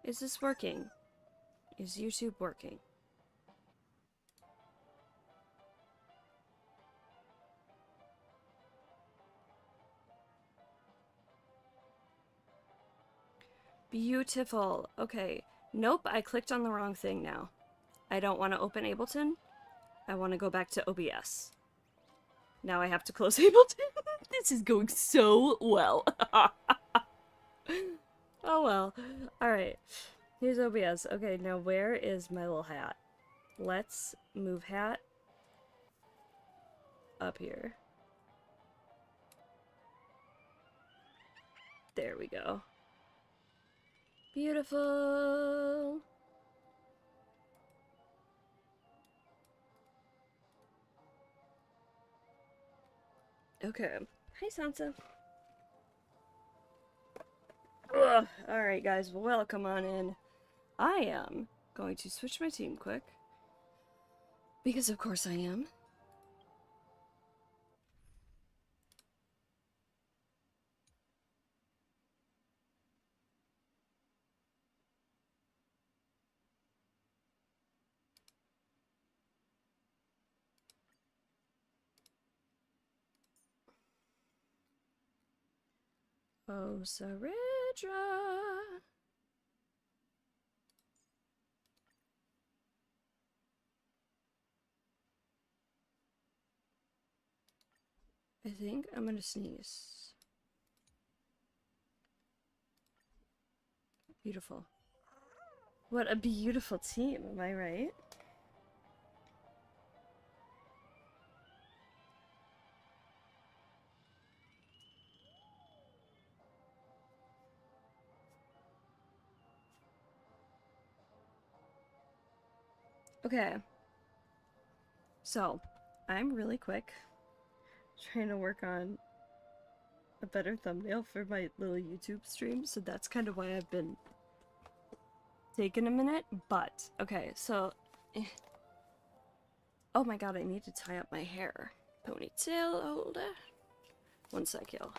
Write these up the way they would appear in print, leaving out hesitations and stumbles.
Is this working? Is YouTube working? Beautiful. Okay. Nope, I clicked on the wrong thing now. I don't want to open Ableton. I want to go back to OBS. Now I have to close Ableton. This is going so well. Oh well. Alright. Here's OBS. Okay, now where is my little hat? Let's move hat up here. There we go. Beautiful. Okay. Hi, Sansa. Alright, guys. Welcome on in. I am going to switch my team quick. Because of course I am. Oh, Saridra. I think I'm gonna sneeze. Beautiful. What a beautiful team, am I right? Okay. So, I'm really quick trying to work on a better thumbnail for my little YouTube stream, so that's kind of why I've been taking a minute, but okay, so oh my god, I need to tie up my hair. Ponytail holder. One sec, y'all.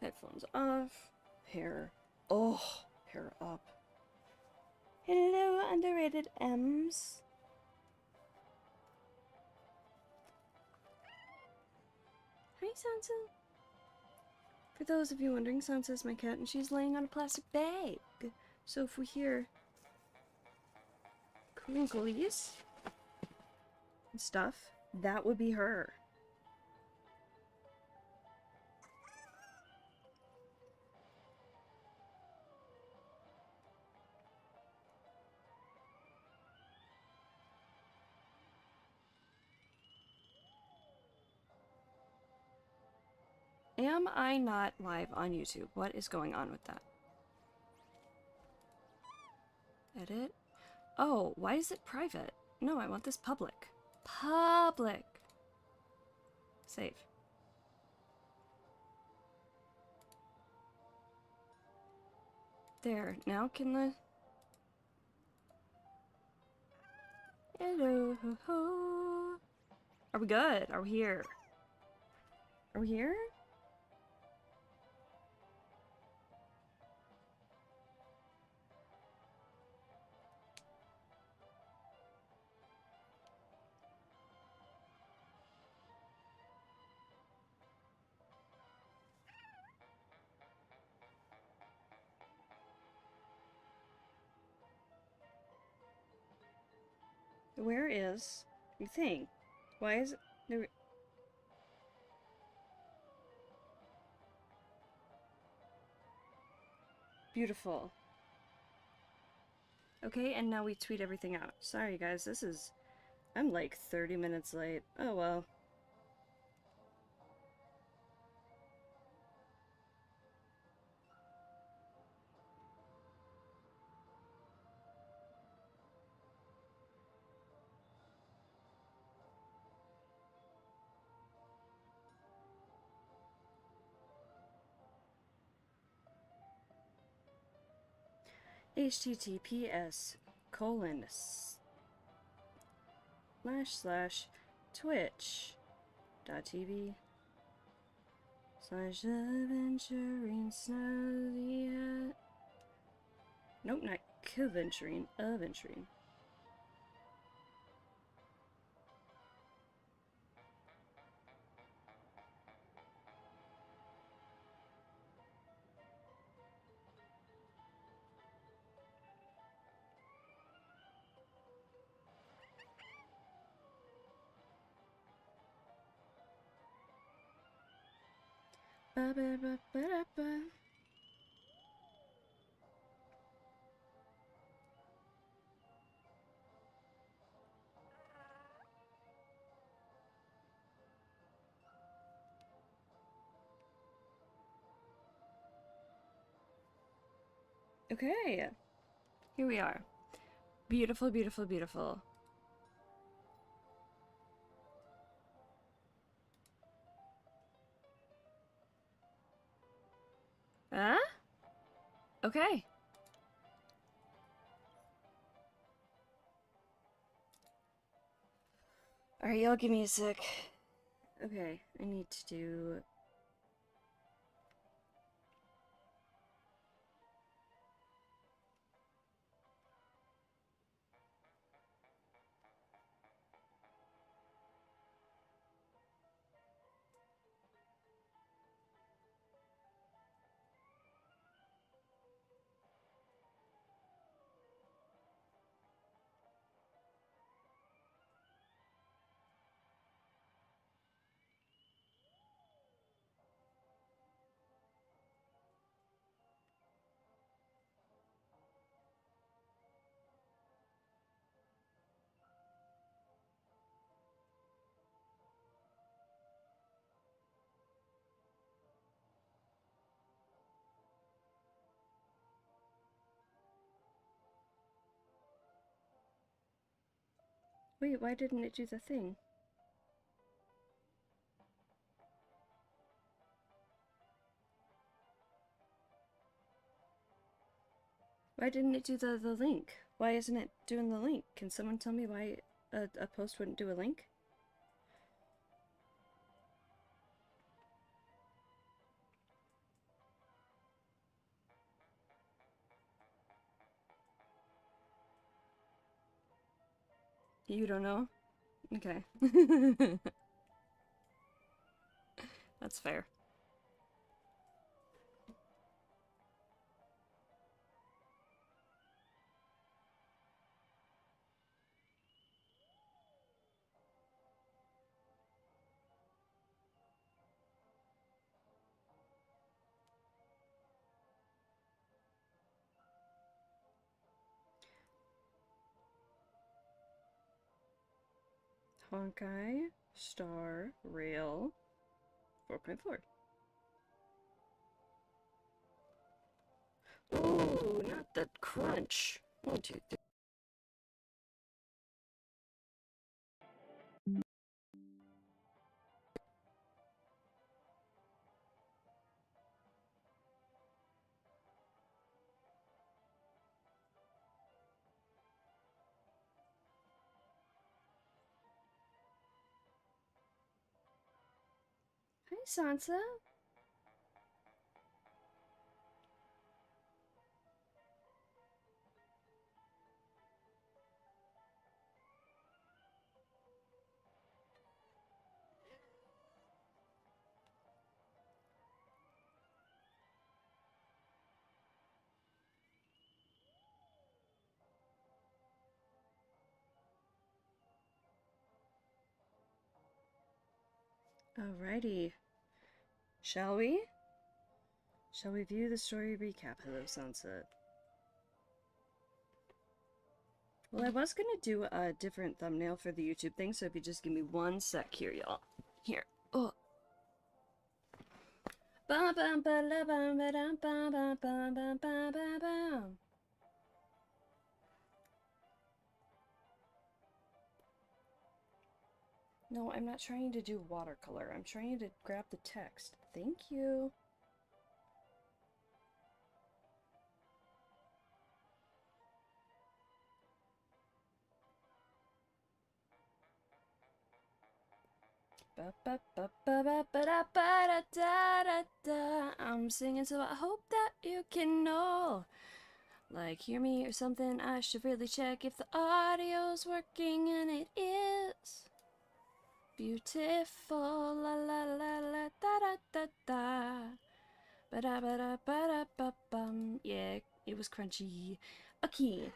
Headphones off. Hair. Oh, hair up. Hello, underrated M's. Hi, Sansa. For those of you wondering, Sansa's my cat, and she's laying on a plastic bag. So if we hear crinklies and stuff, that would be her. Am I not live on YouTube? What is going on with that? Edit. Oh, why is it private? No, I want this public. Public. Save. There. Now can the... Hello. Ho, ho. Are we good? Are we here? Are we here? Where is the thing? Why is it there? Beautiful. Okay, and now we tweet everything out. Sorry guys, this is... I'm like 30 minutes late. Oh well. https://twitch.tv/adventuring snazzy Nope, not Coventurine, Aventurine. Ba ba ba ba da ba. Okay, here we are. Beautiful, beautiful, beautiful. Huh? Okay. Alright, y'all give me a sec. Okay, I need to do... Wait, why didn't it do the thing? Why didn't it do the link? Why isn't it doing the link? Can someone tell me why a post wouldn't do a link? You don't know? Okay. That's fair. Honkai Star Rail 4.4. Ooh, not the crunch. 1, 2, 3. Hi, Sansa. Alrighty. Shall we? Shall we view the story recap? Hello, Sunset. Well, I was gonna do a different thumbnail for the YouTube thing, so if you just give me 1 sec here, y'all. Here. Oh. Bum bum ba la bum ba dum bum bum bum bum bum bum bum. No, I'm not trying to do watercolor. I'm trying to grab the text. Thank you. I'm singing, so I hope that you can know Like, hear me or something, I should really check if the audio's working, and it is. Beautiful, la la la la da da da da. Ba da ba da ba da ba bum. Yeah, it was crunchy. Okay.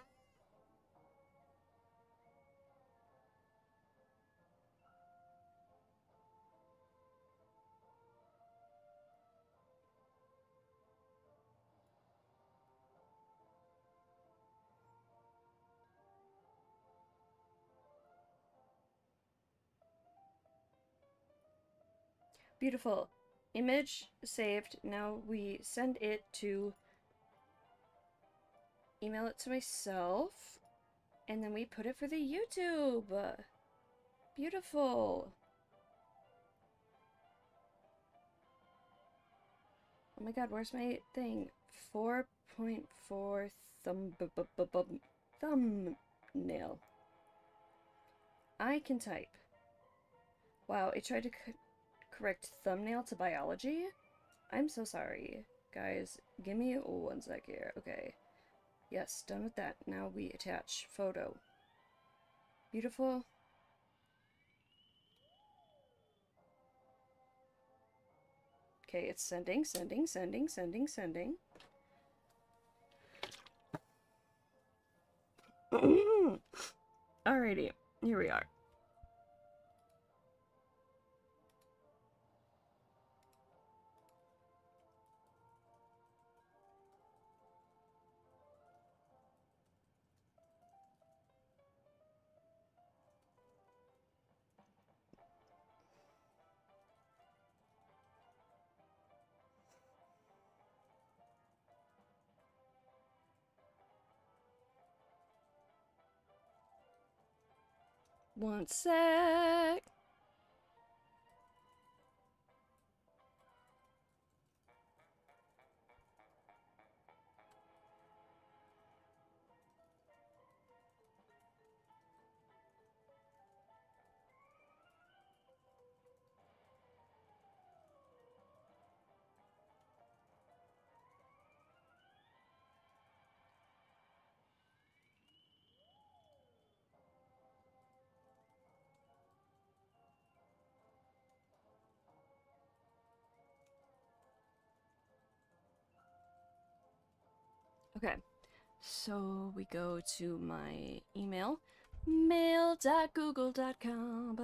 Beautiful. Image saved. Now we send it to email it to myself, and then we put it for the YouTube. Beautiful. Oh my god, where's my thing? 4.4 thumbnail. I can type. Wow, it tried to correct thumbnail to biology? I'm so sorry. Guys, give me 1 sec here. Okay. Yes, done with that. Now we attach photo. Beautiful. Okay, it's sending. Alrighty, here we are. One sec. Okay, so we go to my email, mail.google.com.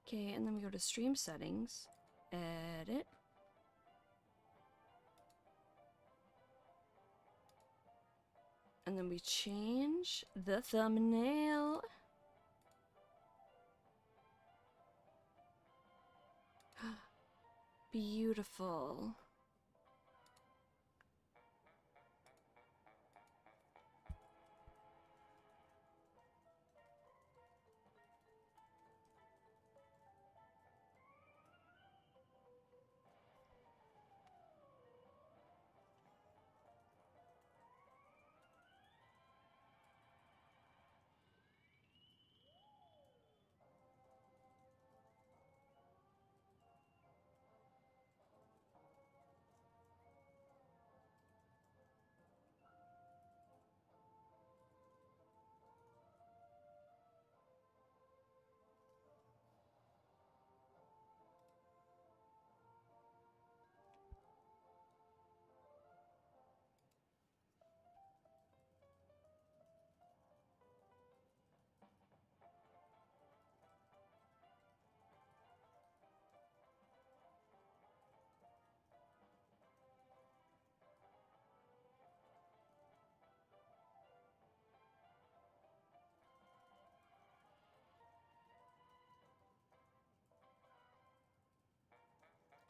Okay, and then we go to stream settings, edit. And then we change the thumbnail. Beautiful.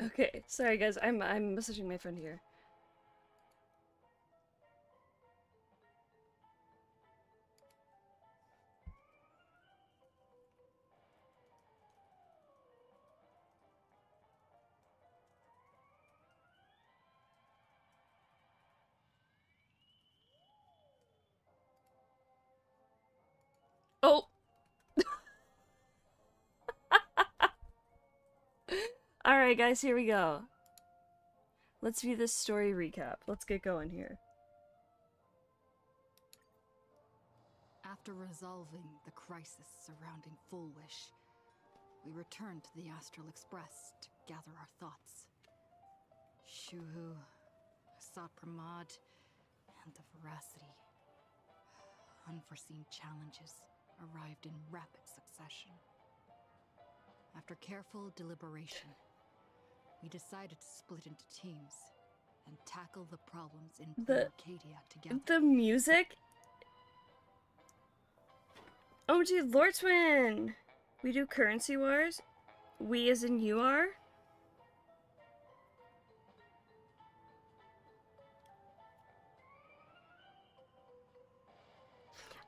Okay, sorry guys, I'm messaging my friend here. Oh! Alright, guys, here we go. Let's view this story recap. Let's get going here. After resolving the crisis surrounding Full Wish, we returned to the Astral Express to gather our thoughts. Shuhu, Asat Pramad, and the Veracity. Unforeseen challenges arrived in rapid succession. After careful deliberation, we decided to split into teams and tackle the problems in Arcadia together. The music? Oh gee, Lord Twin! We do currency wars? We as in you are?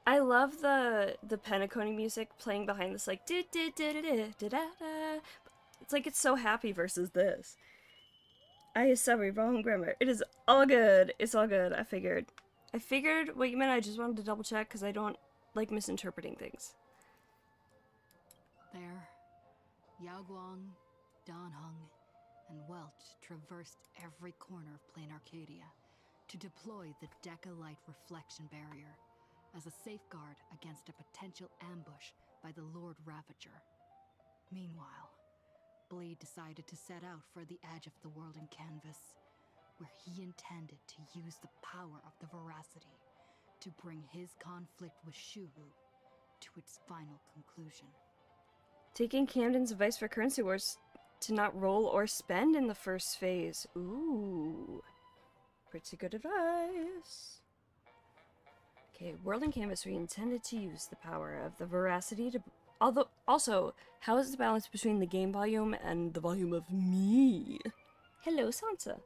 I love the Penacony music playing behind this, like it's like it's so happy versus this. I sorry, wrong grammar. It is all good. It's all good. I figured what you meant. I just wanted to double check because I don't like misinterpreting things. There, Yaoguang, Danheng, and Welch traversed every corner of Plain Arcadia to deploy the Deca-Light reflection barrier as a safeguard against a potential ambush by the Lord Ravager. Meanwhile, Blade decided to set out for the edge of the world in Canvas, where he intended to use the power of the Veracity to bring his conflict with Shuhu to its final conclusion. Taking Camden's advice for currency wars to not roll or spend in the first phase. Ooh. Pretty good advice. Okay, World and Canvas, we intended to use the power of the Veracity to... Although, also, how is the balance between the game volume and the volume of me? Hello, Sansa.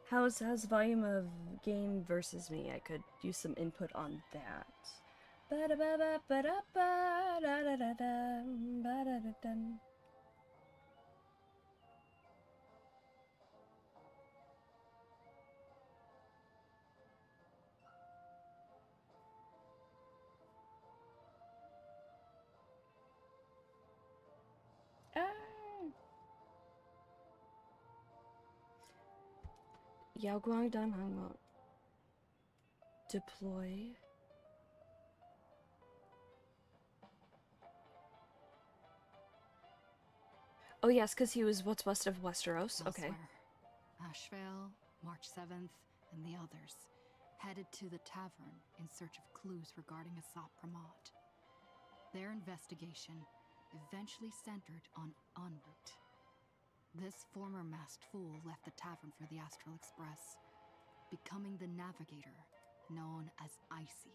How's the volume of game versus me? I could use some input on that. Yaoguang Danheng will deploy. Oh yes, because he was what's west of Westeros. Okay. Ashvale, March 7th, and the others headed to the tavern in search of clues regarding Asat Pramad. Their investigation eventually centered on en route. This former masked fool left the tavern for the Astral Express, becoming the navigator known as Icy.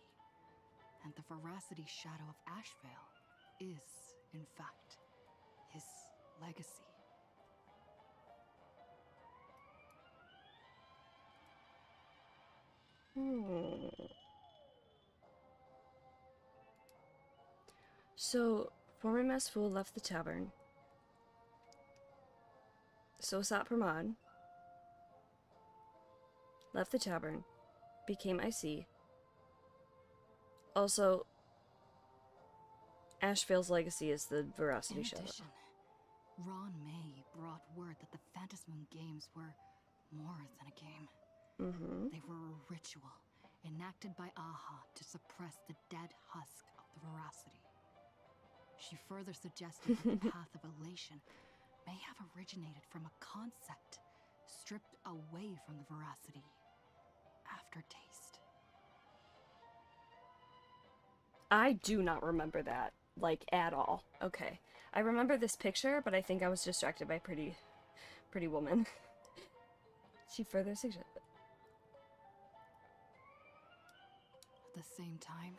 And the Veracity shadow of Ashvale is, in fact, his legacy. So, former masked fool left the tavern. So Asat Pramad left the tavern, became IC. Also, Ashvale's legacy is the Veracity shadow. In addition, Ron May brought word that the Phantasmoon games were more than a game. They were a ritual enacted by Aha to suppress the dead husk of the Veracity. She further suggested that the path of elation may have originated from a concept stripped away from the Veracity: aftertaste. I do not remember that, like, at all. Okay. I remember this picture, but I think I was distracted by Pretty Woman. She further suggested. At the same time,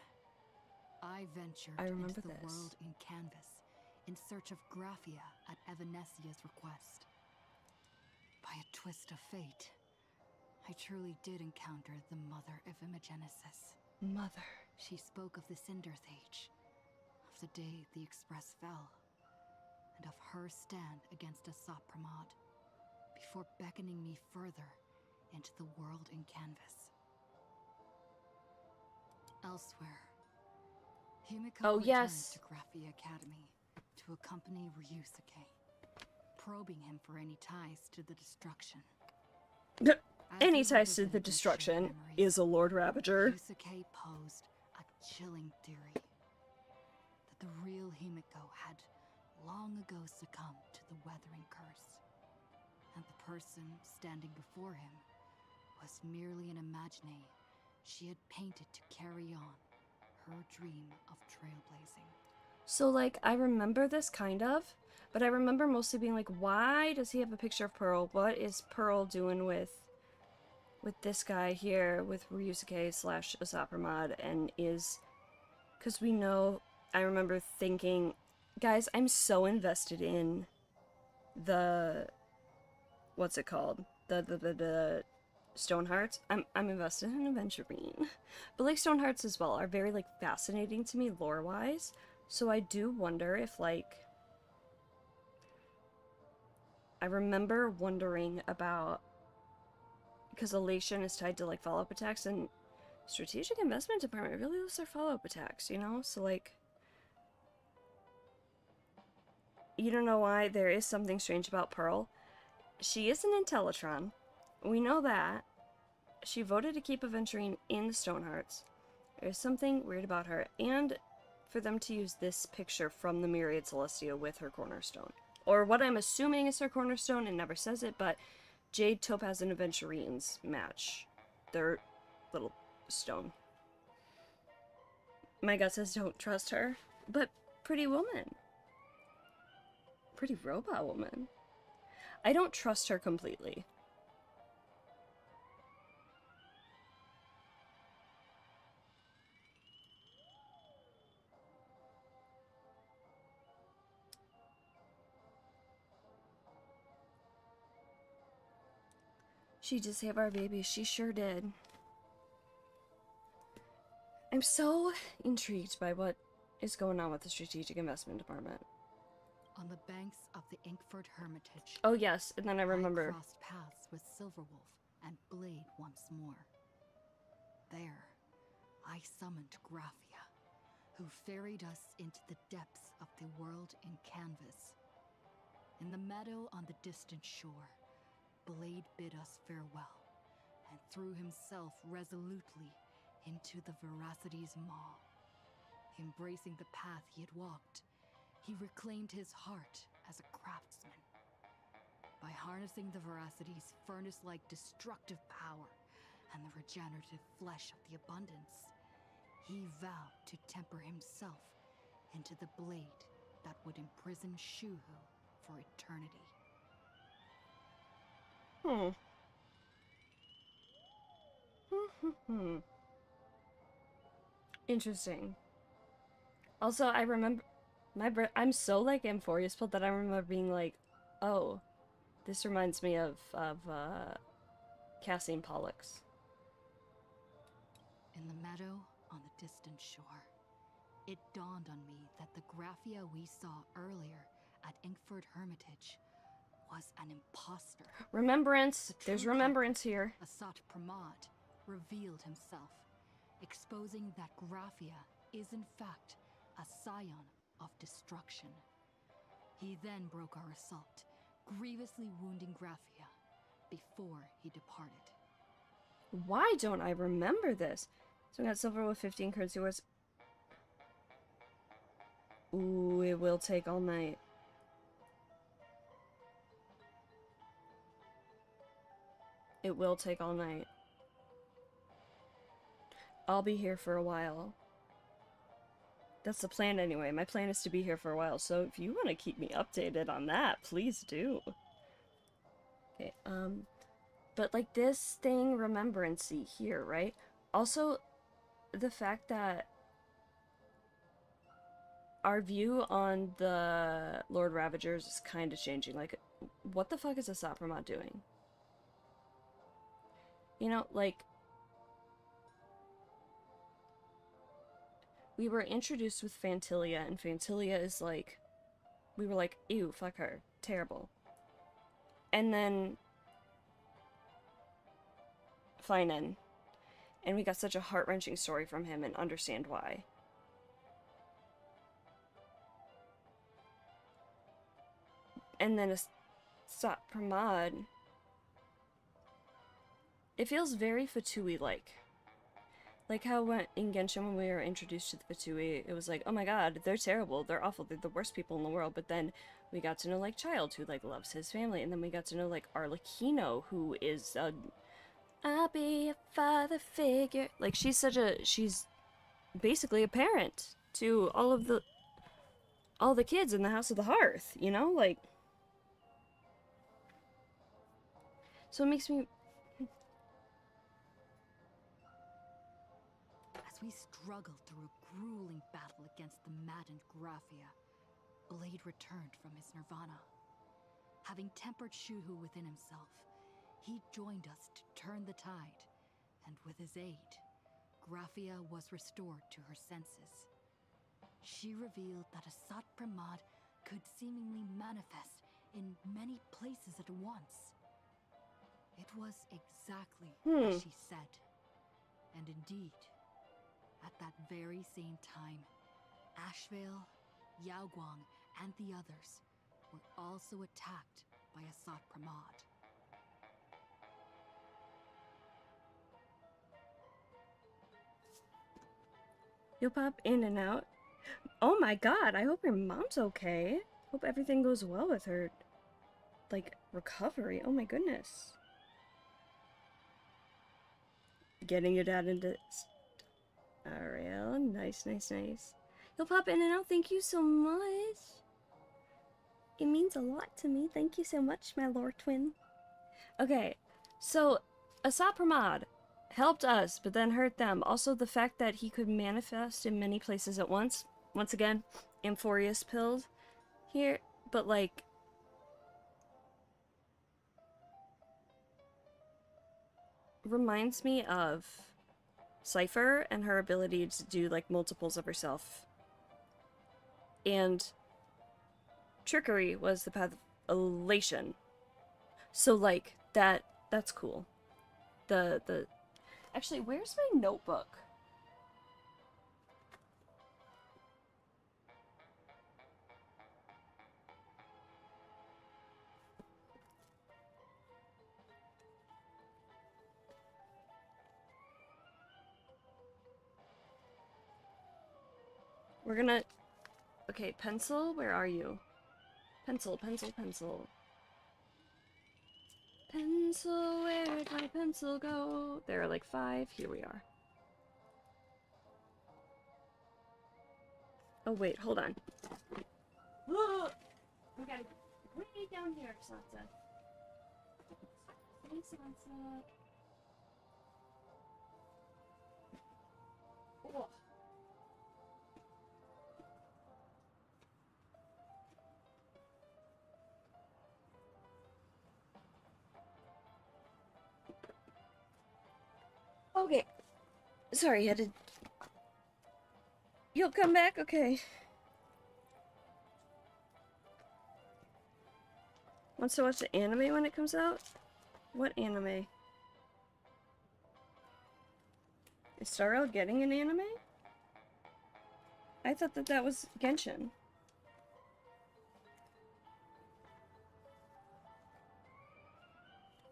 I ventured into the world in Canvas in search of Graphia at Evanesia's request. By a twist of fate, I truly did encounter the mother of Imogenesis. Mother. She spoke of the Cinderth Age, of the day the Express fell, and of her stand against Asat Pramad, before beckoning me further into the world in Canvas. Elsewhere, Himiko returned to Graphia Academy to to accompany Ryusuke, probing him for any ties to the destruction. Any ties to the destruction is a Lord Ravager. Ryusuke posed a chilling theory that the real Himiko had long ago succumbed to the weathering curse, and the person standing before him was merely an imaginary she had painted to carry on her dream of trailblazing. So, like, I remember this kind of, but I remember mostly being like, why does he have a picture of Pearl? What is Pearl doing with this guy here, with Ryusuke slash Asapromod, and is... Because we know, I remember thinking, guys, I'm so invested in the... What's it called? The Stonehearts. I'm invested in Aventurine. But, like, Stonehearts as well are very, like, fascinating to me lore-wise. So I do wonder if, like... I remember wondering about... Because elation is tied to, like, follow-up attacks, and Strategic Investment Department really loves their follow-up attacks, you know? So, like... You don't know why there is something strange about Pearl. She is an Intellitron. We know that. She voted to keep Aventurine in the Stonehearts. There's something weird about her, and for them to use this picture from the Myriad Celestia with her cornerstone. Or what I'm assuming is her cornerstone, it never says it, but Jade, Topaz, and Aventurines match their little stone. My gut says don't trust her, but pretty woman. Pretty robot woman. I don't trust her completely. She did save our baby. She sure did. I'm so intrigued by what is going on with the Strategic Investment Department. On the banks of the Inkford Hermitage. Oh yes, and then I remember. I crossed paths with Silverwolf and Blade once more. There, I summoned Graphia, who ferried us into the depths of the world in canvas. In the meadow on the distant shore, Blade bid us farewell and threw himself resolutely into the Veracity's maw. Embracing the path he had walked, he reclaimed his heart as a craftsman. By harnessing the Veracity's furnace-like destructive power and the regenerative flesh of the abundance, he vowed to temper himself into the blade that would imprison Shuhu for eternity. Interesting. Also, I remember I'm so like Amphorius built that I remember being like, oh, this reminds me of Cassian Pollux. In the meadow on the distant shore, it dawned on me that the Graphia we saw earlier at Inkford Hermitage was an imposter. Remembrance! There's remembrance here. Asat Pramod revealed himself, exposing that Graphia is in fact a scion of destruction. He then broke our assault, grievously wounding Graphia before he departed. Why don't I remember this? So we got silver with 15 currency words. Ooh, it will take all night. It will take all night. I'll be here for a while. That's the plan anyway. My plan is to be here for a while, so if you want to keep me updated on that, please do. Okay, but like this thing, remembrancy here, right? Also, the fact that our view on the Lord Ravagers is kind of changing. Like, what the fuck is Asapromod doing? You know, like, we were introduced with Phantilia, and Phantilia is like, we were like, ew, fuck her, terrible. And then Finan, and we got such a heart-wrenching story from him and understand why. and then a Sat Pramod. It feels very Fatui-like. Like how when in Genshin when we were introduced to the Fatui, it was like, oh my god, they're terrible, they're awful, they're the worst people in the world. But then we got to know like Child, who like loves his family, and then we got to know like Arlecchino, who is I'll be a father figure. Like she's basically a parent to all the kids in the House of the Hearth, you know? Like, so it makes me... As we struggled through a grueling battle against the maddened Graphia, Blade returned from his nirvana. Having tempered Shuhu within himself, he joined us to turn the tide, and with his aid, Graphia was restored to her senses. She revealed that a Sat Pramod could seemingly manifest in many places at once. It was exactly as she said. And indeed, at that very same time, Ashvale, Yaoguang, and the others were also attacked by a Sat Pramod. You'll pop in and out. Oh my god, I hope your mom's okay. Hope everything goes well with her, like, recovery. Oh my goodness. Getting your dad into... Ariel, nice, nice, nice. You'll pop in and out, thank you so much. It means a lot to me. Thank you so much, my lore twin. Okay, so Asat Pramod helped us, but then hurt them. Also, the fact that he could manifest in many places at once. Once again, Amphorius pilled here, but like... reminds me of Cypher and her ability to do like multiples of herself. And Trickery was the path of elation. So like that's cool. The actually, where's my notebook? We're gonna... Okay, pencil, where are you? Pencil, pencil, pencil. Pencil, where'd my pencil go? There are like 5. Here we are. Oh wait, hold on. Whoa! We gotta way down here, Sansa. Hey, Sansa. Oh. Okay. Sorry, had to... You'll come back? Okay. Wants to watch the anime when it comes out? What anime? Is Starrel getting an anime? I thought that was Genshin.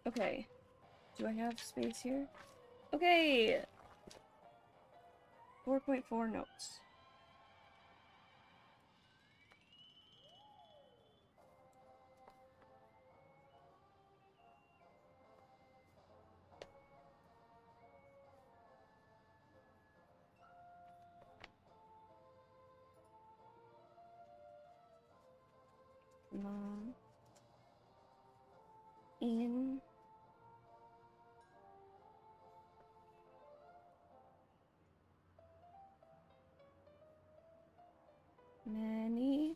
Okay. Do I have space here? Okay! 4.4 notes. In many...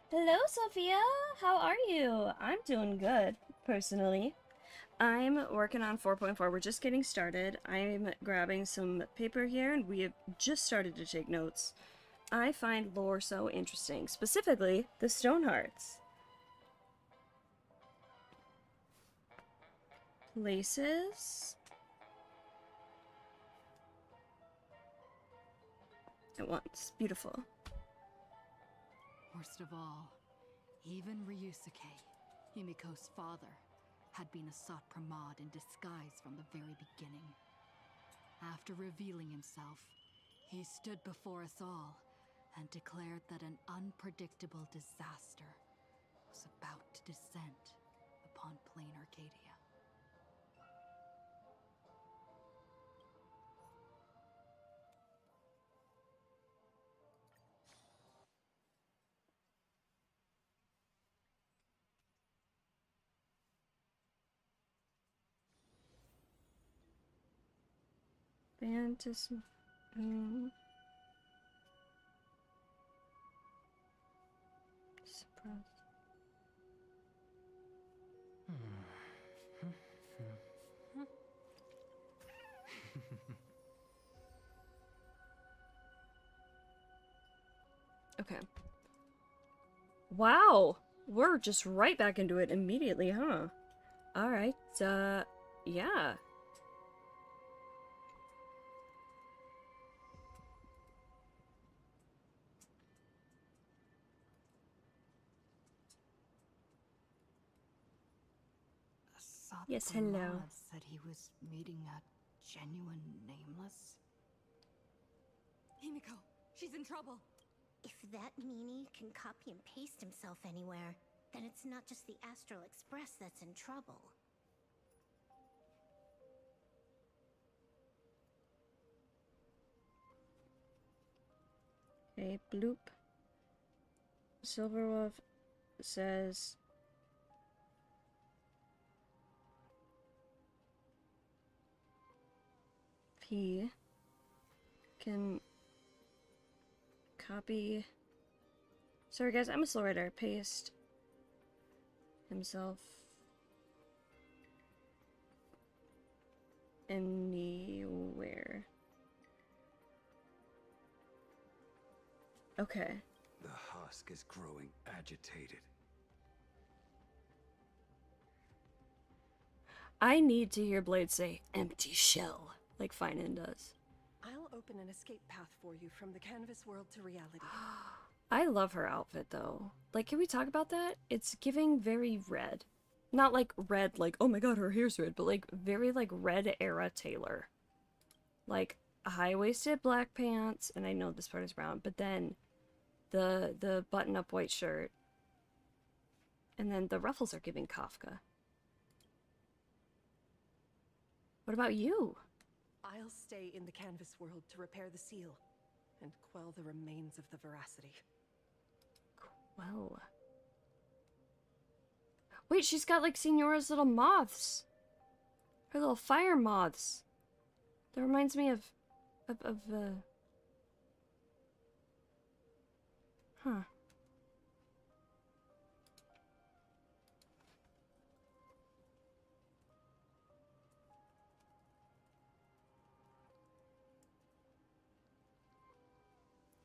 Hello, Sophia! How are you? I'm doing good, personally. I'm working on 4.4. We're just getting started. I'm grabbing some paper here, and we have just started to take notes. I find lore so interesting, specifically the Stonehearts. Places at once. Beautiful. Worst of all, Even Ryusuke, Himiko's father, had been a sought pramod in disguise from the very beginning. After revealing himself, he stood before us all and declared that an unpredictable disaster was about to descend upon plain Arcadia. Fantasy. Surprise. Okay. Wow! We're just right back into it immediately, huh? Alright, yeah. Yes, hello. Said he was meeting a genuine nameless. Himiko, she's in trouble. If that meanie can copy and paste himself anywhere, then it's not just the Astral Express that's in trouble. Okay, bloop. Silverwolf says... He can copy... Sorry guys, I'm a slow writer. Paste himself anywhere. Okay. The husk is growing agitated. I need to hear Blade say, empty shell, like Finan does. I'll open an escape path for you from the canvas world to reality. I love her outfit, though. Like, can we talk about that? It's giving very red. Not like red, like, oh my god, her hair's red, but like, very, like, red-era Taylor. Like, high-waisted black pants, and I know this part is brown, but then the button-up white shirt. And then the ruffles are giving Kafka. What about you? I'll stay in the canvas world to repair the seal and quell the remains of the veracity. Well. Wait, she's got like Signora's little moths. Her little fire moths. That reminds me of huh.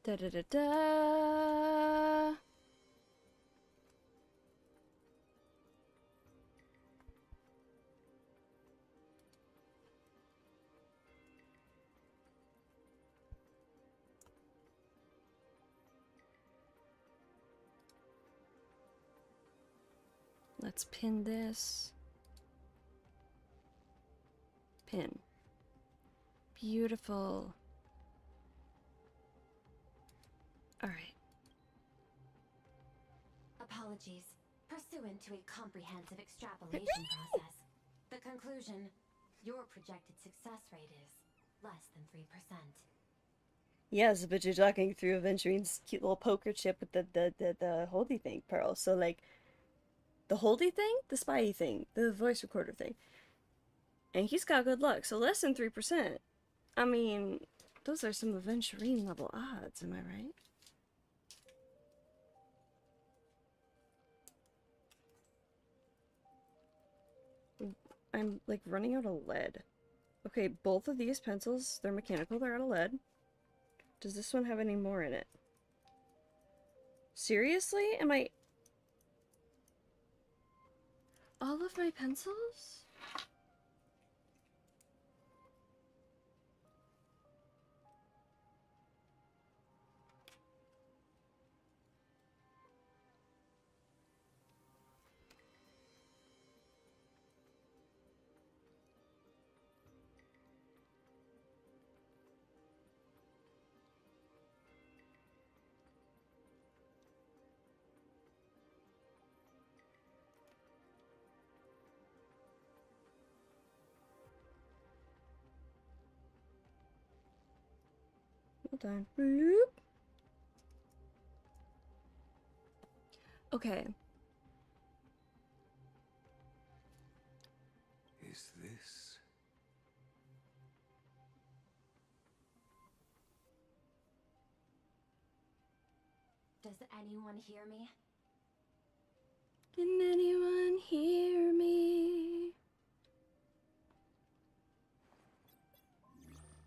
Da da da da. Let's pin this. Pin. Beautiful. Alright. Apologies. Pursuant to a comprehensive extrapolation process, the conclusion, your projected success rate is less than 3%. Yes, but you're talking through Aventurine's cute little poker chip with the holdy thing, Pearl. So, like, the holdy thing, the spy thing, the voice recorder thing. And he's got good luck, so less than 3%. I mean, those are some Aventurine level odds, am I right? I'm, like, running out of lead. Okay, both of these pencils, they're mechanical, they're out of lead. Does this one have any more in it? Seriously? Am I... all of my pencils? Dun, bloop. Okay. Is this? Does anyone hear me? Can anyone hear me?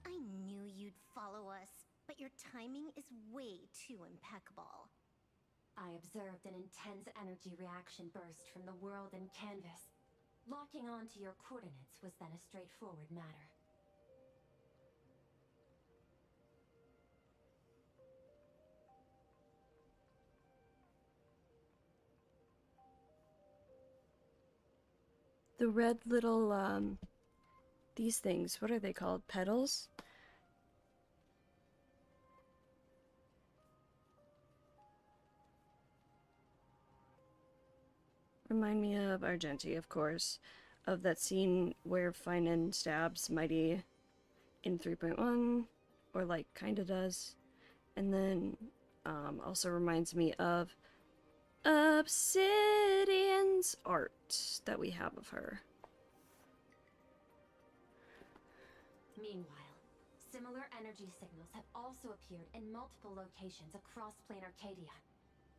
I knew you'd follow us, but your timing is way too impeccable. I observed an intense energy reaction burst from the world and canvas. Locking onto your coordinates was then a straightforward matter. The red little, these things, what are they called? Petals? Remind me of Argenti, of course. Of that scene where Finan stabs Mighty in 3.1, or like kinda does. And then also reminds me of Obsidian's art that we have of her. Meanwhile, similar energy signals have also appeared in multiple locations across Plane Arcadia.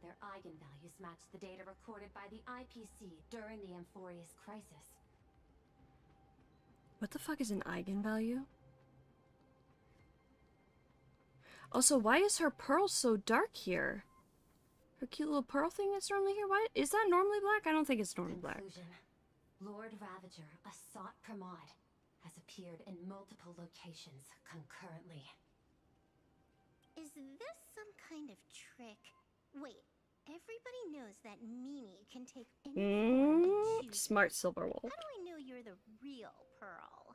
Their eigenvalues match the data recorded by the IPC during the Amphorius crisis. What the fuck is an eigenvalue? Also, why is her pearl so dark here? Her cute little pearl thing that's normally here? Why is that normally black? I don't think it's normally black. Conclusion. Lord Ravager, a sought Pramod, has appeared in multiple locations concurrently. Is this some kind of trick? Wait, everybody knows that Meanie can take any form it chooses. Smart silver wolf. How do I know you're the real Pearl?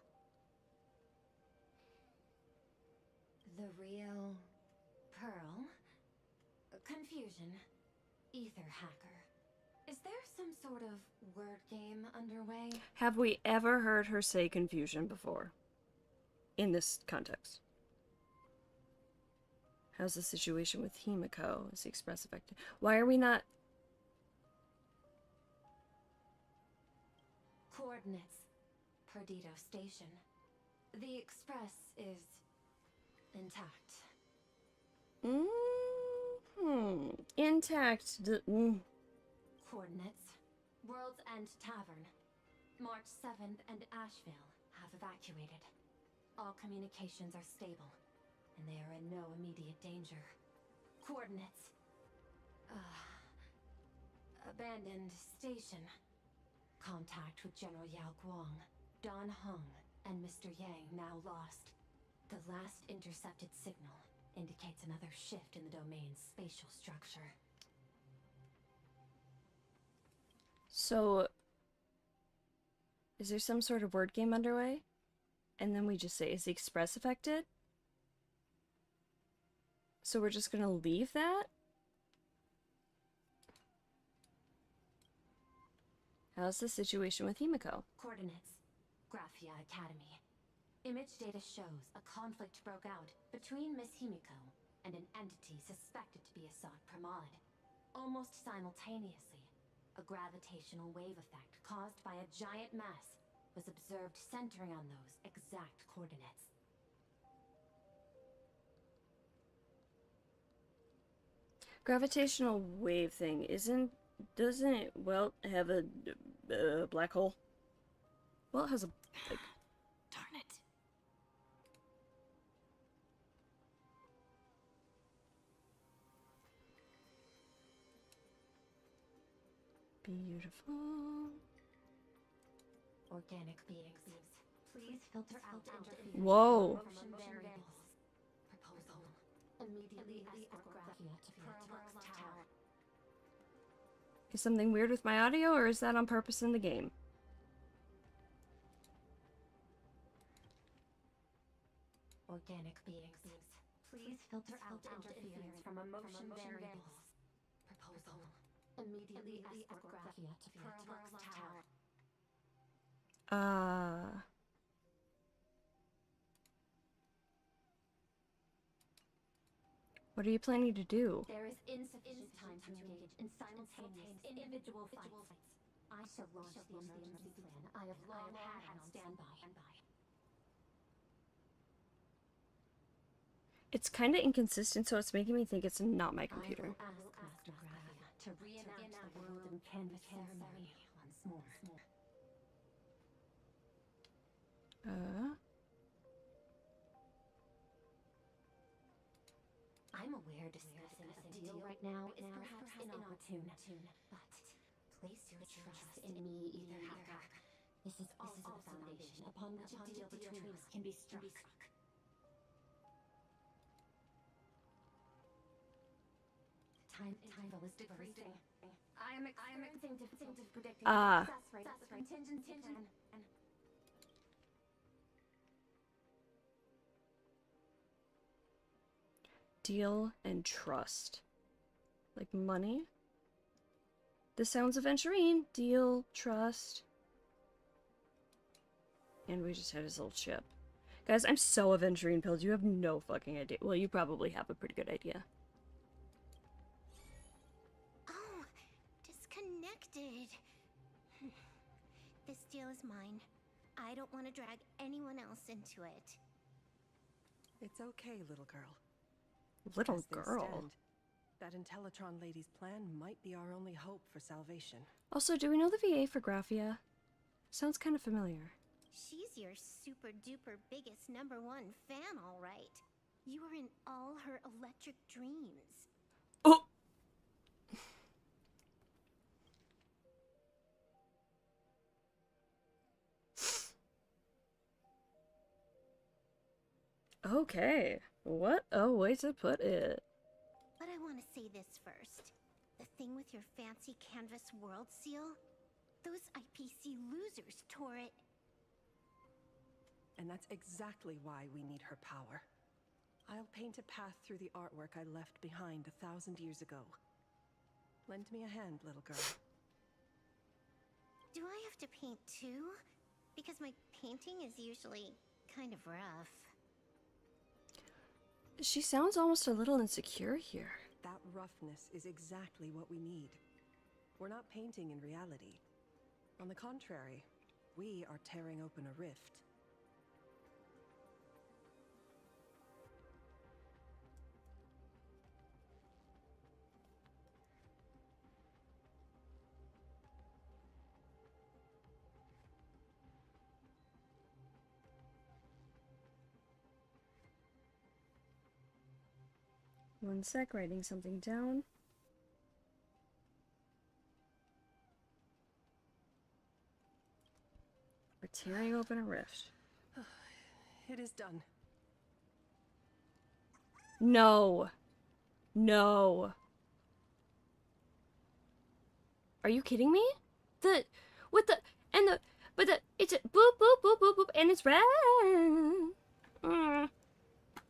The real Pearl? Confusion. Ether hacker. Is there some sort of word game underway? Have we ever heard her say confusion before? In this context. How's the situation with Himiko? Is the express affected? Why are we not... Coordinates. Perdido Station. The express is intact. Intact. Coordinates. World's End Tavern. March 7th and Asheville have evacuated. All communications are stable, and they are in no immediate danger. Coordinates. Abandoned station. Contact with General Yao Guang, Don Hung, and Mr. Yang now lost. The last intercepted signal indicates another shift in the domain's spatial structure. So, is there some sort of word game underway? And then we just say, is the express affected? So we're just gonna leave that? How's the situation with Himiko? Coordinates. Graphia Academy. Image data shows a conflict broke out between Miss Himiko and an entity suspected to be a sought Pramod. Almost simultaneously, a gravitational wave effect caused by a giant mass was observed centering on those exact coordinates. Gravitational wave thing doesn't it, well, have a black hole? Well, it has a, like... Darn it. Beautiful. Organic beings. Please filter out interference. Whoa. Motion variables. Proposal. Immediately escort Graphia to Pearl's Tower. Is something weird with my audio, or is that on purpose in the game? Organic beings. Please filter out interference from motion variables. Proposal. Immediately escort Graphia to Pearl's Tower. What are you planning to do? There is insufficient time to engage in simultaneous individual fights. I shall launch the emergency plan I have long had on standby. It's kind of inconsistent, so it's making me think it's not my computer. I will ask Master Graphia to reenact the world and canvas ceremony once more. I'm aware discussing a deal right now is perhaps inopportune, but place your trust in me, Ether. This is also the foundation upon which a deal between us can be struck. Time is decreasing. I am experiencing difficulty predicting the success rate of the contingency plan. Deal and trust. Like money? The sounds of Venturine. Deal, trust. And we just had his little ship. Guys, I'm so Venturine pilled. You have no fucking idea. Well, you probably have a pretty good idea. Oh, disconnected. This deal is mine. I don't want to drag anyone else into it. It's okay, little girl. Little As things girl. stand, that Intellitron lady's plan might be our only hope for salvation. Also, do we know the VA for Graphia? Sounds kind of familiar. She's your super duper biggest #1 fan, all right. You were in all her electric dreams. Oh! Okay. What a way to put it. But I want to say this first. The thing with your fancy canvas world seal? Those IPC losers tore it. And that's exactly why we need her power. I'll paint a path through the artwork I left behind 1,000 years ago. Lend me a hand, little girl. Do I have to paint too? Because my painting is usually kind of rough. She sounds almost a little insecure here. That roughness is exactly what we need. We're not painting in reality. On the contrary, we are tearing open a rift. One sec, writing something down. We're tearing open a rift. It is done. No. No. Are you kidding me? It's a boop, boop, boop, boop, boop, and it's red.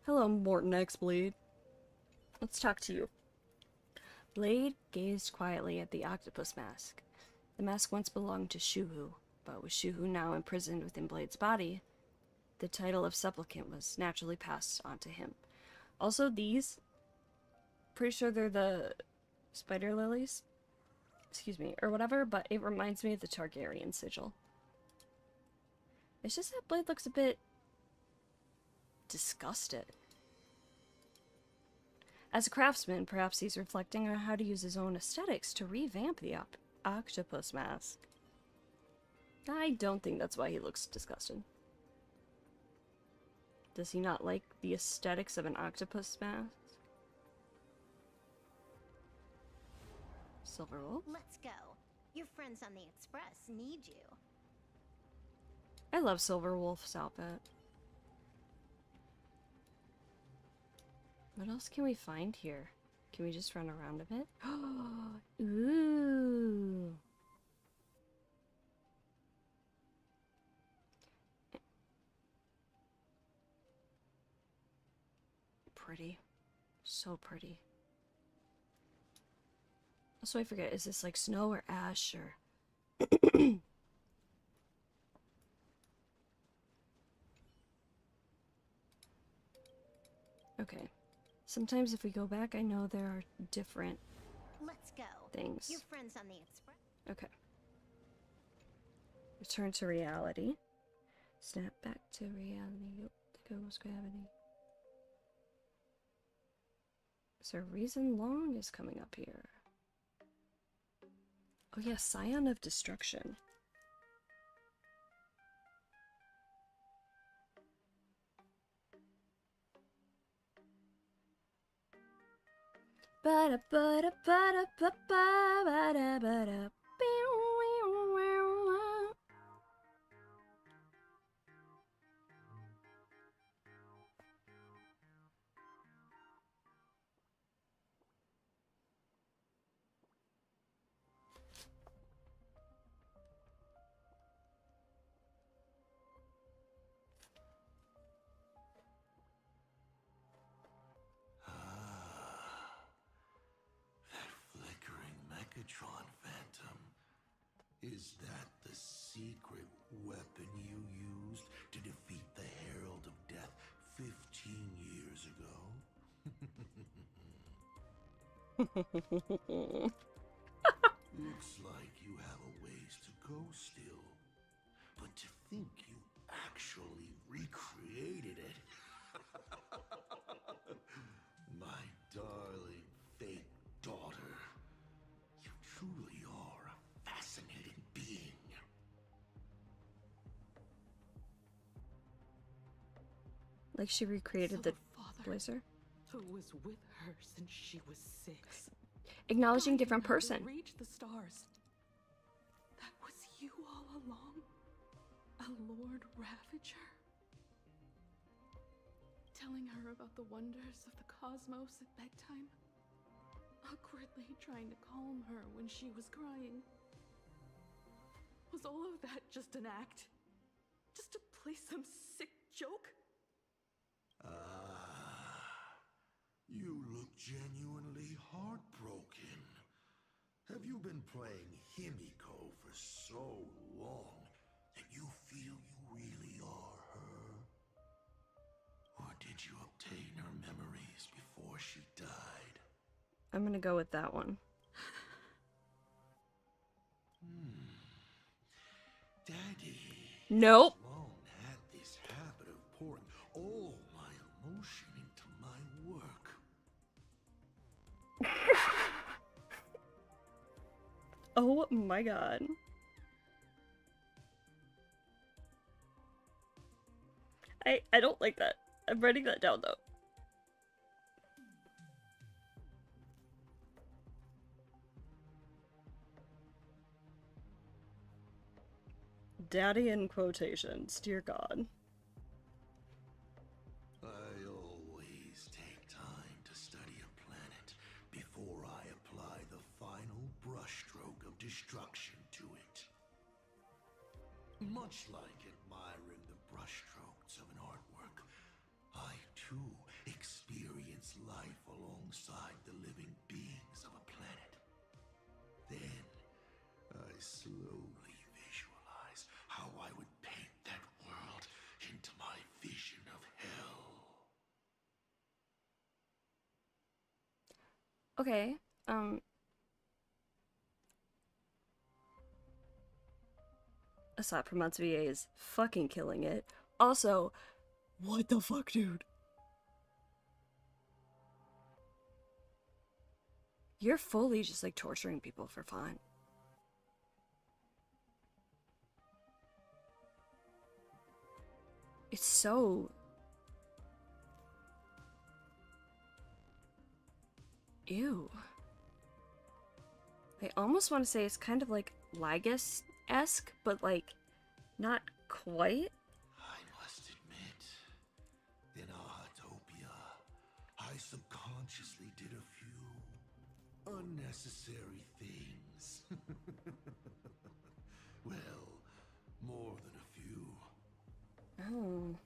Hello, Morton X Blade. Let's talk to you. Blade gazed quietly at the octopus mask. The mask once belonged to Shuhu, but with Shuhu now imprisoned within Blade's body, the title of supplicant was naturally passed on to him. Also, these, pretty sure they're the spider lilies, excuse me, or whatever, but it reminds me of the Targaryen sigil. It's just that Blade looks a bit disgusted. As a craftsman, perhaps he's reflecting on how to use his own aesthetics to revamp the octopus mask. I don't think that's why he looks disgusted. Does he not like the aesthetics of an octopus mask? Silverwolf? Let's go. Your friends on the Express need you. I love Silverwolf's outfit. What else can we find here? Can we just run around a bit? Ooh. Pretty. So pretty. Also, I forget, is this like snow or ash or... Okay. Sometimes if we go back, I know there are different Let's go. things. Your friends on the express. Okay. Return to reality. Snap back to reality. Yep, there goes gravity. Is there a reason Long is coming up here? Oh yeah, Scion of Destruction. Ba da ba da ba da ba ba ba da ba da. That flickering Megatron phantom. Is that the secret weapon you used to defeat the Herald of Death 15 years ago? Looks like you have a ways to go still. But to think you actually recreated it. My darling fake daughter. You truly are a fascinating being. Like she recreated So the father Blazer. who was with her since she was 6. Acknowledging guiding different her to person. reach the stars. That was you all along? A Lord Ravager? Telling her about the wonders of the cosmos at bedtime? Awkwardly trying to calm her when she was crying? Was all of that just an act? Just to play some sick joke? You look genuinely heartbroken. Have you been playing Himiko for so long that you feel you really are her? Or did you obtain her memories before she died? I'm gonna go with that one. Daddy Nope. has long had this habit of pouring all my emotion into my work. Oh my god. I don't like that. I'm writing that down though. Daddy in quotations, dear God. I always take time to study a planet before I apply the final brushstroke of destruction to it. Much like admiring the brushstrokes of an artwork, I too experience life alongside the living beings of a planet. Then I slowly visualize how I would paint that world into my vision of hell. Okay, Asat Promotes VA is fucking killing it. Also, what the fuck, dude? You're fully just like torturing people for fun. It's so... Ew. I almost want to say it's kind of like Lygus-esque, but like, not quite. I must admit, in Ahatopia, I subconsciously did a few unnecessary things. Well, more than a few. Oh.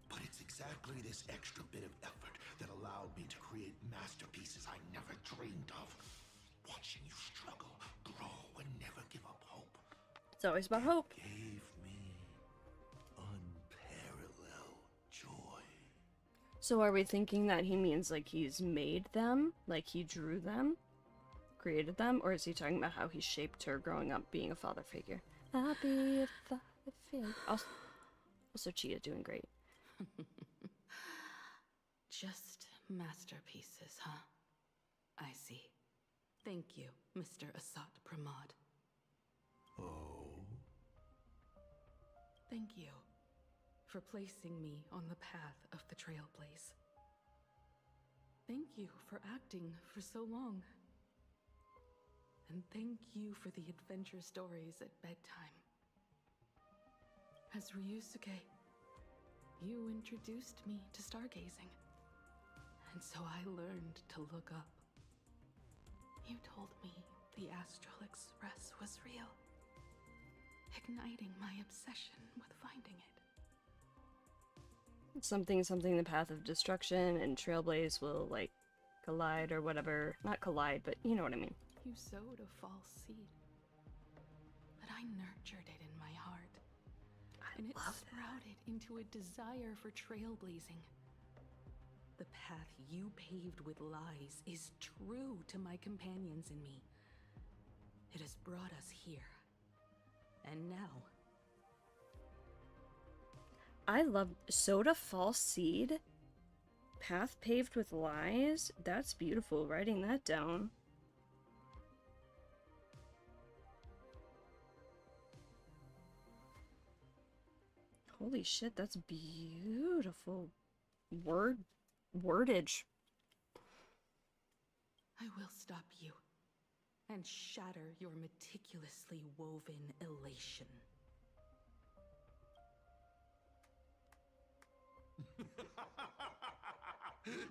But it's exactly this extra bit of effort that allowed me to create masterpieces I never dreamed of. Watching you struggle, grow, and never give up hope. It's always about hope. Gave me unparalleled joy. So are we thinking that he means like he's made them? Like he drew them? Created them? Or is he talking about how he shaped her growing up being a father figure? I'll be a father figure. Also Chia doing great. Just masterpieces, huh? I see. Thank you, Mr. Asat Pramod. Oh? Thank you for placing me on the path of the Trailblaze. Thank you for acting for so long. And thank you for the adventure stories at bedtime. As Ryusuke, you introduced me to stargazing. And so I learned to look up. You told me the Astral Express was real, igniting my obsession with finding it. Something, the path of destruction and Trailblaze will, like, collide or whatever. Not collide, but you know what I mean. You sowed a false seed, but I nurtured it in my heart. And it sprouted into a desire for trailblazing. The path you paved with lies is true to my companions and me. It has brought us here. And now... I love Soda False Seed. Path paved with lies. That's beautiful. Writing that down. Holy shit, that's beautiful wordage. I will stop you and shatter your meticulously woven elation.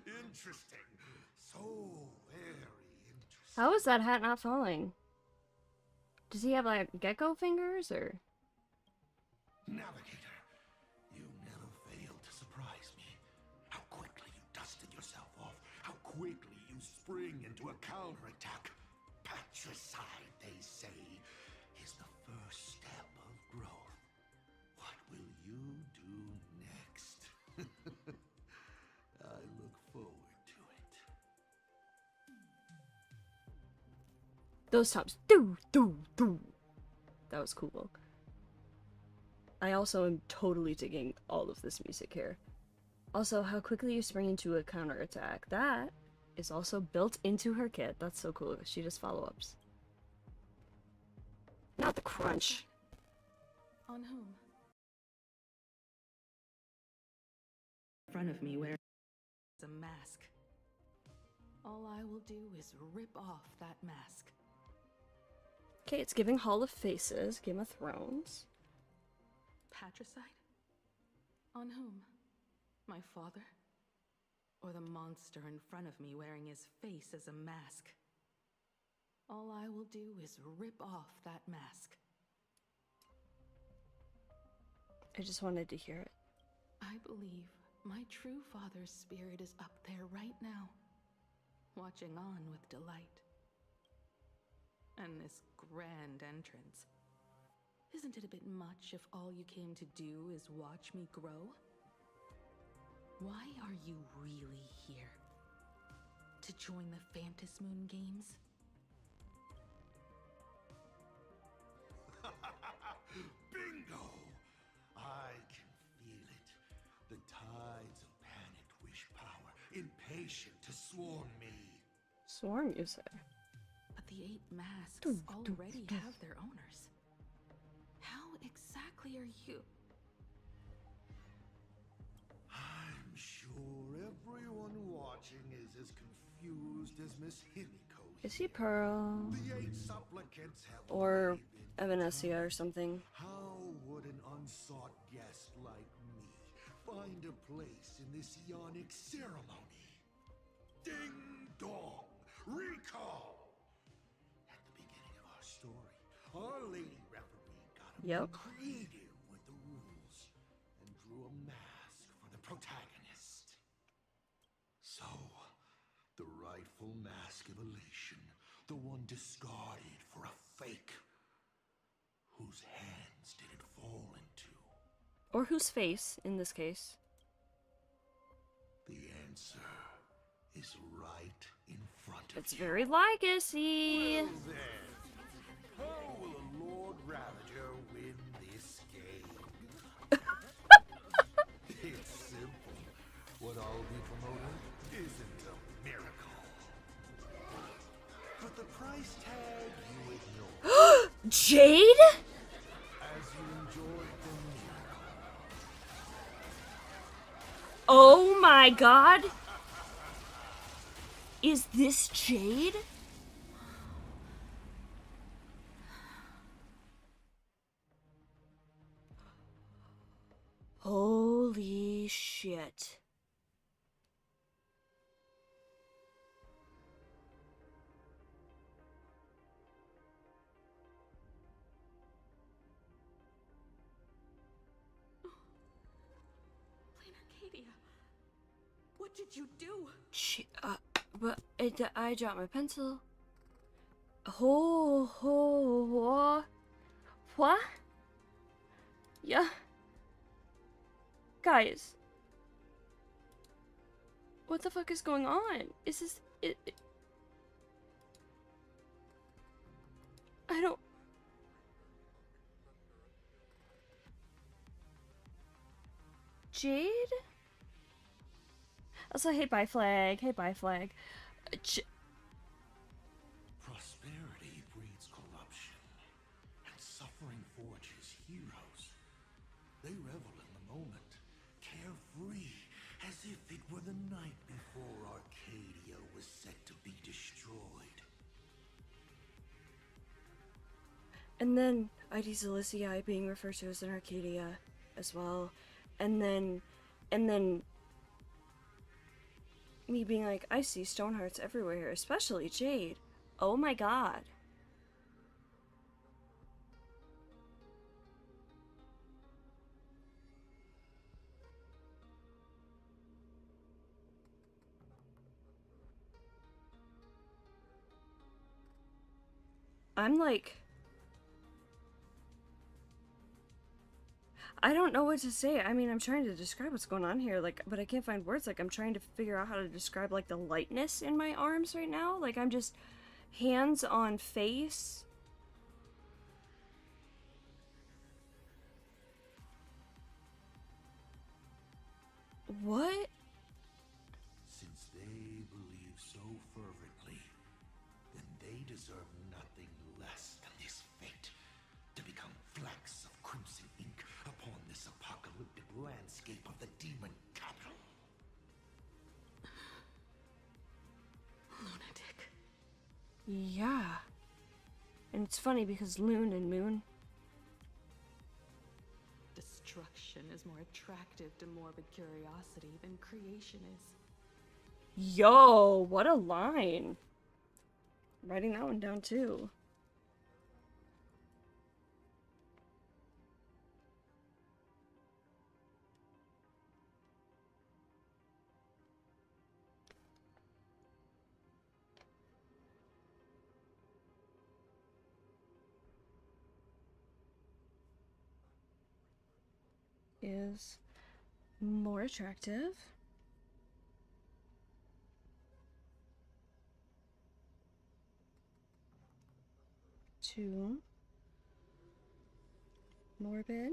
Interesting. So very interesting. How is that hat not falling? Does he have like gecko fingers or? Navigator, you never fail to surprise me. How quickly you dusted yourself off. How quickly you spring into a counterattack. Patricide, they say, is the first step of growth. What will you do next? I look forward to it. Those tops. Do, do, do. That was cool. I also am totally digging all of this music here. Also, how quickly you spring into a counterattack. That is also built into her kit. That's so cool. She does follow-ups. Not the crunch. On whom? In front of me wearing a mask. All I will do is rip off that mask. Okay, it's giving Hall of Faces, Game of Thrones. Patricide? On whom? My father? Or the monster in front of me wearing his face as a mask? All I will do is rip off that mask. I just wanted to hear it. I believe my true father's spirit is up there right now, watching on with delight. And this grand entrance. Isn't it a bit much if all you came to do is watch me grow? Why are you really here? To join the Phantasmoon Games? Bingo! I can feel it. The tides of panicked wish power, impatient to swarm me. Swarm, you say? But the 8 masks already have their owners. How exactly are you? I'm sure everyone watching is as confused as Miss Himiko. Is he Pearl? The 8 supplicants have Or already been Evanesia or determined. something? How would an unsought guest like me find a place in this yonic ceremony? Ding dong! Recall! At the beginning of our story, our lady referee got a bit creative with the rules and drew a mask for the protagonist. So, the rightful mask of elation, the one discarded for a fake. Whose hands did it fall into? Or whose face, in this case? The answer is right in front of It's you. very legacy. Well then, how will a Lord Ravager win this game? It's simple. What I'll be promoting isn't a miracle. But the price tag you ignore Jade? as you enjoy the miracle. Oh my god. Is this Jade? Holy shit. Plain Arcadia. What did you do? But I dropped my pencil. What? Yeah. Guys. What the fuck is going on? Is this... I don't... Jade? Also, hey, bye, flag. Hey, bye, flag. Prosperity breeds corruption, and suffering forges heroes. They revel in the moment, carefree, as if it were the night before Arcadia was set to be destroyed. And then ID Zaliciae being referred to as an Arcadia as well. And then me being like, I see stone hearts everywhere, especially Jade. Oh my god. I'm like... I don't know what to say. I mean, I'm trying to describe what's going on here, like, but I can't find words. Like, I'm trying to figure out how to describe, like, the lightness in my arms right now. Like, I'm just hands on face. What? Since they believe so fervently, then they deserve nothing less than this fate, to become flecks of crimson ink upon this apocalyptic landscape of the demon capital. Lunatic. Yeah. And it's funny because Loon and Moon. Destruction is more attractive to morbid curiosity than creation is. Yo, what a line. Writing that one down too. Is more attractive to morbid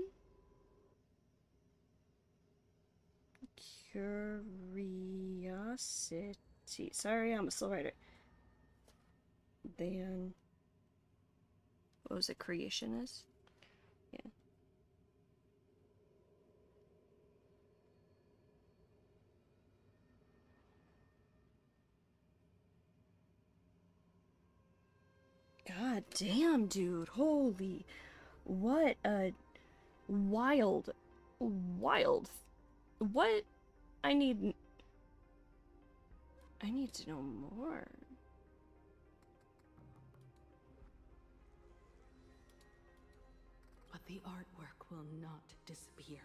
curiosity. Sorry, I'm a slow writer. Than what was it? Creationist. Yeah. God damn, dude. Holy. What a wild. What? I need to know more. But the artwork will not disappear.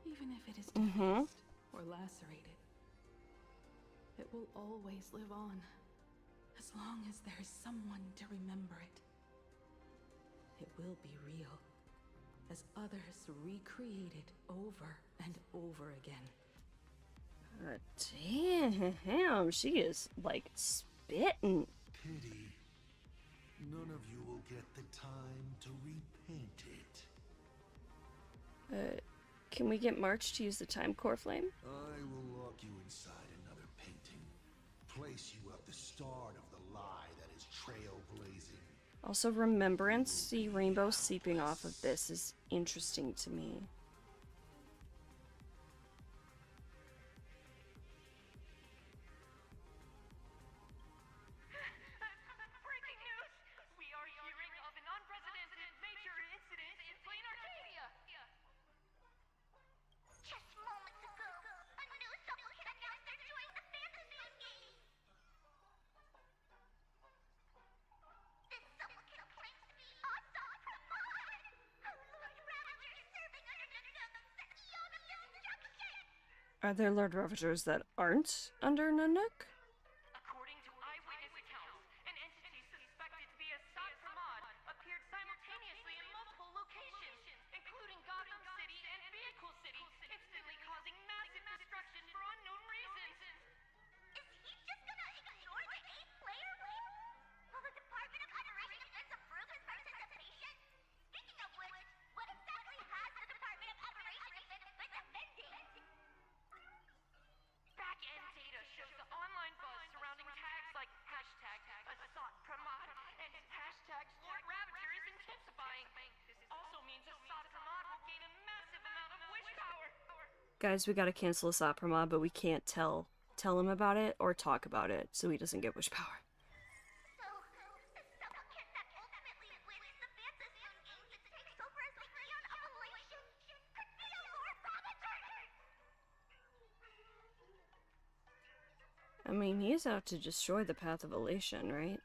Even if it is defaced or lacerated, it will always live on, as long as there is someone to remember it. It will be real, as others recreate it over and over again. Damn, she is like spitting. Pity. None of you will get the time to repaint it. Can we get March to use the time core flame? I will lock you inside another painting. Place you at the start of the lie that is trailblazing. Also, remembrance, see rainbow seeping off of this is interesting to me. Breaking news! We are hearing of an unprecedented major incident in Plain Arcadia! Just moments ago, a new supplicant announced they're joining the Fantasy Game. This supplicant claims to be awesome Pramod, a Lord Ravager serving under Nanook's instruction. Are there Lord Ravagers that aren't under Nanook? According to eyewitness accounts, an entity suspected to be a Sot Pramod appeared simultaneously in multiple locations, including Gotham City and Vehicle City, instantly causing massive destruction for unknown reasons. Is he just gonna ignore the 8-player win? Will the Department of Aberration disapprove his participation? Speaking of which, what exactly has the Department of Aberration been defending? Back-end data shows the online buzz surrounding tags like hashtag Assault Pramod and hashtag Lord Ravager is intensifying. This also means Assault Pramod will gain a massive amount of wish power. Guys, we gotta cancel Asat Pramod, but we can't tell him about it or talk about it, so he doesn't get wish power. So, the supplicant that ultimately wins the Fantasy Games and takes over as the Eon of Elation could be a Lord Ravager! I mean, he's out to destroy the path of elation, right?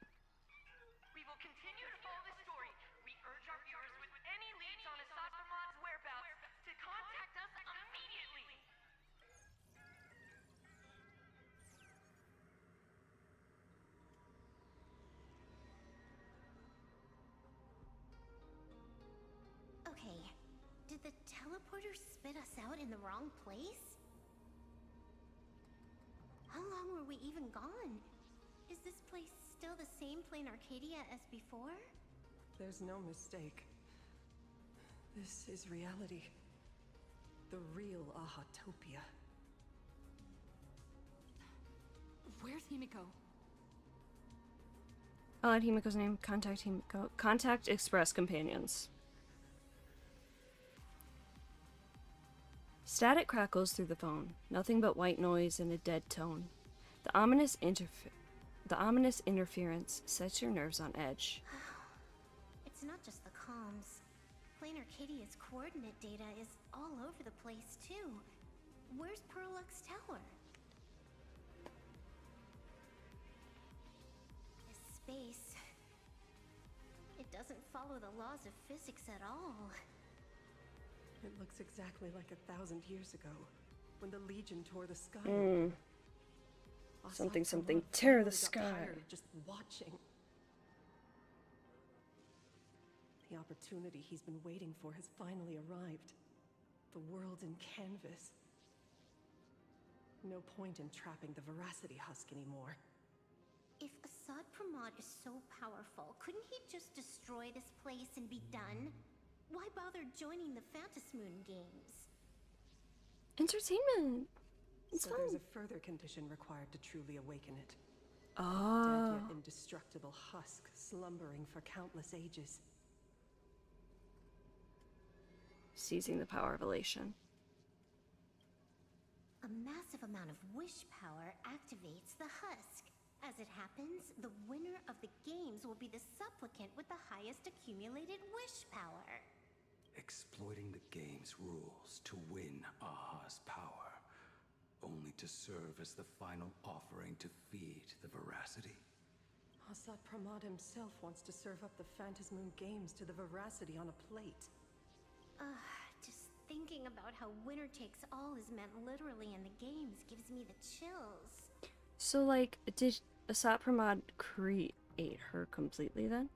We will continue to follow this story. We urge our viewers with any leads on Assault Pramod's whereabouts to contact us immediately. Okay, did the teleporter spit us out in the wrong place? How long were we even gone? Is this place still the same Plain Arcadia as before? There's no mistake. This is reality. The real Ahatopia. Where's Himiko? I'll add Himiko's name. Contact Himiko. Contact Express Companions. Static crackles through the phone. Nothing but white noise and a dead tone. The ominous interference sets your nerves on edge. It's not just the comms. Plain Arcadia's coordinate data is all over the place, too. Where's Perlux Tower? This space... it doesn't follow the laws of physics at all. It looks exactly like 1,000 years ago, when the Legion tore the sky. Something, Asat something, Pramod tear the finally got sky. tired of just watching. The opportunity he's been waiting for has finally arrived. The world in canvas. No point in trapping the Veracity Husk anymore. If Asad Pramod is so powerful, couldn't he just destroy this place and be done? Why bother joining the Phantasmoon Games? Entertainment. It's So fun. there's a further condition required to truly awaken it. Oh. Dead yet indestructible husk slumbering for countless ages. Seizing the power of elation. A massive amount of wish power activates the husk. As it happens, the winner of the games will be the supplicant with the highest accumulated wish power. Exploiting the game's rules to win Aha's power, only to serve as the final offering to feed the Veracity. Asat Pramod himself wants to serve up the Phantasmoon Games to the Veracity on a plate. Just thinking about how winner takes all is meant literally in the games gives me the chills. So, like, did Asat Pramod create her completely then?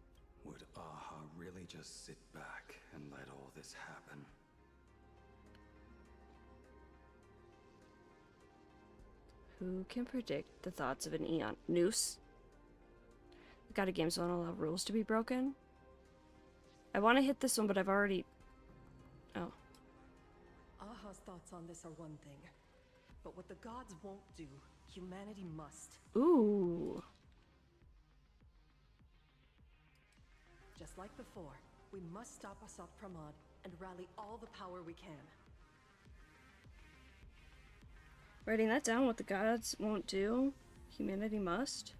Would Aha really just sit back and let all this happen? Who can predict the thoughts of an eon? Noose? The God of Games won't allow rules to be broken. I want to hit this one, but I've already... Oh. Aha's thoughts on this are one thing. But what the gods won't do, humanity must. Ooh. Just like before, we must stop Asat Pramod and rally all the power we can. Writing that down, what the gods won't do, humanity must.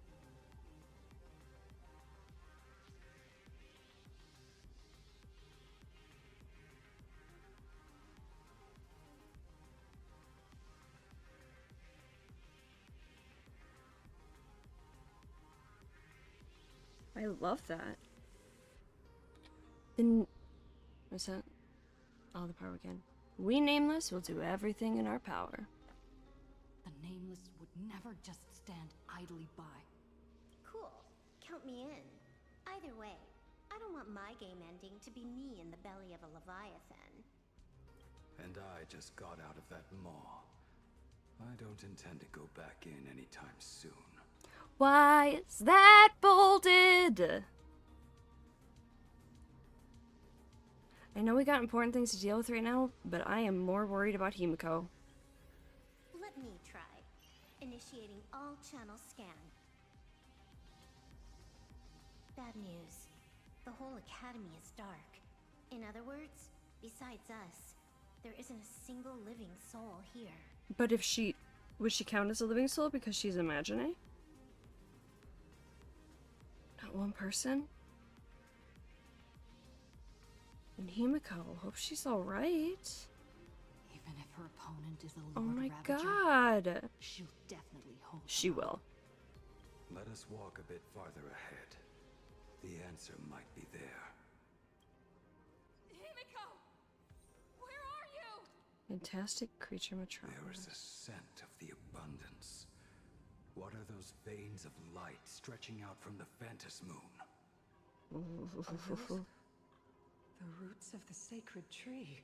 I love that. Then, what's that? All the power we can. We Nameless will do everything in our power. The Nameless would never just stand idly by. Cool. Count me in. Either way, I don't want my game ending to be me in the belly of a Leviathan. And I just got out of that maw. I don't intend to go back in anytime soon. Why is that bolded? I know we got important things to deal with right now, but I am more worried about Himiko. Let me try. Initiating all channel scan. Bad news. The whole academy is dark. In other words, besides us, there isn't a single living soul here. But if she... would she count as a living soul because she's imagining? Not one person? And Himiko, hope she's alright. Even if her opponent is a Oh Lord my Ravager, god. she'll definitely hold She her own. will. Let us walk a bit farther ahead. The answer might be there. Himiko! Where are you? Fantastic creature There metropolis. is a scent of the abundance. What are those veins of light stretching out from the Phantos Moon? The roots of the sacred tree.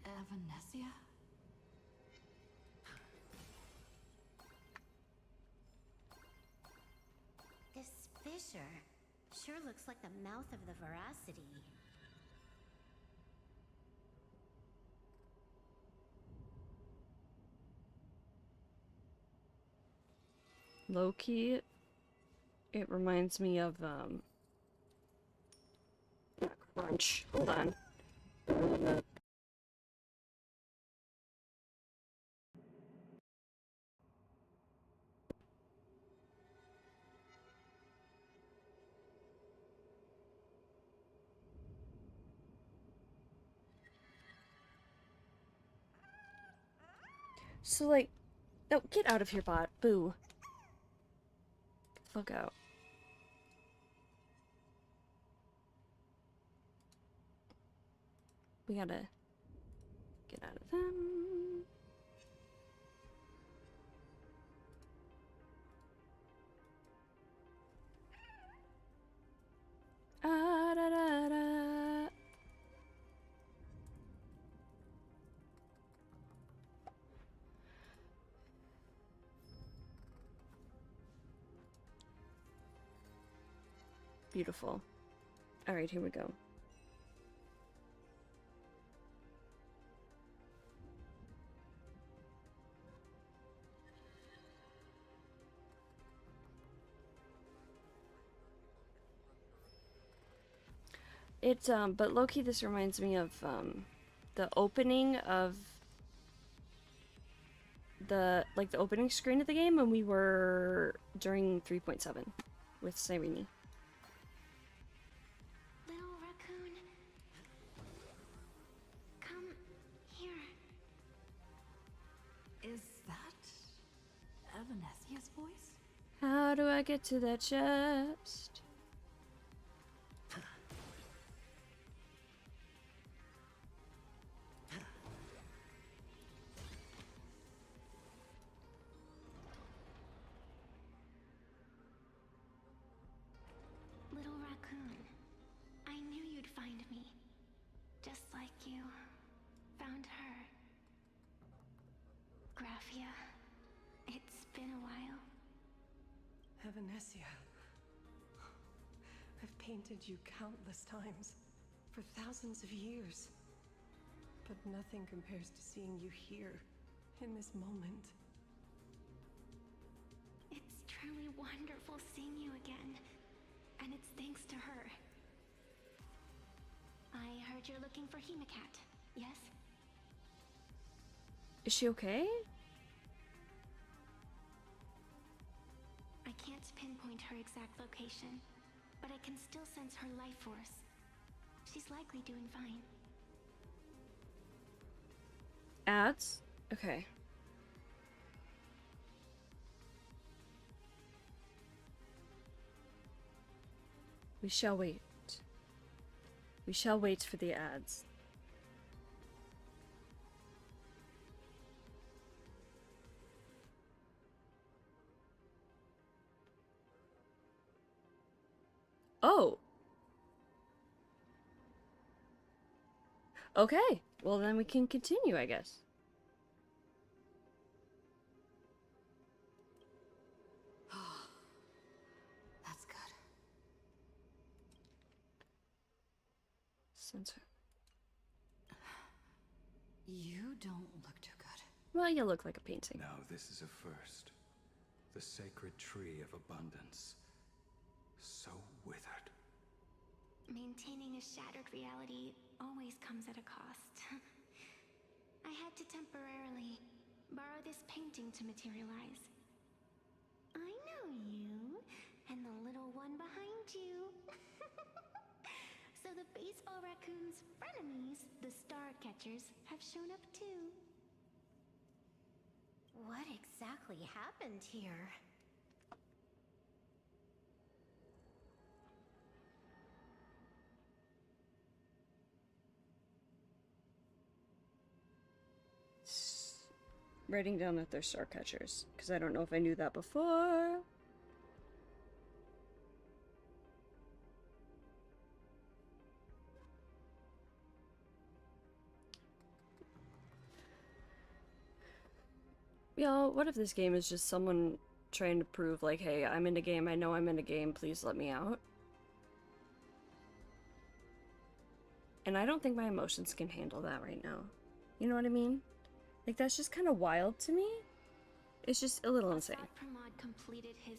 Evanesia? This fissure sure looks like the mouth of the Veracity. Low-key, it reminds me of, Crunch. Hold on. So, like, no, get out of here, bot. Boo. Fuck out. We gotta get out of them. Ah, da, da, da. Beautiful. Alright, here we go. It's, but low-key this reminds me of, the opening of the opening screen of the game when we were during 3.7 with Cyrene. Little raccoon. Come here. Is that Evanesia's voice? How do I get to that chest? Little raccoon. I knew you'd find me. Just like you found her. Graphia. Evanesia. I've painted you countless times, for thousands of years. But nothing compares to seeing you here, in this moment. It's truly wonderful seeing you again. And it's thanks to her. I heard you're looking for Hemacat, yes? Is she okay? I can't pinpoint her exact location, but I can still sense her life force. She's likely doing fine. Ads? Okay. We shall wait. We shall wait for the ads. Oh! Okay, well then we can continue, I guess. That's good. Sensor. You don't look too good. Well, you look like a painting. Now this is a first. The sacred tree of abundance. So withered. Maintaining a shattered reality always comes at a cost. I had to temporarily borrow this painting to materialize. I know you, and the little one behind you. So the baseball raccoon's frenemies, the star catchers, have shown up too. What exactly happened here? Writing down that they're star catchers, because I don't know if I knew that before. Yo, what if this game is just someone trying to prove, like, hey, I'm in a game, I know I'm in a game, please let me out? And I don't think my emotions can handle that right now. You know what I mean? Like, that's just kind of wild to me. It's just a little insane. Assad Pramod completed his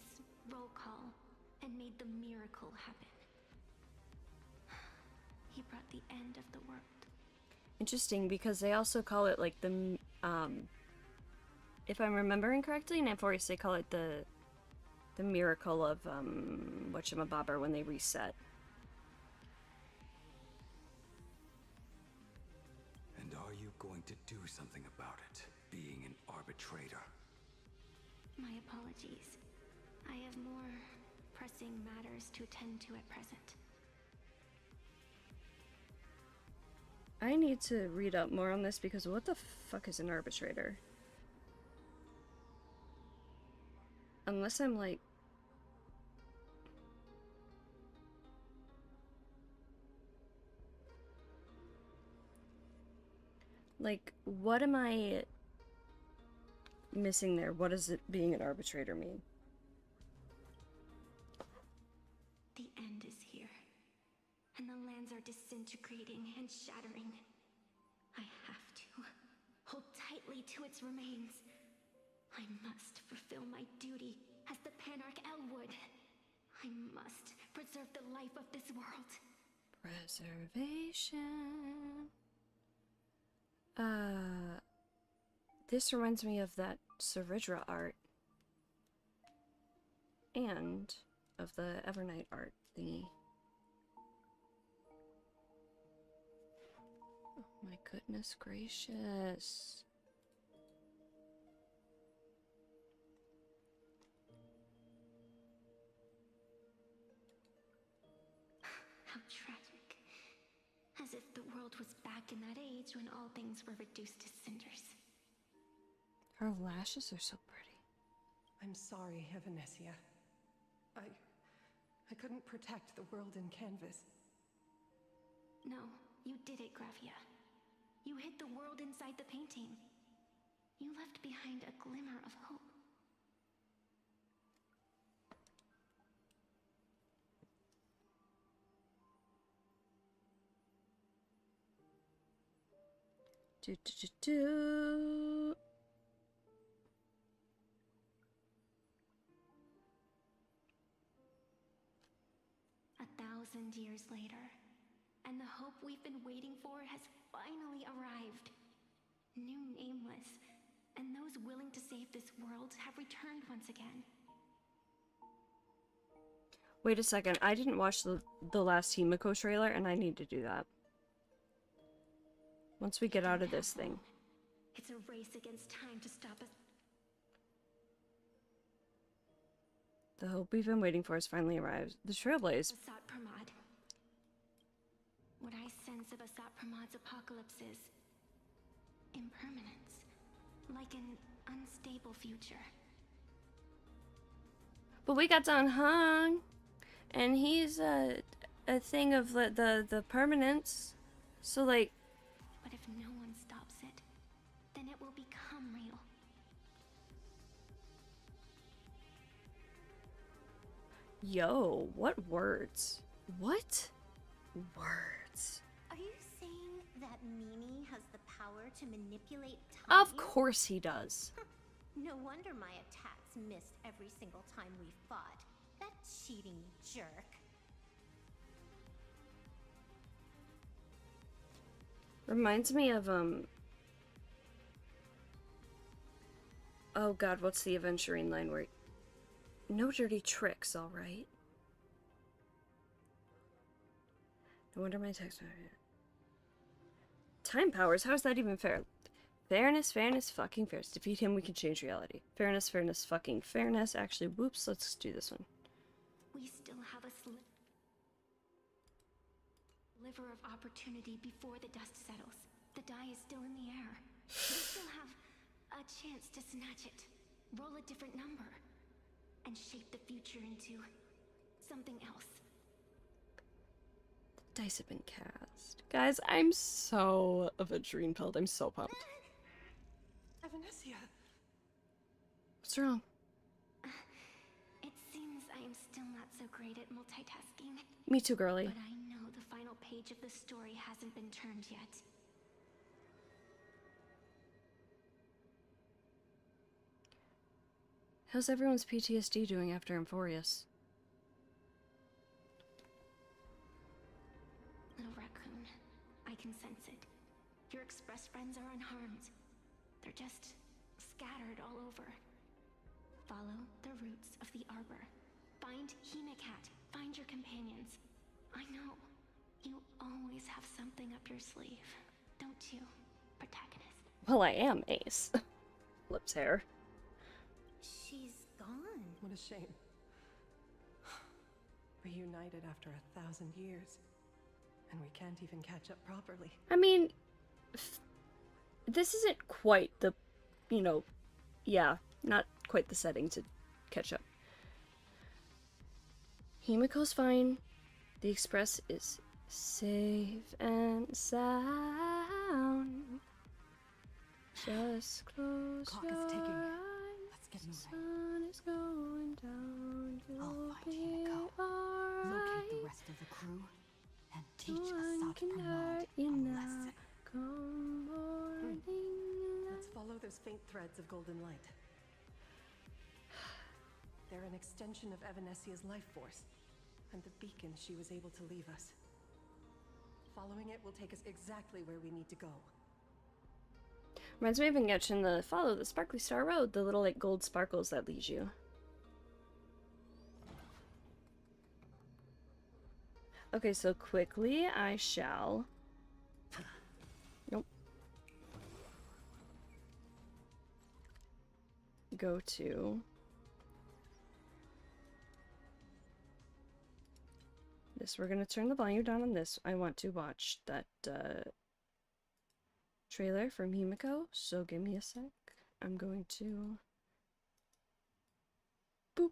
roll call and made the miracle happen. He brought the end of the world. Interesting, because they also call it, like, the, if I'm remembering correctly, in F4 they call it the miracle of, whatchamabobber when they reset. And are you going to do something about it, being an arbitrator? My apologies. I have more pressing matters to attend to at present. I need to read up more on this, because what the fuck is an arbitrator? Unless I'm like... Like, what am I missing there? What does it being an arbitrator mean? The end is here, and the lands are disintegrating and shattering. I have to hold tightly to its remains. I must fulfill my duty as the Panarch Elwood. I must preserve the life of this world. Preservation. This reminds me of that Saridra art. And of the Evernight art thingy. Oh my goodness gracious. How tragic. As if the world was back in that age when all things were reduced to cinders. Her lashes are so pretty. I'm sorry, Evanesia. I couldn't protect the world in canvas. No, you did it, Gravia. You hid the world inside the painting. You left behind a glimmer of hope. Do, do, do, do. A 1,000 years later, and the hope we've been waiting for has finally arrived. New Nameless, and those willing to save this world have returned once again. Wait a second, I didn't watch the last Himiko trailer, and I need to do that. Once we get out of this thing. It's a race against time to stop us. The hope we've been waiting for has finally arrived. The Trailblaze. Asat Pramad. What I sense of Asat Pramad's apocalypse is impermanence, like an unstable future. But we got Dan Hong, and he's a thing of the permanence. So like. But if no one stops it, then it will become real. Yo, what words? What words? Are you saying that Mimi has the power to manipulate time? Of course he does. No wonder my attacks missed every single time we fought. That cheating jerk. Reminds me of oh god, what's the Aventurine line where no dirty tricks, alright? No wonder my text. Time powers, how is that even fair? Fairness, fairness, fucking fairness. Defeat him, we can change reality. Fairness, fairness, fucking fairness. Actually, whoops, let's do this one. We still have a sliver of opportunity before the dust settles. The die is still in the air. We still have a chance to snatch it, roll a different number, and shape the future into something else. The dice have been cast. Guys, I'm so Aventurine pilled. I'm so pumped. Evanessia. What's wrong? It seems I am still not so great at multitasking. Me too, girly. But I know the final page of the story hasn't been turned yet. How's everyone's PTSD doing after Emphorius? Little raccoon, I can sense it. Your express friends are unharmed. They're just scattered all over. Follow the roots of the arbor. Find Himicat. Find your companions. I know. You always have something up your sleeve, don't you, protagonist? Well, I am Ace. Lips hair. She's gone. What a shame. Reunited after 1,000 years. And we can't even catch up properly. I mean, this isn't quite the, you know, yeah, not quite the setting to catch up. Himiko's fine. The Express is safe and sound. Just close Clock your is ticking. eyes. Let's get The moving. sun is going down. I'll You'll find be Himiko. Locate the alright. rest of the crew and teach One Asat can Pramad hurt a you now. lesson. Come morning Let's follow those faint threads of golden light. They're an extension of Evanessia's life force, and the beacon she was able to leave us. Following it will take us exactly where we need to go. Reminds me of Engage the Follow the Sparkly Star Road, the little like gold sparkles that lead you. Okay, so quickly I shall. Nope. Go to this. We're gonna turn the volume down on this. I want to watch that trailer from Himiko, so give me a sec. I'm going to boop.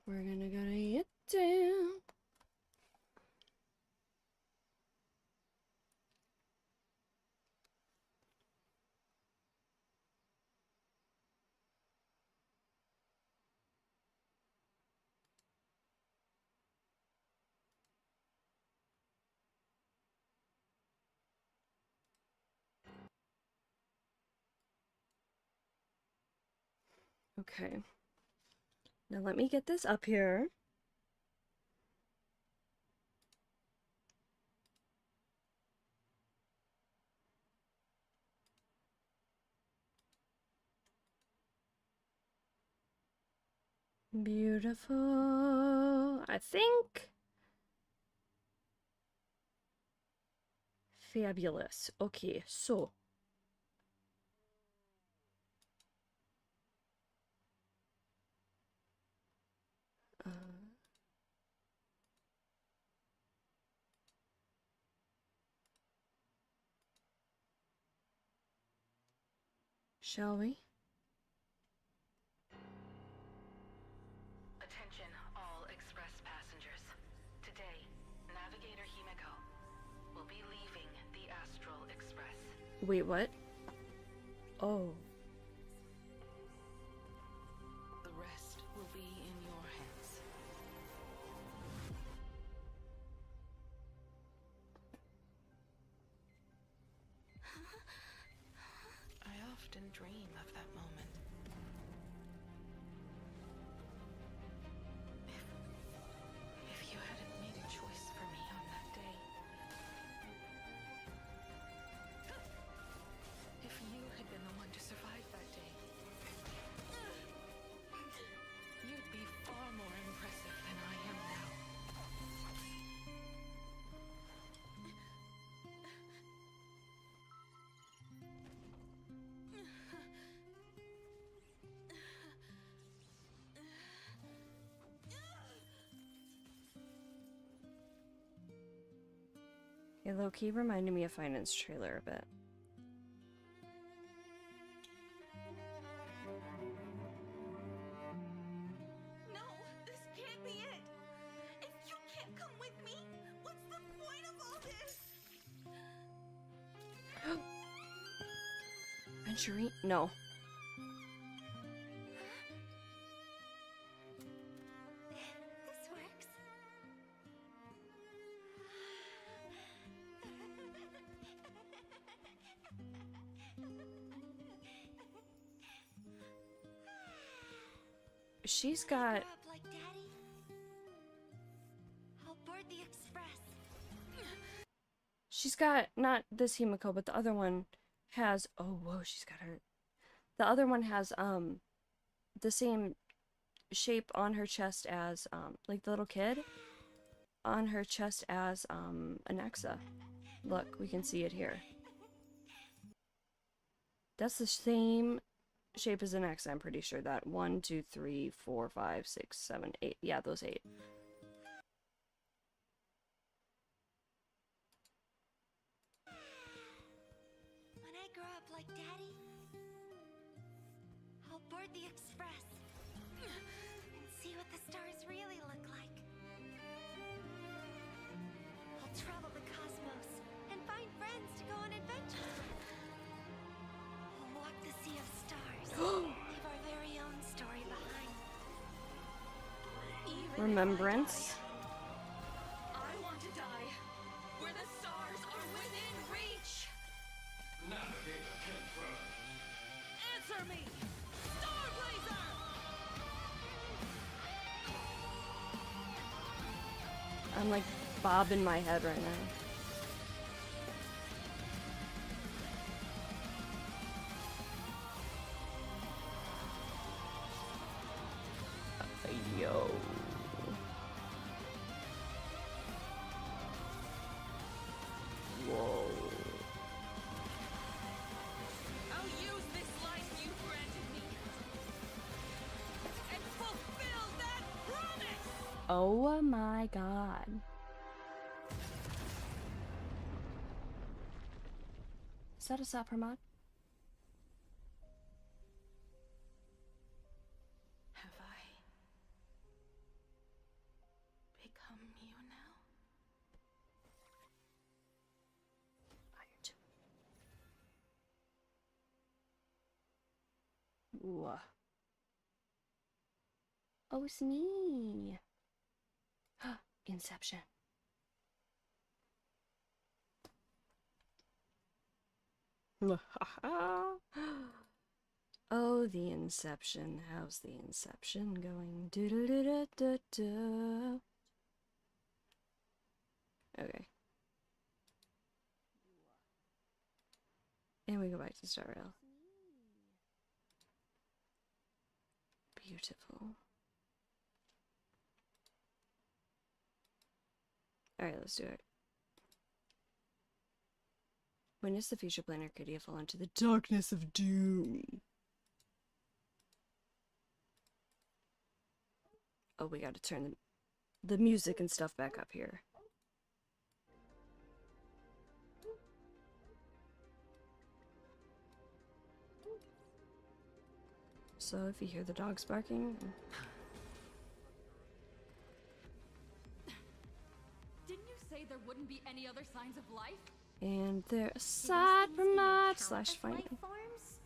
We're gonna go to YouTube. Okay. Now let me get this up here. Beautiful. I think. Fabulous. Okay, so. Shall we? Attention all express passengers. Today, Navigator Himeko will be leaving the Astral Express. Wait, what? Oh. The rest will be in your hands. I often dream of that moment. If you hadn't made a choice for me on that day. If you had been the one to survive that day. You'd be far more impressive than I am now. Hey, low-key reminded me of Finance trailer a bit. No, this can't be it. If you can't come with me, what's the point of all this? Venturing? No. This works. She's got... Grow up like Daddy. I'll board the express. She's got, not this Himiko, but the other one has... Oh, whoa, she's got her... The other one has, the same shape on her chest as, like the little kid. On her chest as, Alexa. Look, we can see it here. That's the same shape as an X, I'm pretty sure. That 1, 2, 3, 4, 5, 6, 7, 8. Yeah, those 8. When I grow up like Daddy, I'll board the express and see what the stars really look like. I'll travel the cosmos and find friends to go on adventures with. We'll walk the sea of stars, leave our very own story behind. Even if I Remembrance. die, I want to die where the stars are within reach. Navigator confirmed. Answer me, Starblazer! I'm like bobbing my head right now. Yo. Whoa. I'll use this life you granted me and fulfill that promise! Oh my god. Is that a Sapper mod? Have I become you now? Ooh. Oh, it's me. Inception. Oh, the Inception. How's the Inception going? Do do do do do do. Okay. And we go back to Star Rail. Beautiful. Alright, let's do it. When does the future plan Arcadia fall into the darkness of doom? Oh, we gotta turn the music and stuff back up here. So if you hear the dogs barking... Didn't you say there wouldn't be any other signs of life? And they're aside from mod slash fighting. Forms?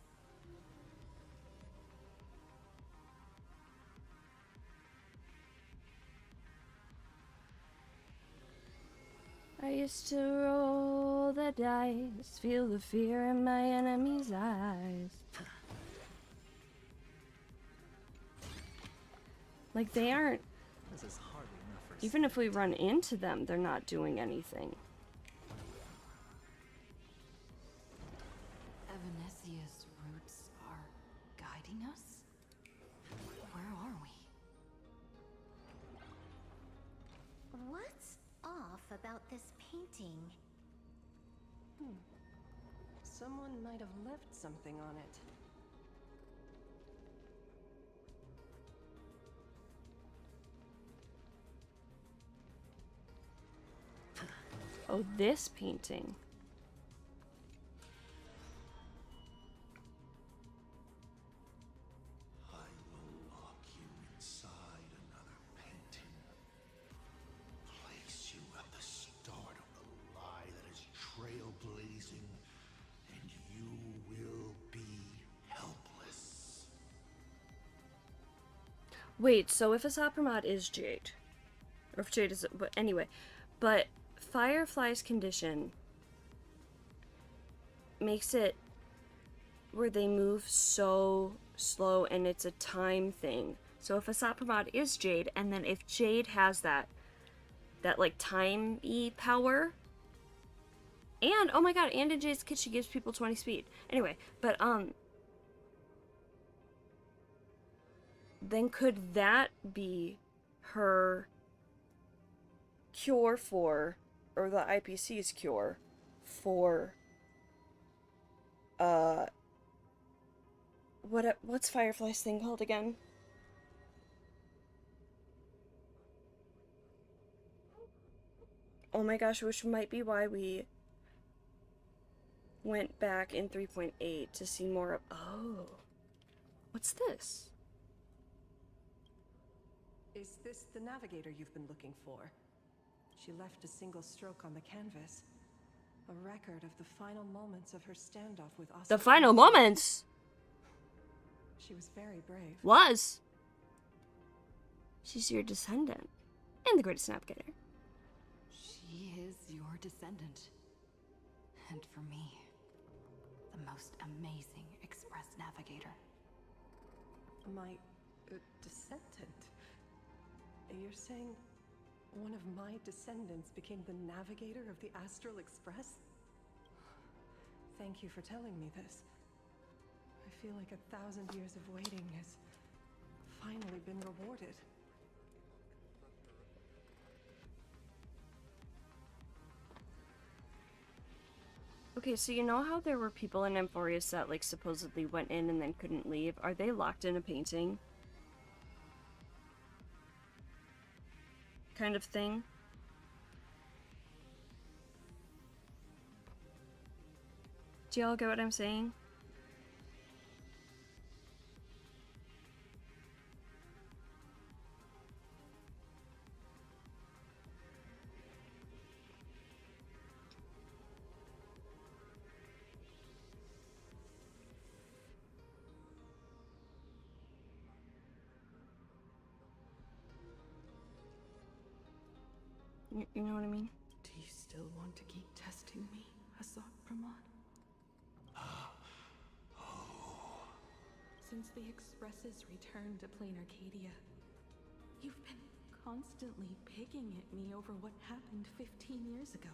I used to roll the dice, feel the fear in my enemy's eyes. Like, they aren't... This is hardly enough for Even if we run into them, they're not doing anything. Evanesia's roots are guiding us? Where are we? What's off about this painting? Someone might have left something on it. Oh, this painting. I will lock you inside another painting. Place you at the start of the lie that is trailblazing, and you will be helpless. Wait, so if a Sopromod is Jade, or if Jade is, but anyway, but Firefly's condition makes it where they move so slow and it's a time thing. So if a Sopromod is Jade, and then if Jade has that like time-y power, and oh my god, and in Jade's kit she gives people 20 speed. Anyway, but then could that be her cure for, or the IPC's cure for, what's Firefly's thing called again? Oh my gosh, which might be why we went back in 3.8 to see more of, oh, what's this? Is this the navigator you've been looking for? She left a single stroke on the canvas. A record of the final moments of her standoff with Oscar. The final moments She was very brave. was. She's your descendant and the greatest navigator. She is your descendant. And for me, the most amazing express navigator. My descendant? You're saying one of my descendants became the navigator of the Astral Express? Thank you for telling me this. I feel like 1,000 years of waiting has finally been rewarded. Okay, so you know how there were people in Amphorius that like supposedly went in and then couldn't leave? Are they locked in a painting? Kind of thing? Do y'all get what I'm saying? You know what I mean? Do you still want to keep testing me, Asad Pramod? Since the Express's return to Plain Arcadia, you've been constantly picking at me over what happened 15 years ago.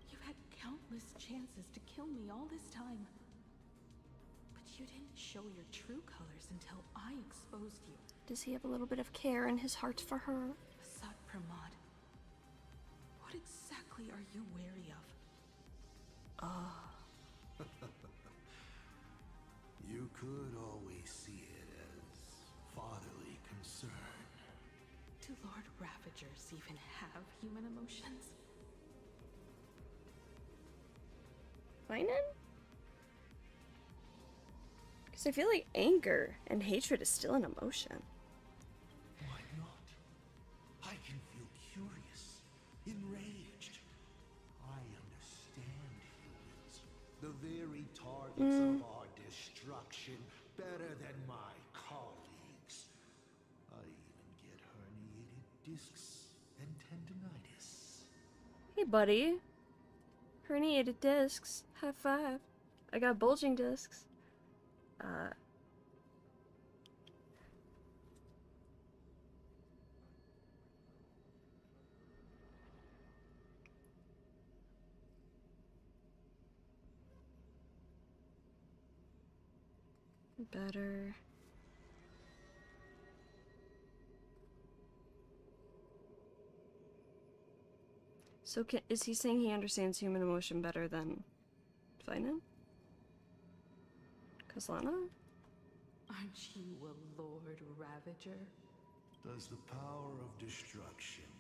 You've had countless chances to kill me all this time. But you didn't show your true colors until I exposed you. Does he have a little bit of care in his heart for her? Asad Pramod, what exactly are you wary of? You could always see it as fatherly concern. Do Lord Ravagers even have human emotions? Finan? Because I feel like anger and hatred is still an emotion. Why not? I can feel curious, enraged. I understand humans, the very targets of our destruction, better than my colleagues. I even get herniated discs and tendinitis. Hey, buddy. Herniated discs. High five. I got bulging discs. Better. So is he saying he understands human emotion better than Finan? Kaslana? Aren't you a Lord Ravager? Does the power of destruction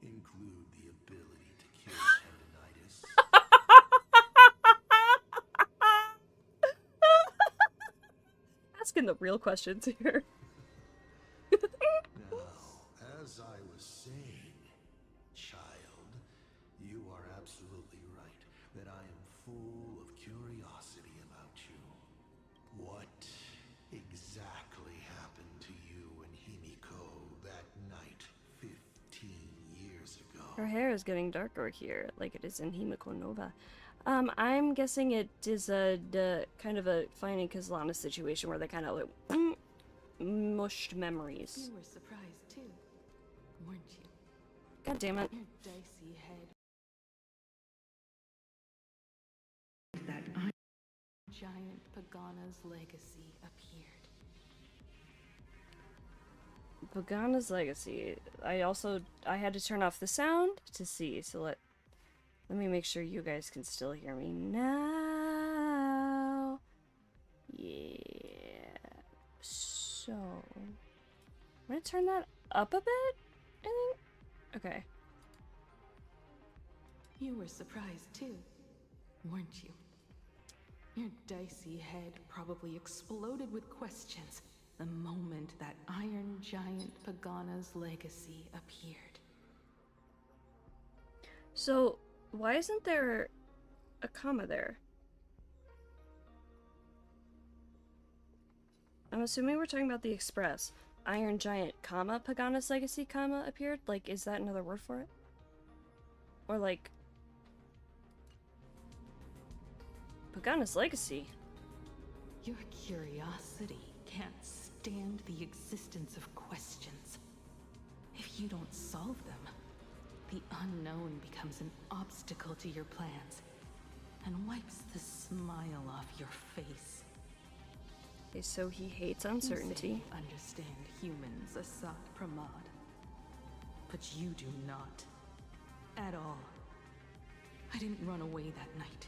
include the ability to cure tendinitis? Asking the real questions here. Now, as I was saying, child, you are absolutely right that I am full of curiosity about you. What exactly happened to you and Himiko that night 15 years ago? Her hair is getting darker here, like it is in Himiko Nova. I'm guessing it is a kind of a finding Kaslana situation where they kind of like mushed memories. You were surprised too, weren't you? God damn it. Your dicey head. That iron giant Pagana's legacy appeared. Pagana's legacy. I had to turn off the sound to see, so let me make sure you guys can still hear me now. Yeah. So, I'm gonna turn that up a bit, I think. Okay. You were surprised too, weren't you? Your dicey head probably exploded with questions the moment that iron giant Pagana's legacy appeared. So, why isn't there a comma there? I'm assuming we're talking about the Express. Iron Giant, comma, Pagana's Legacy, comma, appeared? Like, is that another word for it? Or like... Pagana's Legacy? Your curiosity can't stand the existence of questions. If you don't solve them, the unknown becomes an obstacle to your plans and wipes the smile off your face. Okay, so he hates You uncertainty. say you understand humans, Asad Pramod. But you do not. At all. I didn't run away that night.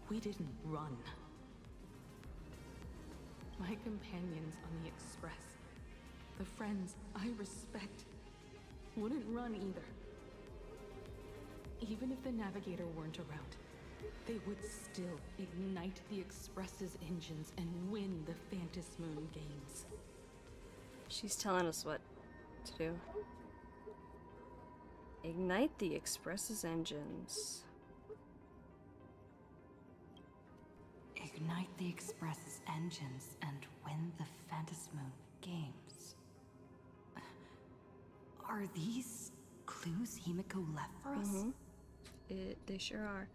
We didn't run. My companions on the Express, the friends I respect, wouldn't run either. Even if the Navigator weren't around, they would still ignite the Express's engines and win the Phantasmoon games. She's telling us what to do. Ignite the Express's engines. Ignite the Express's engines and win the Phantasmoon games. Are these clues Himiko left for us? They sure are.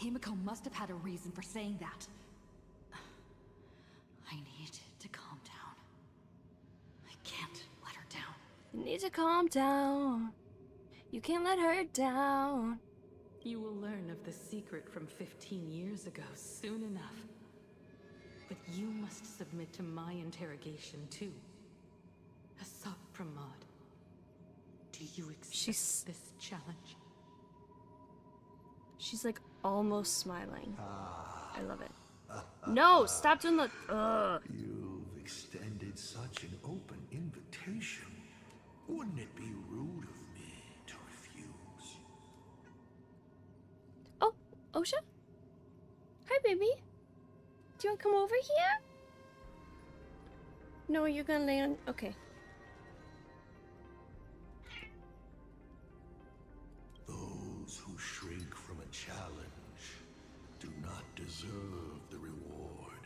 Himiko must have had a reason for saying that. I need to calm down. I can't let her down. You need to calm down. You can't let her down. You will learn of the secret from 15 years ago soon enough. But you must submit to my interrogation too. Asat Pramod. Do you accept this challenge? She's like almost smiling. I love it. No, stop doing the. Ugh. You've extended such an open invitation. Wouldn't it be rude of me to refuse? Oh, Osha? Hi, baby. Do you want to come over here? No, you're gonna lay on. Okay. Those who shrink from a challenge do not deserve the reward.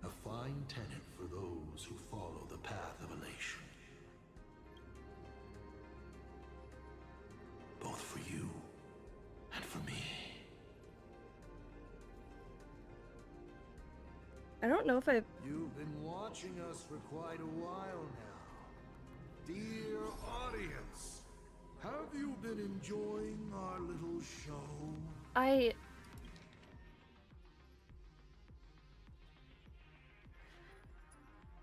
A fine tenet for those who follow the path of elation. Both for you and for me. I don't know if I. You've been watching us for quite a while now. Dear audience, have you been enjoying our little show? I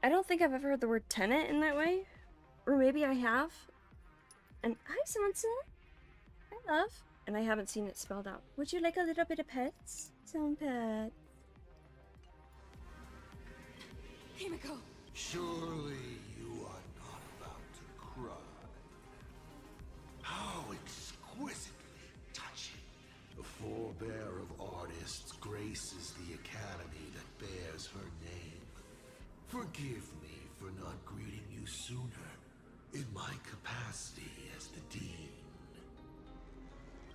don't think I've ever heard the word tenant in that way. Or maybe I have. And hi, Sansa. Hi, love. And I haven't seen it spelled out. Would you like a little bit of pets? Some pets. Himiko! Surely you are not about to cry. How exquisitely touching. The forebear of artists graces the academy that bears her name. Forgive me for not greeting you sooner in my capacity as the dean.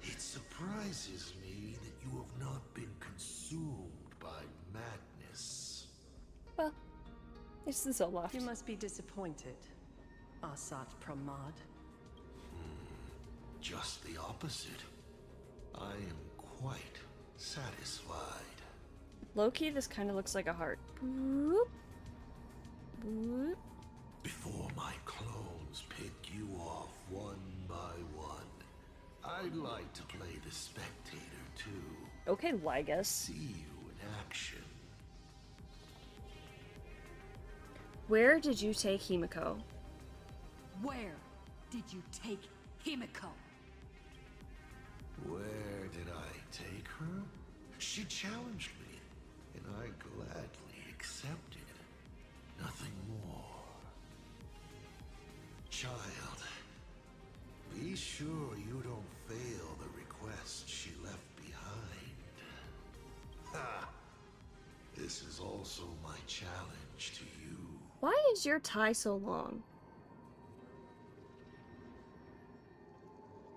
It surprises me that you have not been consumed by madness. Well, this is Olaf. You must be disappointed, Asat Pramod. Just the opposite. I am quite satisfied. Low-key, this kind of looks like a heart. Boop. Boop. Before my clones pick you off one by one, I'd like to play the spectator too. Okay, Lygus. See you in action. Where did you take Himiko? Where did you take Himiko? Where did I take her? She challenged me, and I gladly accepted. Nothing more. Child, be sure you don't fail the request she left behind. Ha! This is also my challenge to you. Why is your tie so long?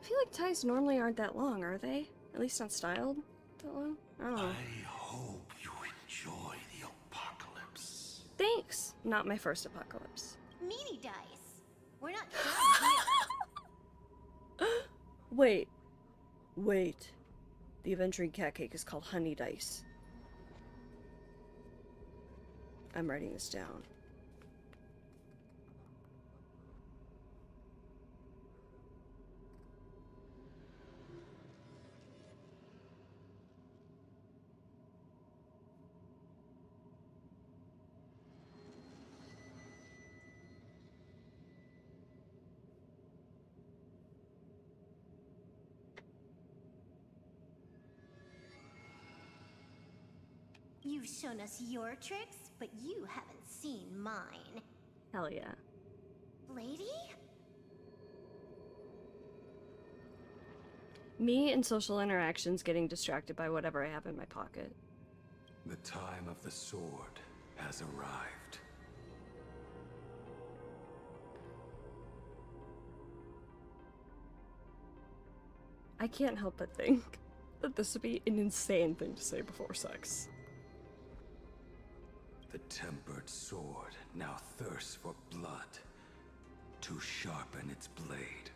I feel like ties normally aren't that long, are they? At least not styled that long? I don't know. I hope you enjoy the apocalypse. Thanks! Not my first apocalypse. Meanie dice. We're not done here. Wait. Wait. The Avengering Cat Cake is called Honey Dice. I'm writing this down. You've shown us your tricks, but you haven't seen mine. Hell yeah. Lady? Me and social interactions getting distracted by whatever I have in my pocket. The time of the sword has arrived. I can't help but think that this would be an insane thing to say before sex. The tempered sword now thirsts for blood to sharpen its blade.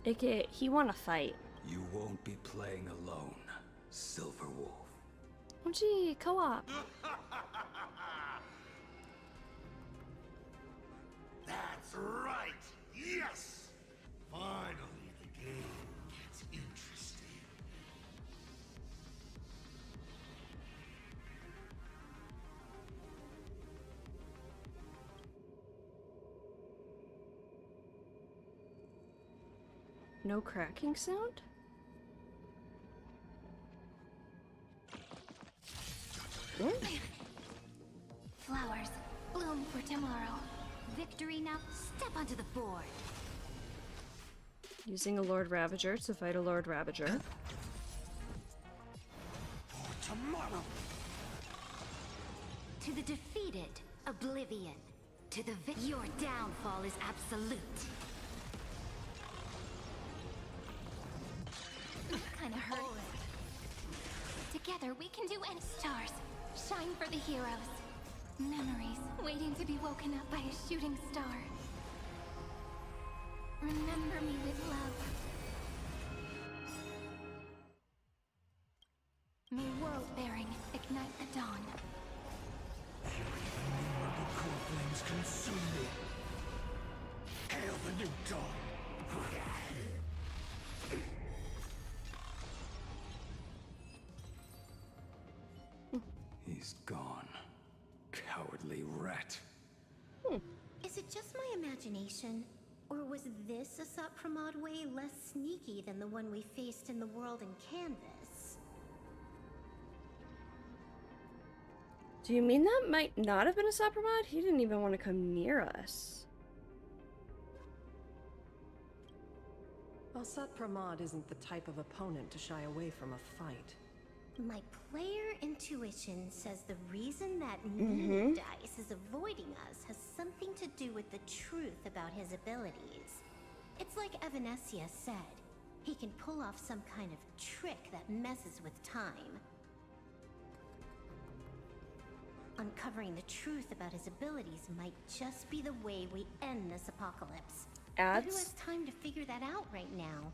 AKA, he wanna fight. You won't be playing alone, Silver Wolf. Oh gee, co-op. That's right! Yes! Finally, the game gets interesting. No cracking sound? Flowers, bloom for tomorrow. Victory now, step onto the board. Using a Lord Ravager to fight a Lord Ravager. For tomorrow! To the defeated, oblivion. To the your downfall is absolute. Kinda hurt. Together we can do any stars. Shine for the heroes. Memories waiting to be woken up by a shooting star. Remember me with love. May world-bearing ignite the dawn. Innumerable core flames consume me. Hail the new dawn! He's gone. Cowardly rat. Is it just my imagination? Or was this a Sot-Pramod way less sneaky than the one we faced in the world in Canvas? Do you mean that might not have been a Sot-Pramod? He didn't even want to come near us. Well, Sot-Pramod isn't the type of opponent to shy away from a fight. My player intuition says the reason that Moon Dice is avoiding us has something to do with the truth about his abilities. It's like Evanescia said. He can pull off some kind of trick that messes with time. Uncovering the truth about his abilities might just be the way we end this apocalypse. But who Ads? has time to figure that out right now?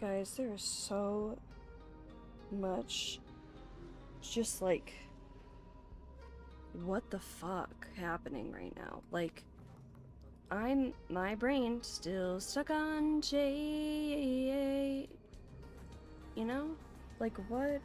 Guys, there is so much just like what the fuck happening right now. Like, my brain still stuck on J, you know? Like, what?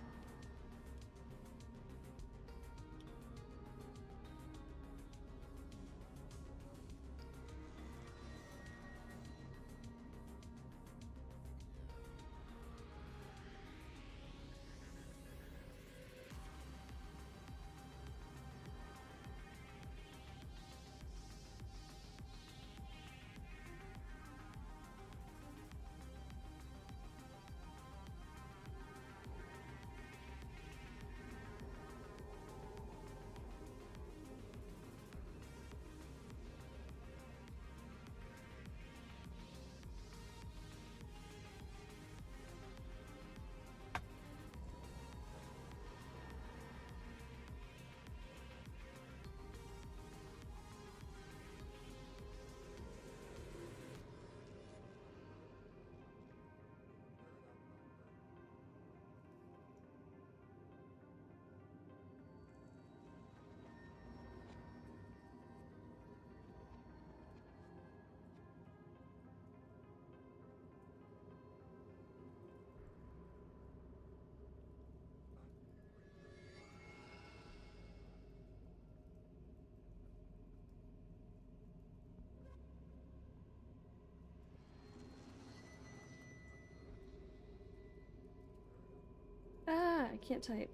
Ah, I can't type.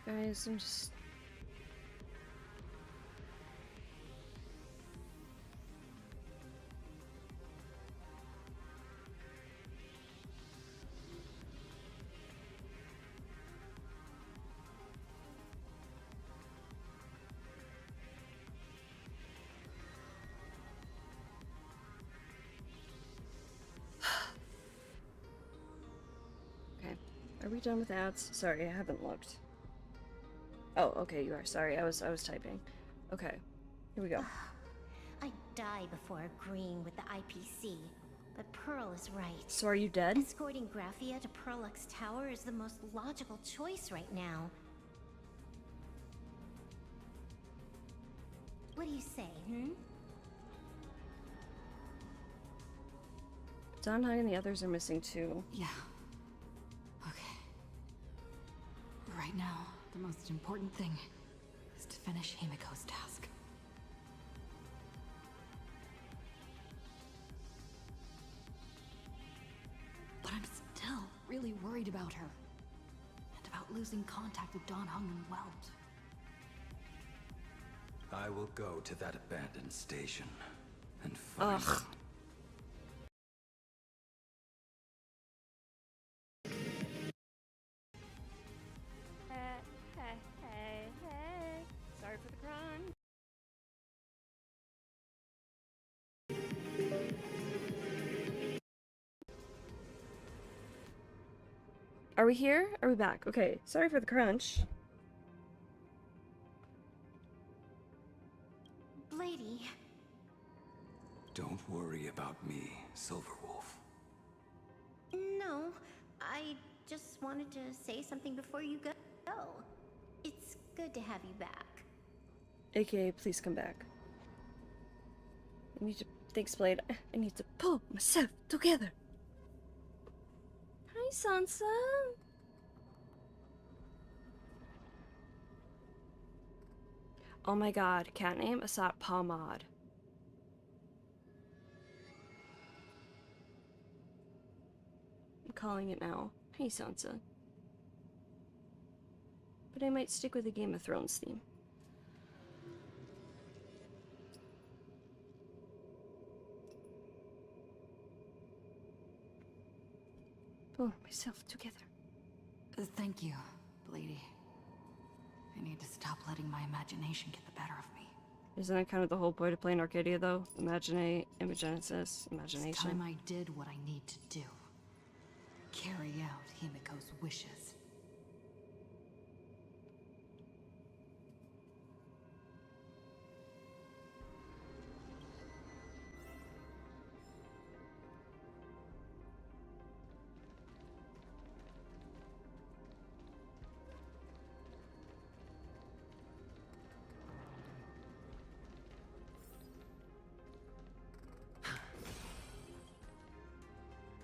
Guys, I'm just... Okay. Are we done with ads? Sorry, I haven't looked. Oh, okay, you are. Sorry, I was typing. Okay. Here we go. I'd die before agreeing with the IPC, but Pearl is right. So are you dead? Escorting Graphia to Pearlux Tower is the most logical choice right now. What do you say, Don High and the others are missing too. Yeah. Okay. Right now, the most important thing is to finish Himiko's task. But I'm still really worried about her. And about losing contact with Don Hung and Welt. I will go to that abandoned station and find Ugh. Hey. Sorry for the crunch. Are we here? Are we back? Okay, sorry for the crunch. Lady. Don't worry about me, Silverwolf. No, I just wanted to say something before you go. It's good to have you back. AKA, please come back. I need to... Thanks, Blade. I need to pull myself together. Hi, Sansa. Oh my god, cat name? Asat Pomade. I'm calling it now. Hey, Sansa. But I might stick with the Game of Thrones theme. Pull myself together. Thank you, Lady. I need to stop letting my imagination get the better of me. Isn't that kind of the whole point of playing Arcadia, though? Imagenesis, imagination. It's time I did what I need to do. Carry out Himiko's wishes.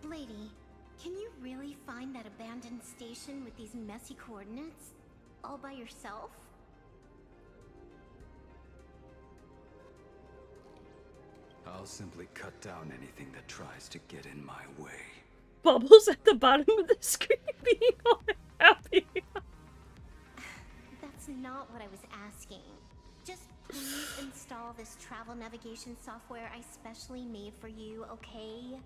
Lady, can you really find that abandoned station with these messy coordinates? All by yourself? I'll simply cut down anything that tries to get in my way. Bubbles at the bottom of the screen being all happy. That's not what I was asking. Just please install this travel navigation software I specially made for you, okay?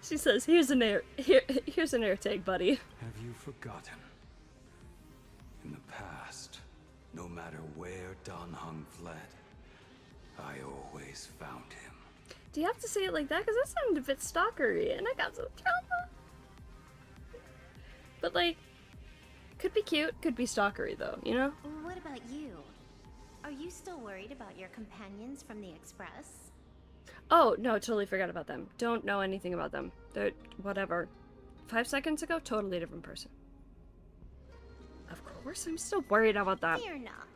She says, here's an air tag, buddy. Have you forgotten? In the past, no matter where Don Hung fled, I always found him. Do you have to say it like that? Because that sounded a bit stalkery, and I got some trauma. But, like, could be cute, could be stalkery, though, you know? What about you? Are you still worried about your companions from the Express? Oh, no, totally forgot about them. Don't know anything about them. They're, whatever. 5 seconds ago, totally different person. Of course, I'm still worried about that. Fear not.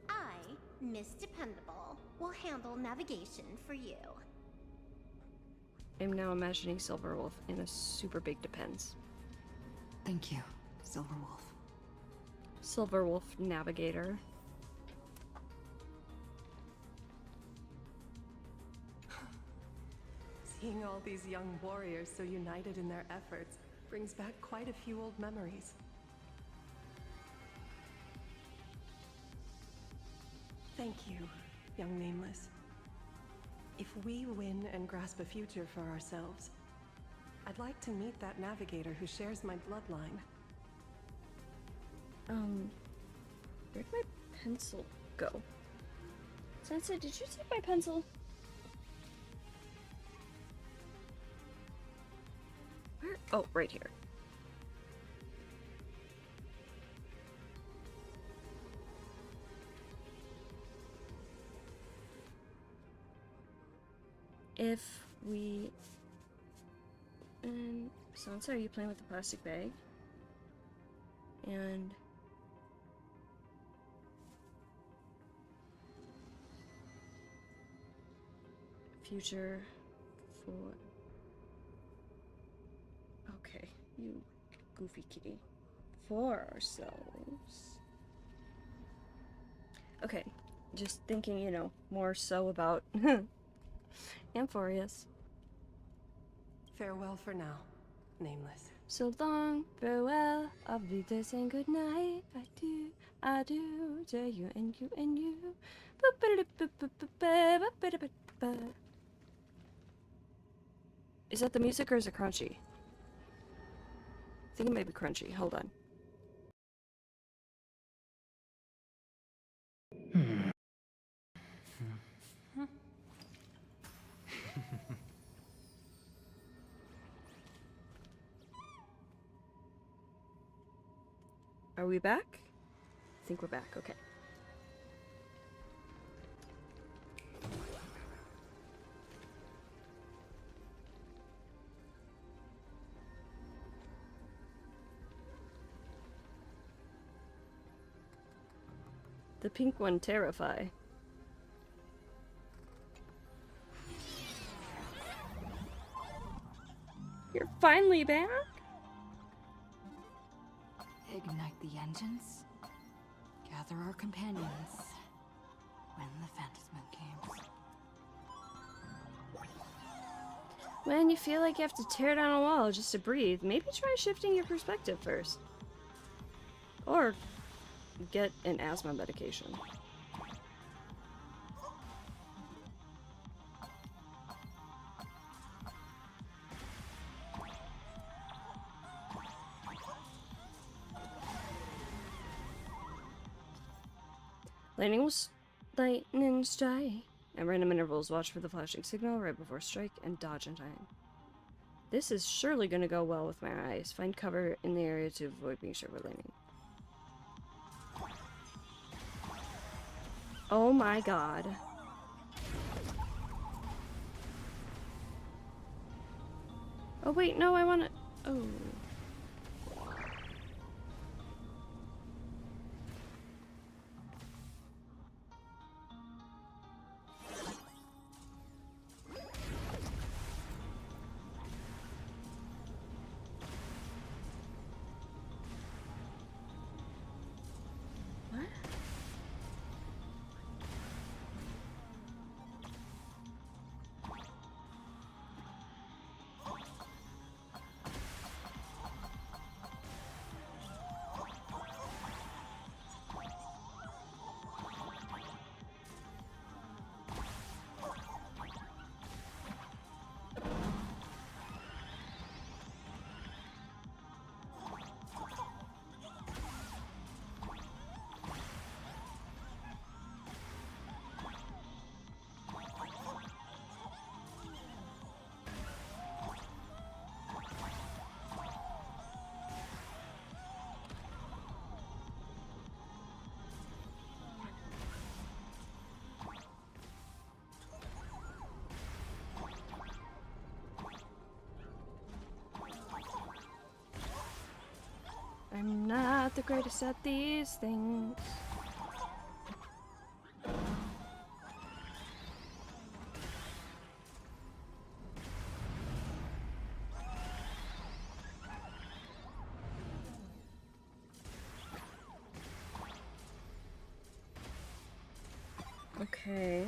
I, Miss Dependable, will handle navigation for you. I'm now imagining Silverwolf in a super big Depends. Thank you, Silverwolf. Silverwolf Navigator. Seeing all these young warriors so united in their efforts brings back quite a few old memories. Thank you, young Nameless. If we win and grasp a future for ourselves, I'd like to meet that navigator who shares my bloodline. Where'd my pencil go? Sansa, did you take my pencil? Where? Oh, right here. If we... And Sansa, are you playing with the plastic bag? And... Future for... Okay, you goofy kitty. For ourselves. Okay, just thinking, you know, more so about Amphorius. Farewell for now, Nameless. So long, farewell, auf Wiedersehen, good night. I do, to you and you and you. Is that the music or is it crunchy? I think it might be crunchy. Hold on. Are we back? I think we're back, okay. The pink one terrify. You're finally back? Ignite the engines. Gather our companions. When the Phantasm comes. When you feel like you have to tear down a wall just to breathe, maybe try shifting your perspective first. Or get an asthma medication. Lightning strike. At random intervals, watch for the flashing signal right before strike and dodge in time. This is surely going to go well with my eyes. Find cover in the area to avoid being sure we're landing. Oh my god. Oh wait, no, I want to... Oh. I'm not the greatest at these things. Okay.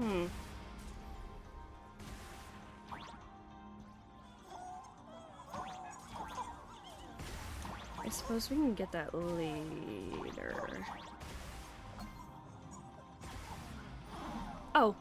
I suppose we can get that later. Oh.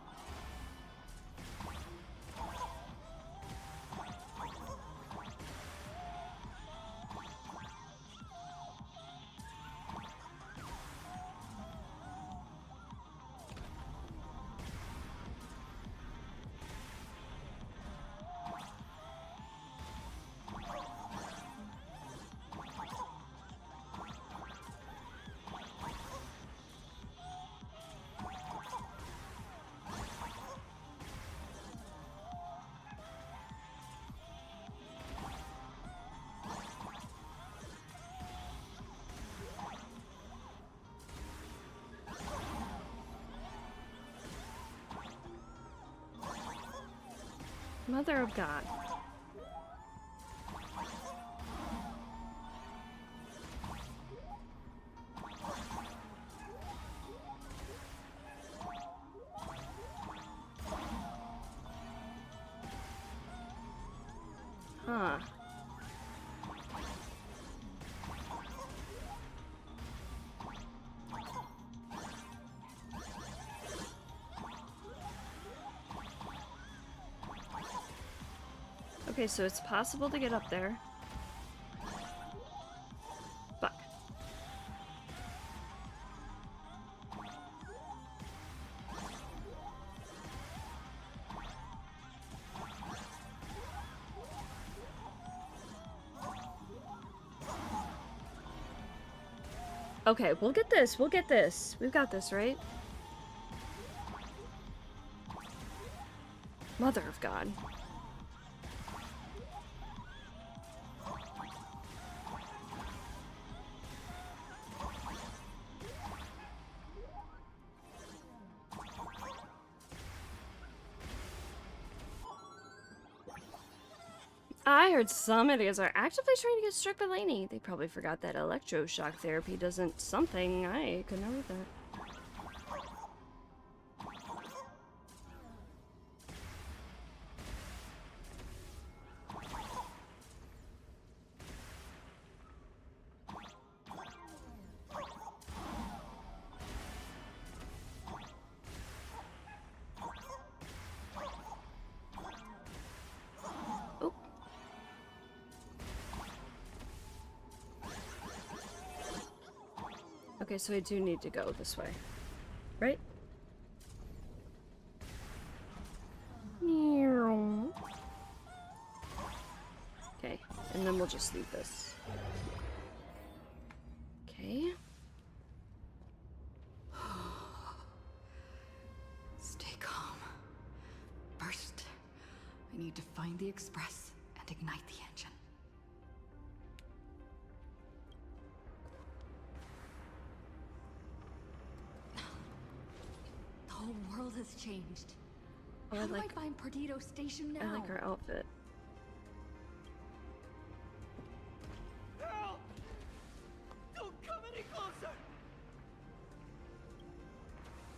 Mother of God. Huh. Okay, so it's possible to get up there. Fuck. Okay, we'll get this. We'll get this. We've got this, right? Mother of God. I heard some idiots are actively trying to get struck by lightning. They probably forgot that electroshock therapy doesn't something. I could never read that. Okay, so I do need to go this way, right? Okay, and then we'll just leave this. Okay. Stay calm. First, I need to find the express and ignite the engine. The whole world has changed. Oh, How do I find Perdido Station now? I like her outfit. Help! Don't come any closer!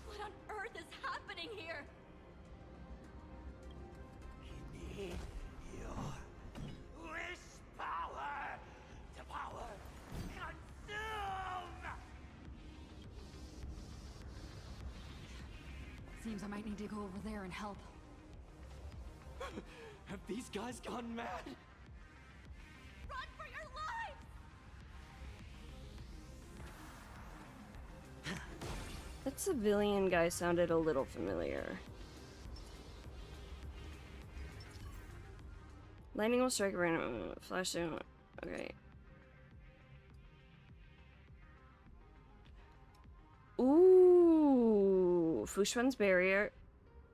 What on earth is happening here? You need your wish power to power consume! Seems I might need to go over there and help. Have these guys gone mad? Run for your lives! That civilian guy sounded a little familiar. Lightning will strike a random flash down. Okay. Ooh, Fushun's barrier.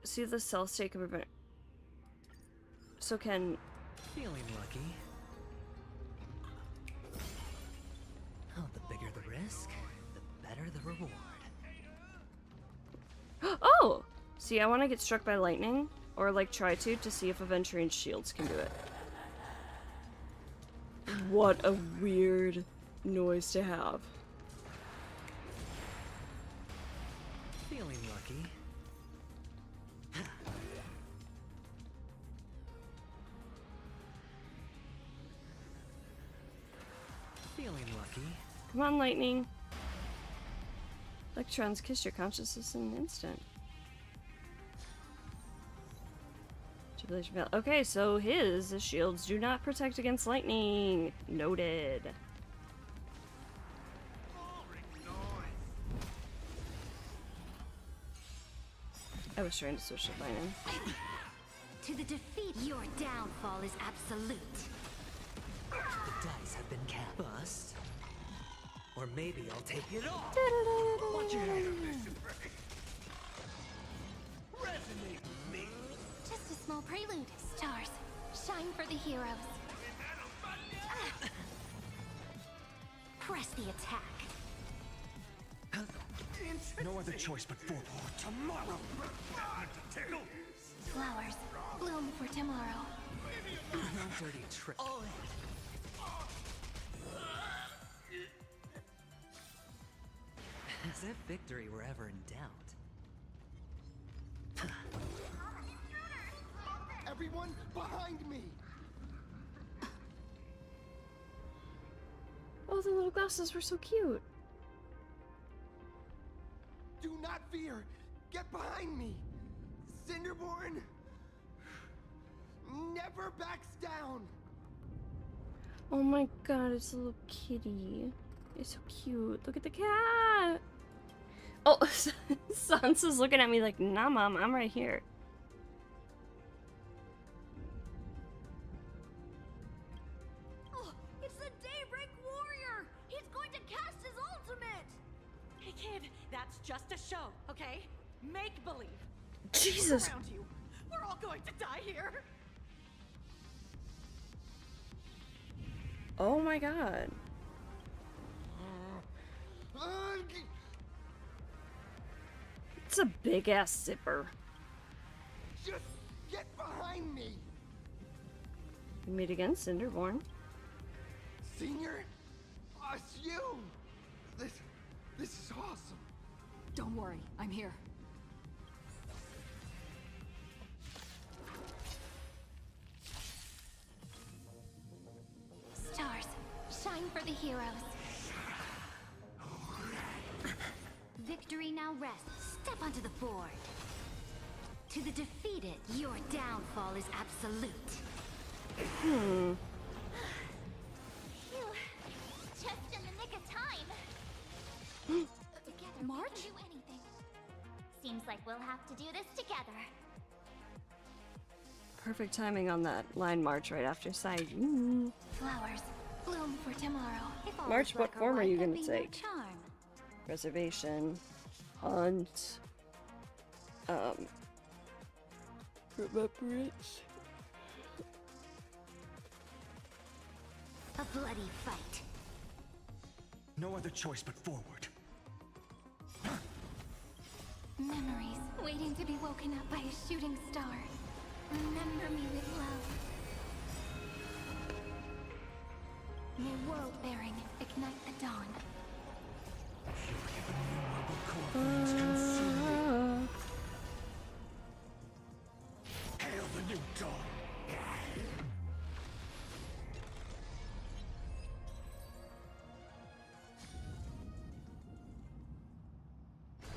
See the cell state can prevent. So can. Feeling lucky. Oh, the bigger the risk, the better the reward. Oh! See, I want to get struck by lightning, or like try to see if Aventurine shields can do it. What a weird noise to have. Feeling lucky. lucky. Come on, Lightning. Electrons kiss your consciousness in an instant. Tribulation fail. Okay, so his shields do not protect against lightning. Noted. I was trying to switch to lightning. To the defeat, your downfall is absolute. The dice have been cast. Bust. Or maybe I'll take it all. Watch your head. Resonate with me. Just a small prelude. Stars, shine for the heroes. Press the attack. No other choice but forward. Tomorrow. Tickle. Flowers, bloom for tomorrow. No dirty trick. All in. As if victory were ever in doubt. Everyone behind me. Oh, the little glasses were so cute. Do not fear. Get behind me. Cinderborn never backs down. Oh my god, it's a little kitty. It's so cute. Look at the cat. Oh, Sansa's looking at me like, nah, Mom, I'm right here. Oh, it's the Daybreak Warrior! He's going to cast his ultimate! Hey kid, that's just a show, okay? Make believe. Jesus. Look around you. We're all going to die here. Oh my god. It's a big ass zipper. Just get behind me. We meet again, Cinderborn. Senior? Us, you. This is awesome. Don't worry, I'm here. Stars, shine for the heroes. Victory now rests. Step onto the board. To the defeated, your downfall is absolute. Phew. Just in the nick of time. Together, March? we can do anything. Seems like we'll have to do this together. Perfect timing on that line march right after side. Ooh. Flowers, bloom for tomorrow. If all March, is what black or form are white, you that'd gonna be no take? charm. Reservation. Hunt. Remembrance. A bloody fight. No other choice but forward. Memories waiting to be woken up by a shooting star. Remember me with love. May world bearing ignite the dawn. Hail the new dawn.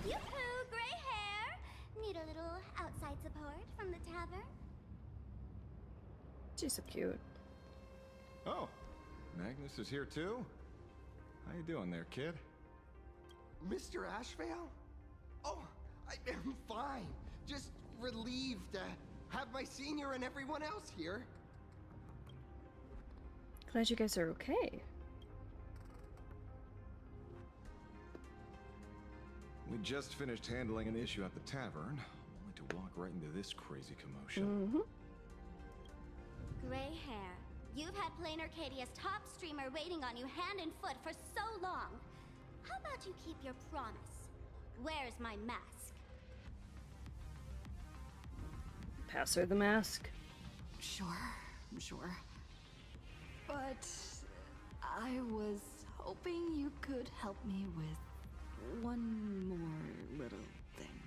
Yoo-hoo, gray hair! Need a little outside support from the tavern? She's so cute. Oh, Magnus is here too? How you doing there, kid? Mr. Ashvale? Oh, I am fine. Just relieved to have my senior and everyone else here. Glad you guys are okay. We just finished handling an issue at the tavern, only to walk right into this crazy commotion. Mm-hmm. Gray hair, you've had Plain Arcadia's top streamer waiting on you hand and foot for so long. How about you keep your promise? Where's my mask? Pass her the mask. Sure. But I was hoping you could help me with one more little thing.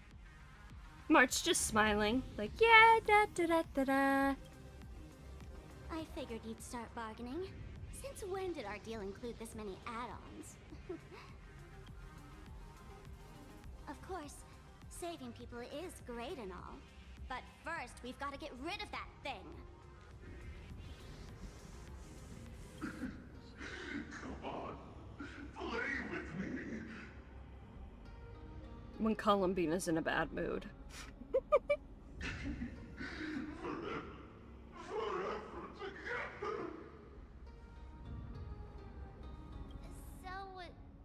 March just smiling, like, yeah, da da da da da. I figured you'd start bargaining. Since when did our deal include this many add-ons? Of course, saving people is great and all. But first, we've got to get rid of that thing. Come on, play with me. When Columbina's in a bad mood. So,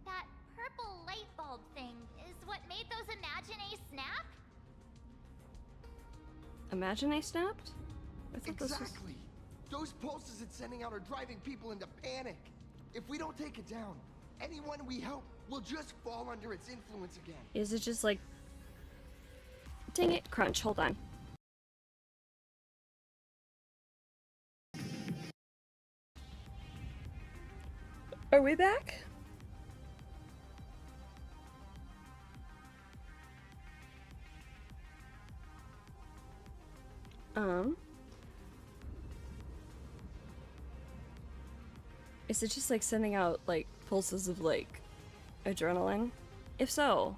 that purple light bulb thing is what made those Imagine snap? Imagine they snapped? I thought this was... Exactly. Those pulses it's sending out are driving people into panic. If we don't take it down, anyone we help will just fall under its influence again. Is it just like... Dang it, crunch, hold on. Are we back? Is it just like sending out like pulses of like adrenaline? If so,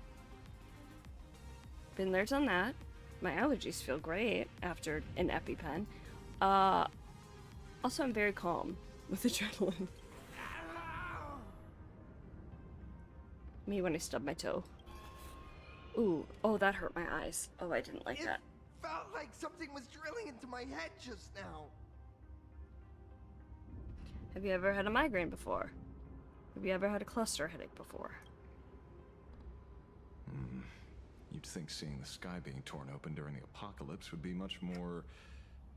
been there, done that. My allergies feel great after an EpiPen. Also I'm very calm with adrenaline. Me when I stubbed my toe. Ooh, oh that hurt my eyes. Oh, I didn't like that. Felt like something was drilling into my head just now. Have you ever had a migraine before? Have you ever had a cluster headache before? You'd think seeing the sky being torn open during the apocalypse would be much more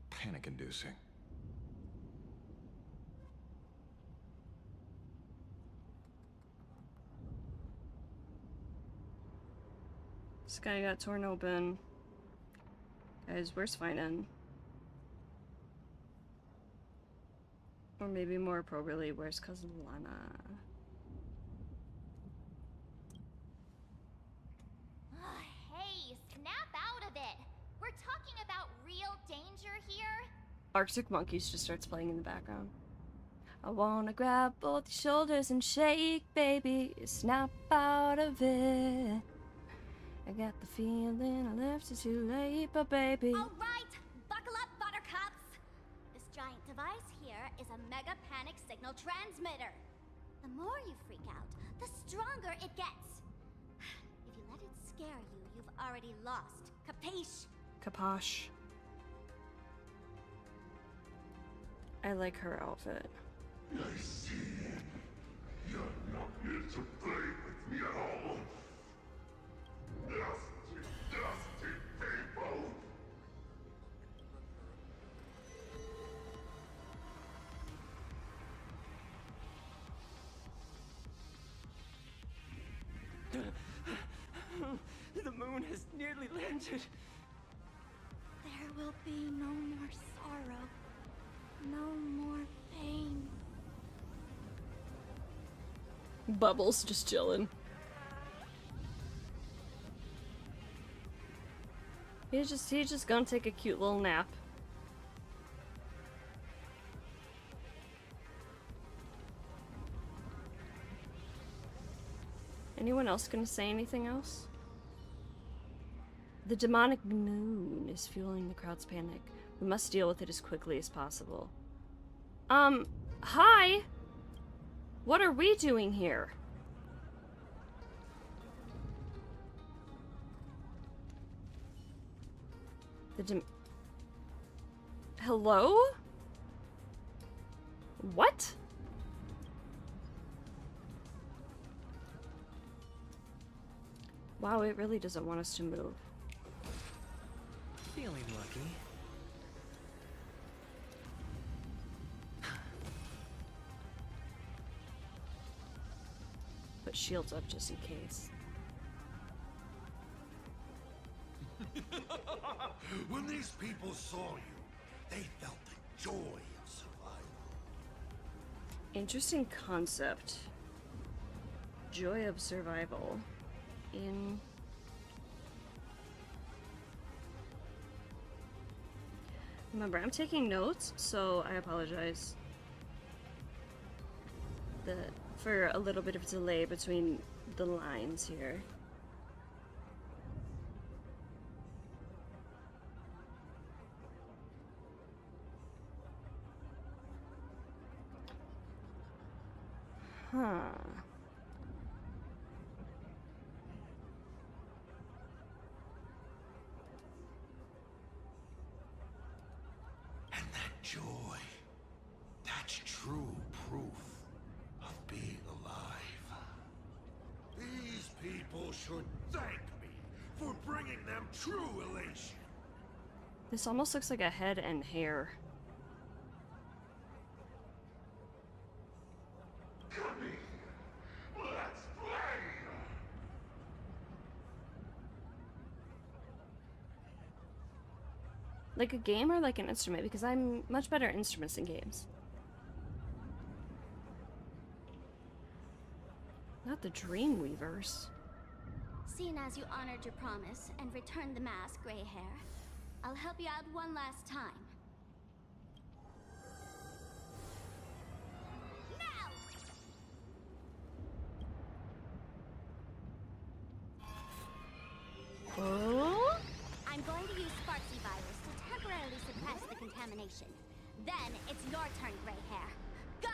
panic-inducing. Sky got torn open. Guys, where's Finan? Or maybe more appropriately, where's Cousin Lana? Hey, snap out of it! We're talking about real danger here. Arctic Monkeys just starts playing in the background. I wanna grab both your shoulders and shake, baby. Snap out of it. I got the feeling I left it too late, but baby. Alright, buckle up, buttercups! This giant device here is a mega panic signal transmitter. The more you freak out, the stronger it gets. If you let it scare you, you've already lost. Capiche? Kaposh. I like her outfit. I see. You're not here to play with me at all. Nasty, nasty people! The moon has nearly landed. There will be no more sorrow. No more pain. Bubbles just chilling. He's just gonna take a cute little nap. Anyone else gonna say anything else? The demonic moon is fueling the crowd's panic. We must deal with it as quickly as possible. Hi? What are we doing here? Hello? What? Wow, it really doesn't want us to move. Feeling lucky. Put shields up just in case. When these people saw you, they felt the joy of survival. Interesting concept. Joy of survival. In... Remember, I'm taking notes, so I apologize. for a little bit of delay between the lines here. Huh. And that joy, that's true proof of being alive. These people should thank me for bringing them true elation. This almost looks like a head and hair. Like a game or like an instrument? Because I'm much better at instruments than games. Not the Dreamweavers. Seeing as you honored your promise and returned the mask, Gray Hair, I'll help you out one last time. Oh? I'm going to use Sparksy virus to temporarily suppress the contamination. Then it's your turn, Gray Hair. Go!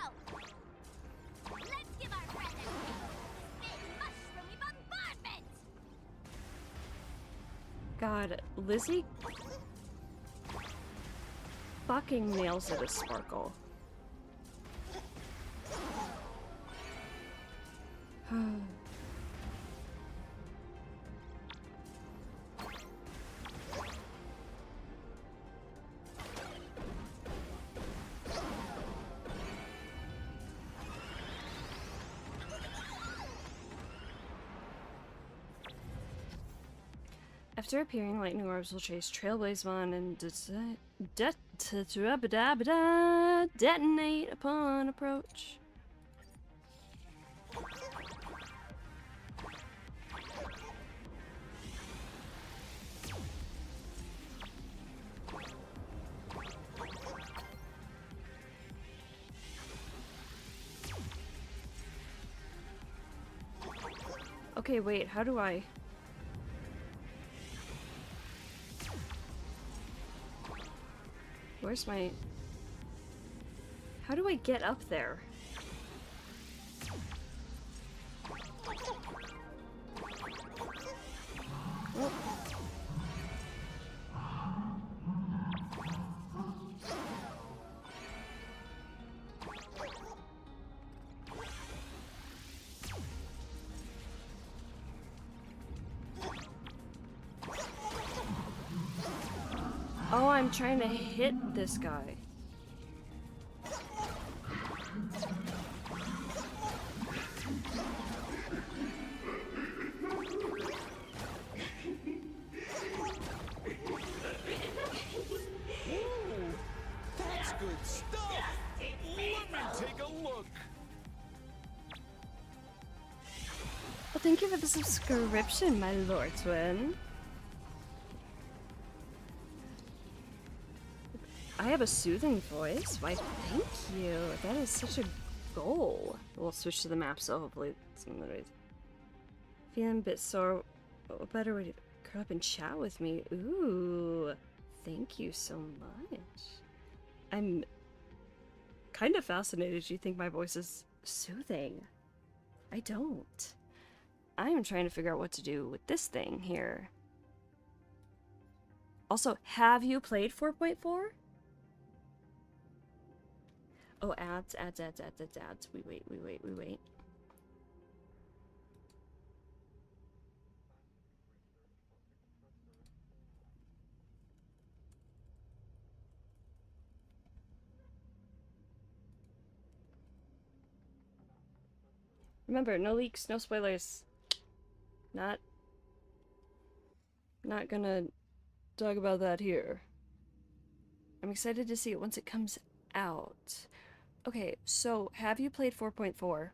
Let's give our friend a spin mushroomy bombardment! God, Lizzie fucking nails it as Sparkle. After appearing, lightning orbs will chase Trailblazemon and detonate upon approach. Okay, wait, how do I... Where's my... How do I get up there? Oh. Oh, I'm trying to hit this guy. That's good stuff! Let me take a look! Well, thank you for the subscription, my Lord Twin. I have a soothing voice? Why, thank you. That is such a goal. We'll switch to the map, so hopefully some of the ways. Feeling a bit sore. What better way to curl up and chat with me? Ooh, thank you so much. I'm kind of fascinated you think my voice is soothing. I don't. I'm trying to figure out what to do with this thing here. Also, have you played 4.4? Oh, ads. We wait. Remember, no leaks, no spoilers. Not gonna talk about that here. I'm excited to see it once it comes out. Okay, so have you played 4.4,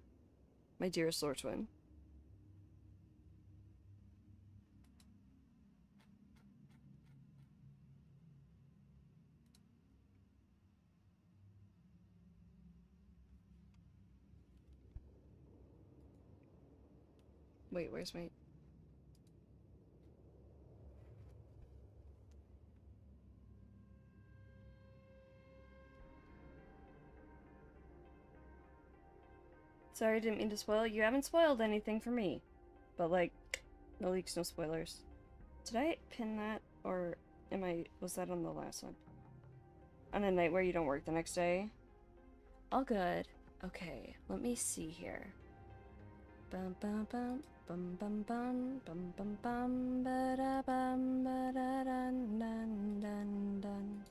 my dearest Lord Twin? Wait, where's my... Sorry, didn't mean to spoil it. You haven't spoiled anything for me. But, like, no leaks, no spoilers. Did I pin that? Or was that on the last one? On a night where you don't work the next day? All good. Okay, let me see here. Bum bum bum bum bum bum bum bum bum ba da bum ba da dun dun dun dun.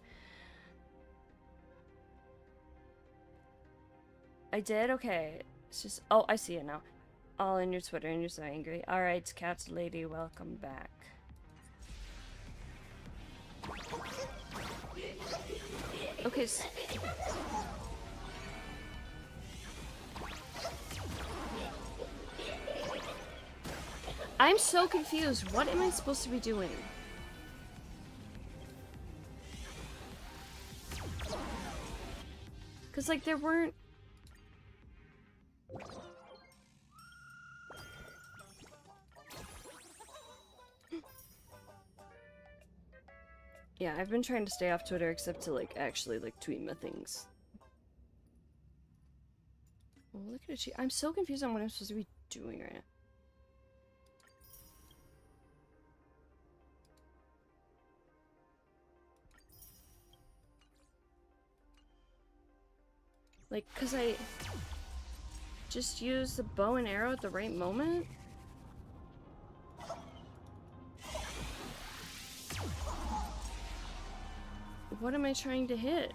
I did? Okay. It's just... Oh, I see it now. All in your Twitter and you're so angry. Alright, Cat Lady, welcome back. Okay, I'm so confused. What am I supposed to be doing? Because, like, there weren't... Yeah, I've been trying to stay off Twitter except to, like, actually, like, tweet my things. Well, look at it. I'm so confused on what I'm supposed to be doing right now. Like, cause I just used the bow and arrow at the right moment? What am I trying to hit?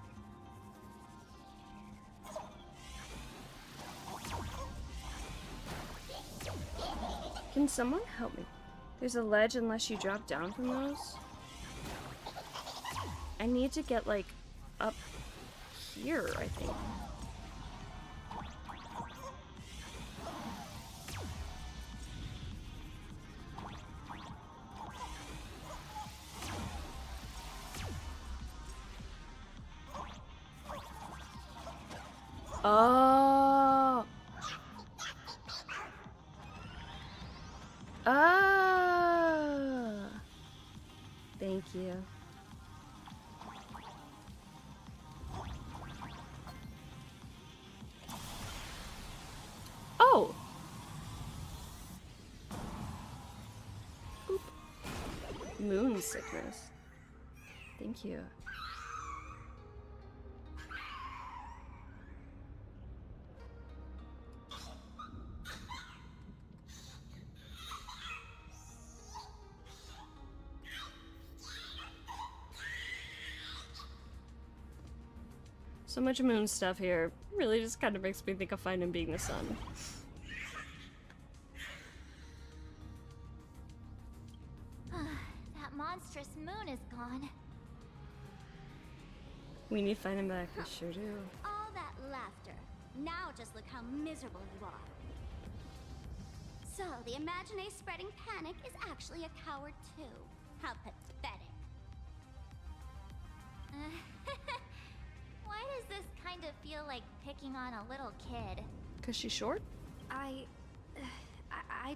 Can someone help me? There's a ledge unless you drop down from those. I need to get, like, up here, I think. Oh. Ah. Thank you. Oh. Oop. Moon sickness. Thank you. So much moon stuff here. Really just kind of makes me think of finding being the sun. That monstrous moon is gone. We need to find him back, we sure do. All that laughter. Now just look how miserable you are. So, the Imaginé spreading panic is actually a coward too. How pathetic. Why does this kind of feel like picking on a little kid? 'Cause she's short? I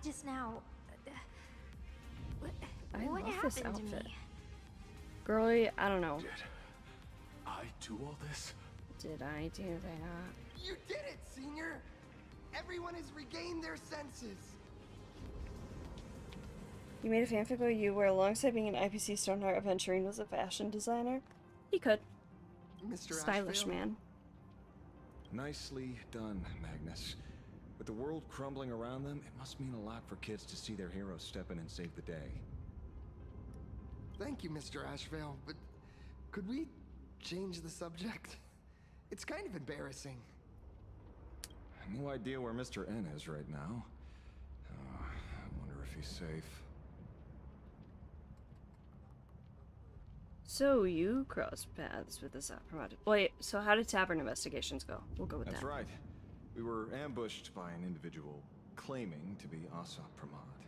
just now... I what love happened this outfit. to me? Girly, I don't know. Did I do all this? Did I do that? You did it, Senior! Everyone has regained their senses. You made a fanfic where you were alongside being an IPC Stoneheart Aventurine was a fashion designer? He could. Mr. Stylish Ashvale? man. Nicely done, Magnus. With the world crumbling around them, it must mean a lot for kids to see their heroes step in and save the day. Thank you, Mr. Ashvale, but could we change the subject? It's kind of embarrassing. No idea where Mr. N is right now. I wonder if he's safe. So you crossed paths with this promoted. Wait, so how did tavern investigations go? We'll go with That's that. right. We were ambushed by an individual claiming to be Asa Pramod.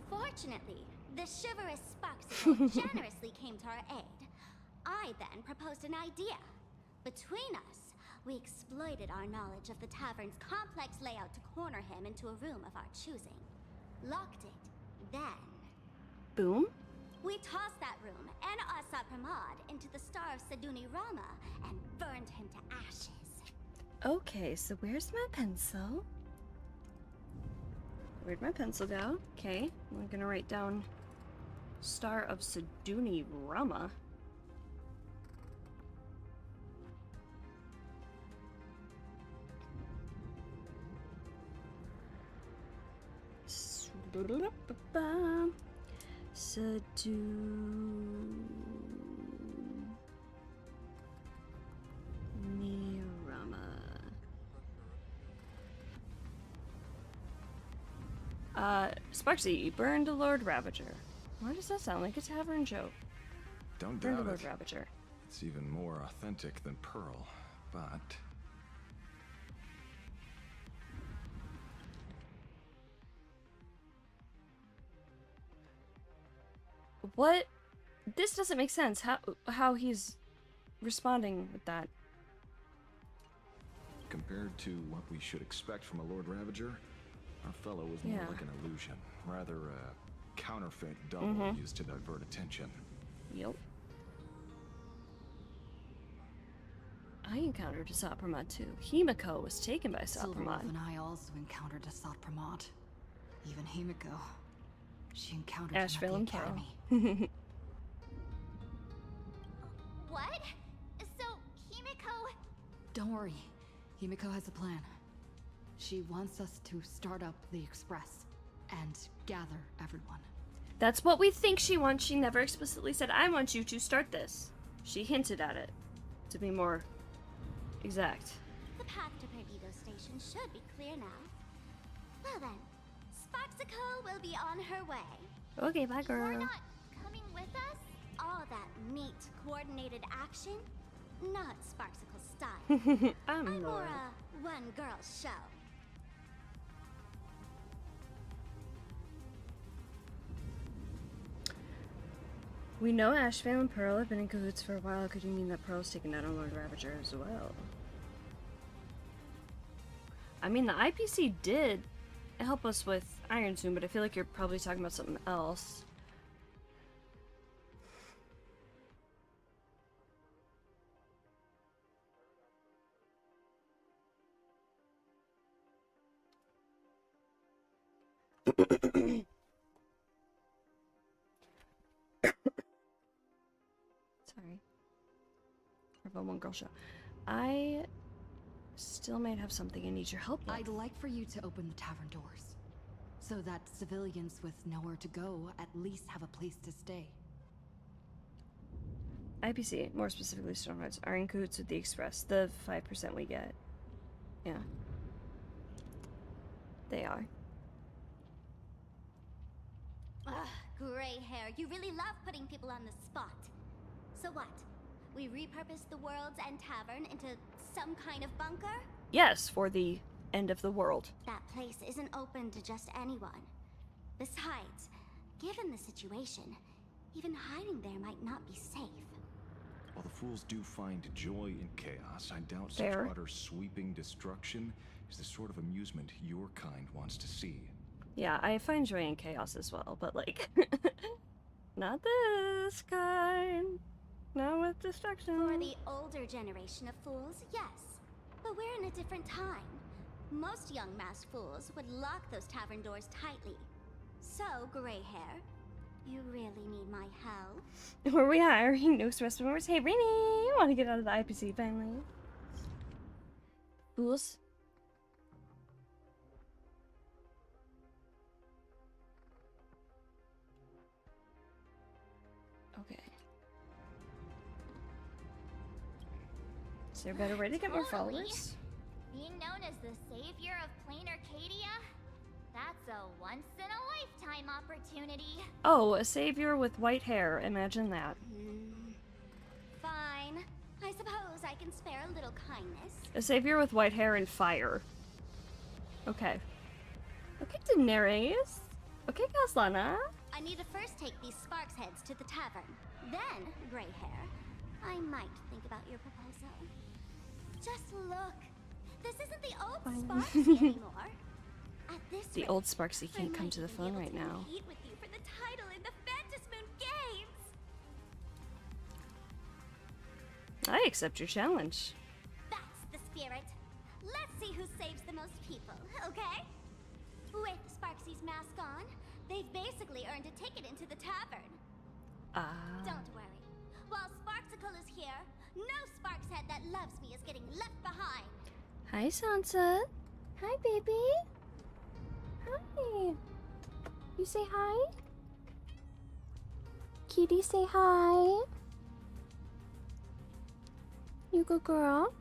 Fortunately, the chivalrous Sparksicle generously came to our aid. I then proposed an idea. Between us, we exploited our knowledge of the tavern's complex layout to corner him into a room of our choosing. Locked it. Then... Boom? we tossed that room and Asad Pramod into the Star of Seduni Rama and burned him to ashes. Okay, so where's my pencil? Where'd my pencil go? Okay, I'm gonna write down Star of Seduni Rama. Sparksy, burned a Lord Ravager. Why does that sound like a tavern joke? Don't Burned a doubt Lord it. Ravager. It's even more authentic than Pearl, but... What? This doesn't make sense. How he's responding with that. Compared to what we should expect from a Lord Ravager, our fellow was more like an illusion. Rather a counterfeit double used to divert attention. Yep. I encountered Asad Pramod too. Himiko was taken by Asad Silverwolf Pramod. and I also encountered Asad Pramod. Even Himiko. She encountered Asheville him and at the academy. Pearl. What? So, Himiko... Don't worry. Himiko has a plan. She wants us to start up the Express and gather everyone. That's what we think she wants. She never explicitly said, I want you to start this. She hinted at it, to be more exact. The path to Perdido Station should be clear now. Well then, Sparksicle will be on her way. Okay, bye girl. You're not coming with us? All that neat, coordinated action? Not Sparksicle style. I'm more a one-girl show. We know Asheville and Pearl have been in cahoots for a while. Could you mean that Pearl's taken out on Lord Ravager as well? I mean, the IPC did help us with Iron Tomb, but I feel like you're probably talking about something else. Sorry. We're a one-girl show. I still might have something I need your help with. I'd like for you to open the tavern doors, so that civilians with nowhere to go at least have a place to stay. IPC, more specifically Stormhearts, are in cahoots with the Express. The 5% we get. Yeah. They are. Ugh, gray hair. You really love putting people on the spot. So what? We repurposed the world's end tavern into some kind of bunker? Yes, for the end of the world. That place isn't open to just anyone. Besides, given the situation, even hiding there might not be safe. While the fools do find joy in chaos, I doubt Fair. such utter sweeping destruction is the sort of amusement your kind wants to see. Yeah, I find joy in chaos as well, but like, not this kind. Not with destruction. For the older generation of fools, yes. But we're in a different time. Most young masked fools would lock those tavern doors tightly. So, gray hair, you really need my help? Were we hiring new Express members? Hey, Rainy, you want to get out of the IPC finally? Fools? Okay. Is there a better way to get more followers? Being known as the savior of Plain Arcadia? That's a once-in-a-lifetime opportunity. Oh, a savior with white hair. Imagine that. Fine. I suppose I can spare a little kindness. A savior with white hair and fire. Okay. Okay, Daenerys. Okay, Kaslana. I need to first take these Sparks heads to the tavern. Then, gray hair, I might think about your proposal. Just look. This isn't the old Sparksy anymore. At this The rate, old Sparksy I can't come might to the even be phone able right to now. compete with you for the title in the Fantasmoon Games. I accept your challenge. That's the spirit. Let's see who saves the most people, okay? With Sparksy's mask on, they've basically earned a ticket into the tavern. Don't worry. While Sparksicle is here, no Sparkshead that loves me is getting left behind. Hi, Sansa. Hi, baby. Hi. You say hi? Kitty, say hi. You good girl?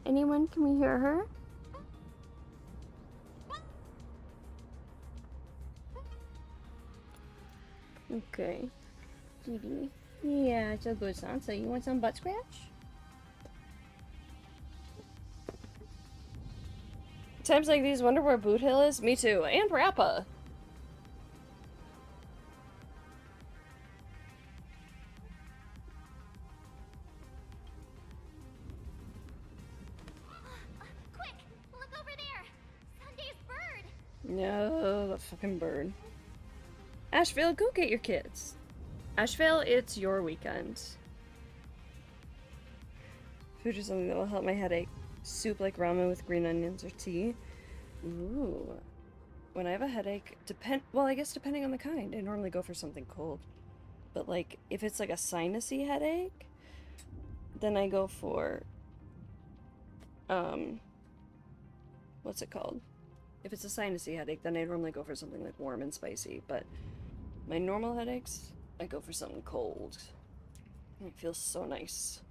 Anyone? Can we hear her? Okay. Kitty. Yeah, it's a good Sansa. You want some butt scratch? Times like these, wonder where Boot Hill is? Me too. And Rappa. Quick, look over there. Sunday's bird. No, the fucking bird. Asheville, go get your kids. Asheville, it's your weekend. Food is something that will help my headache. Soup like ramen with green onions or tea. Ooh. When I have a headache, well, I guess depending on the kind, I normally go for something cold. But like, if it's like a sinusy headache, then I go for, what's it called? If it's a sinusy headache, then I normally go for something like warm and spicy. But my normal headaches, I go for something cold. And it feels so nice.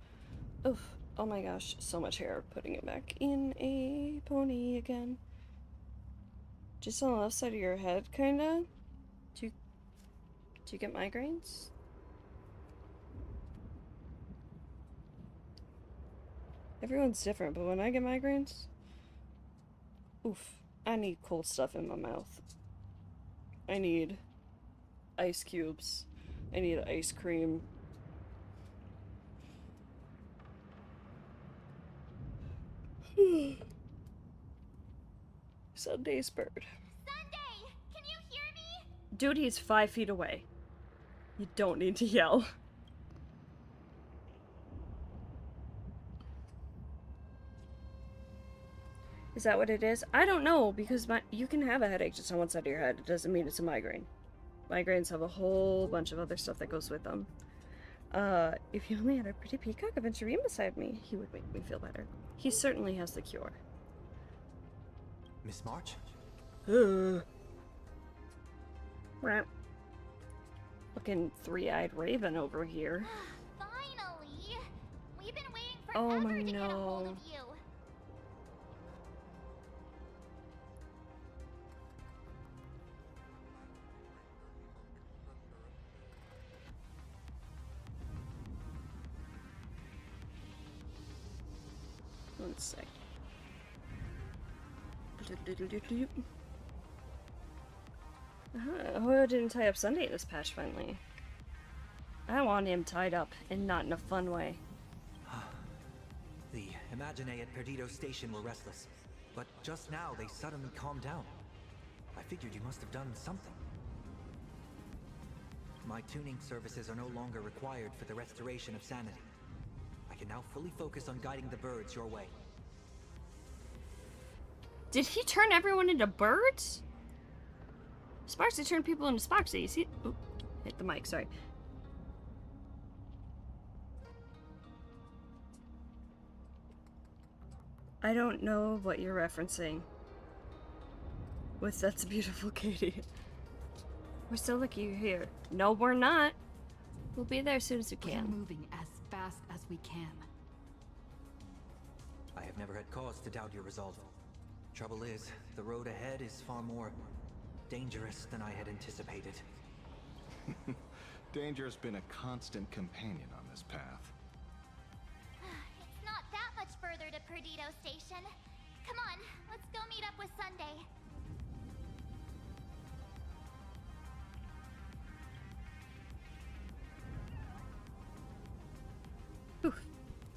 Oof. Oh my gosh, so much hair. Putting it back in a pony again. Just on the left side of your head, kinda? Do you get migraines? Everyone's different, but when I get migraines, oof, I need cold stuff in my mouth. I need ice cubes. I need ice cream. Sunday's bird. Sunday, can you hear me? Dude, he's 5 feet away. You don't need to yell. Is that what it is? I don't know, because you can have a headache just on one side of your head. It doesn't mean it's a migraine. Migraines have a whole bunch of other stuff that goes with them. If you only had a pretty peacock of Venturine beside me, he would make me feel better. He certainly has the cure. Miss March? Fucking three-eyed raven over here. Finally! We've been waiting Oh forever to get a hold no. of you. One sec. Hoyo didn't tie up Sunday in this patch finally. I want him tied up, and not in a fun way. The Imaginae at Perdido Station were restless, but just now they suddenly calmed down. I figured you must have done something. My tuning services are no longer required for the restoration of sanity. I can now fully focus on guiding the birds your way. Did he turn everyone into birds? Sparksy turned people into Sparksy. See? Oop, hit the mic, sorry. I don't know what you're referencing with That's Beautiful Katie. We're so lucky you're here. No, we're not. We'll be there as soon as we can. We're moving as fast as we can. I have never had cause to doubt your resolve. Trouble is, the road ahead is far more dangerous than I had anticipated. Danger has been a constant companion on this path. It's not that much further to Perdido Station. Come on, let's go meet up with Sunday.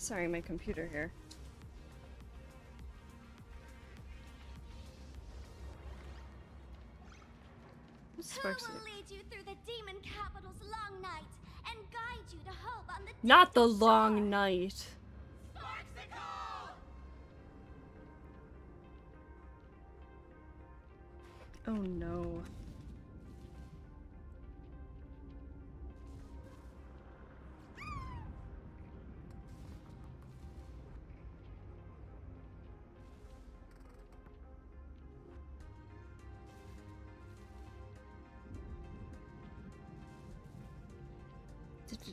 Sorry, my computer here. Who will lead you through the demon capital's long night and guide you to hope on the Not the long night. Oh no.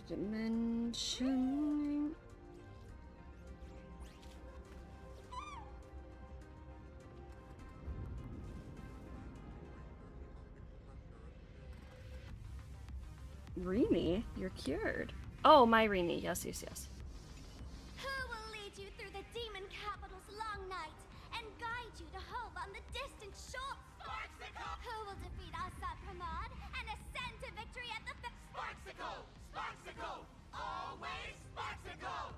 Dimension. Rini, you're cured. Oh, my Rini. Yes, yes, yes. Who will lead you through the demon capital's long night and guide you to hope on the distant shore? Sparksicle! Who will defeat Assad Pramod and ascend to victory at the Sparksicle! Sparksicle! Always Sparksicle!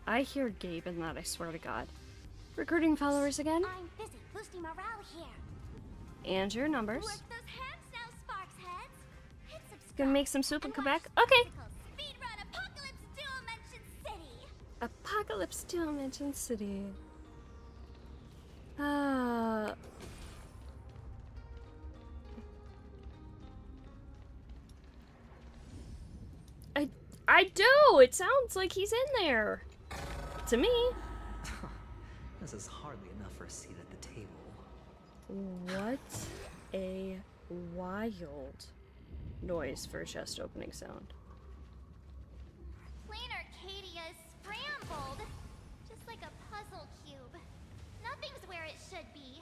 I hear Gabe in that, I swear to God. Recruiting followers again? I'm busy boosting morale here. And your numbers. Work those hands now, Sparks heads. Hit subscribe. Gonna make some soup and come back? Okay. Speedrun Apocalypse Dimension City. Apocalypse Dimension City. I do! It sounds like he's in there. To me. This is hardly enough for a seat at the table. What a wild noise for a chest opening sound. Plain Arcadia is scrambled. Just like a puzzle cube. Nothing's where it should be.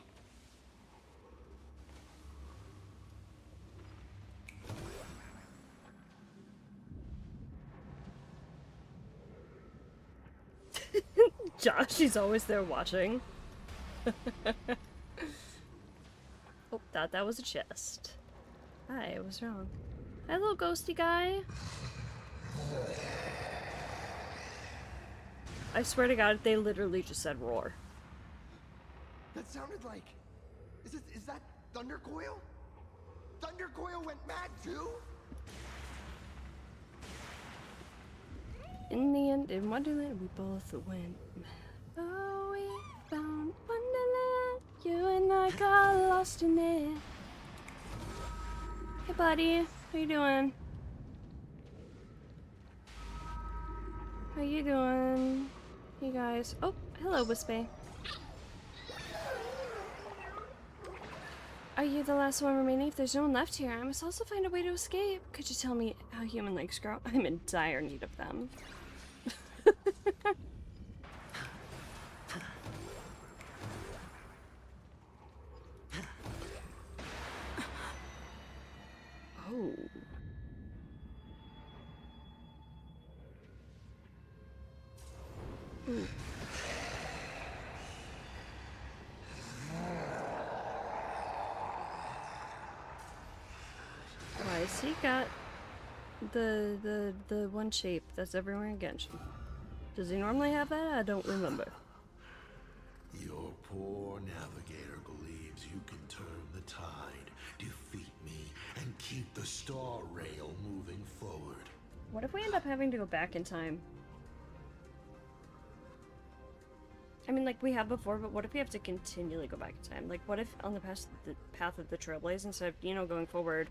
Josh, he's always there watching. Oh, thought that was a chest. I was wrong. Hi, little ghosty guy. I swear to God, they literally just said roar. That sounded like... Is that Thundercoil? Thundercoil went mad too? In the end, in Wonderland, we both went mad. Oh, we found Wonderland. You and I got lost in it. Hey, buddy. How you doing? How you doing? Hey, guys. Oh, hello, Wispy. Are you the last one remaining? If there's no one left here, I must also find a way to escape. Could you tell me how human legs grow? I'm in dire need of them. Oh. Ooh. Why has he got the one shape that's everywhere in Genshin? Does he normally have that? I don't remember. Your poor navigator believes you can turn the tide, defeat me, and keep the star rail moving forward. What if we end up having to go back in time? I mean, like we have before, but what if we have to continually go back in time? Like, what if on the path of the Trailblaze, instead of, you know, going forward,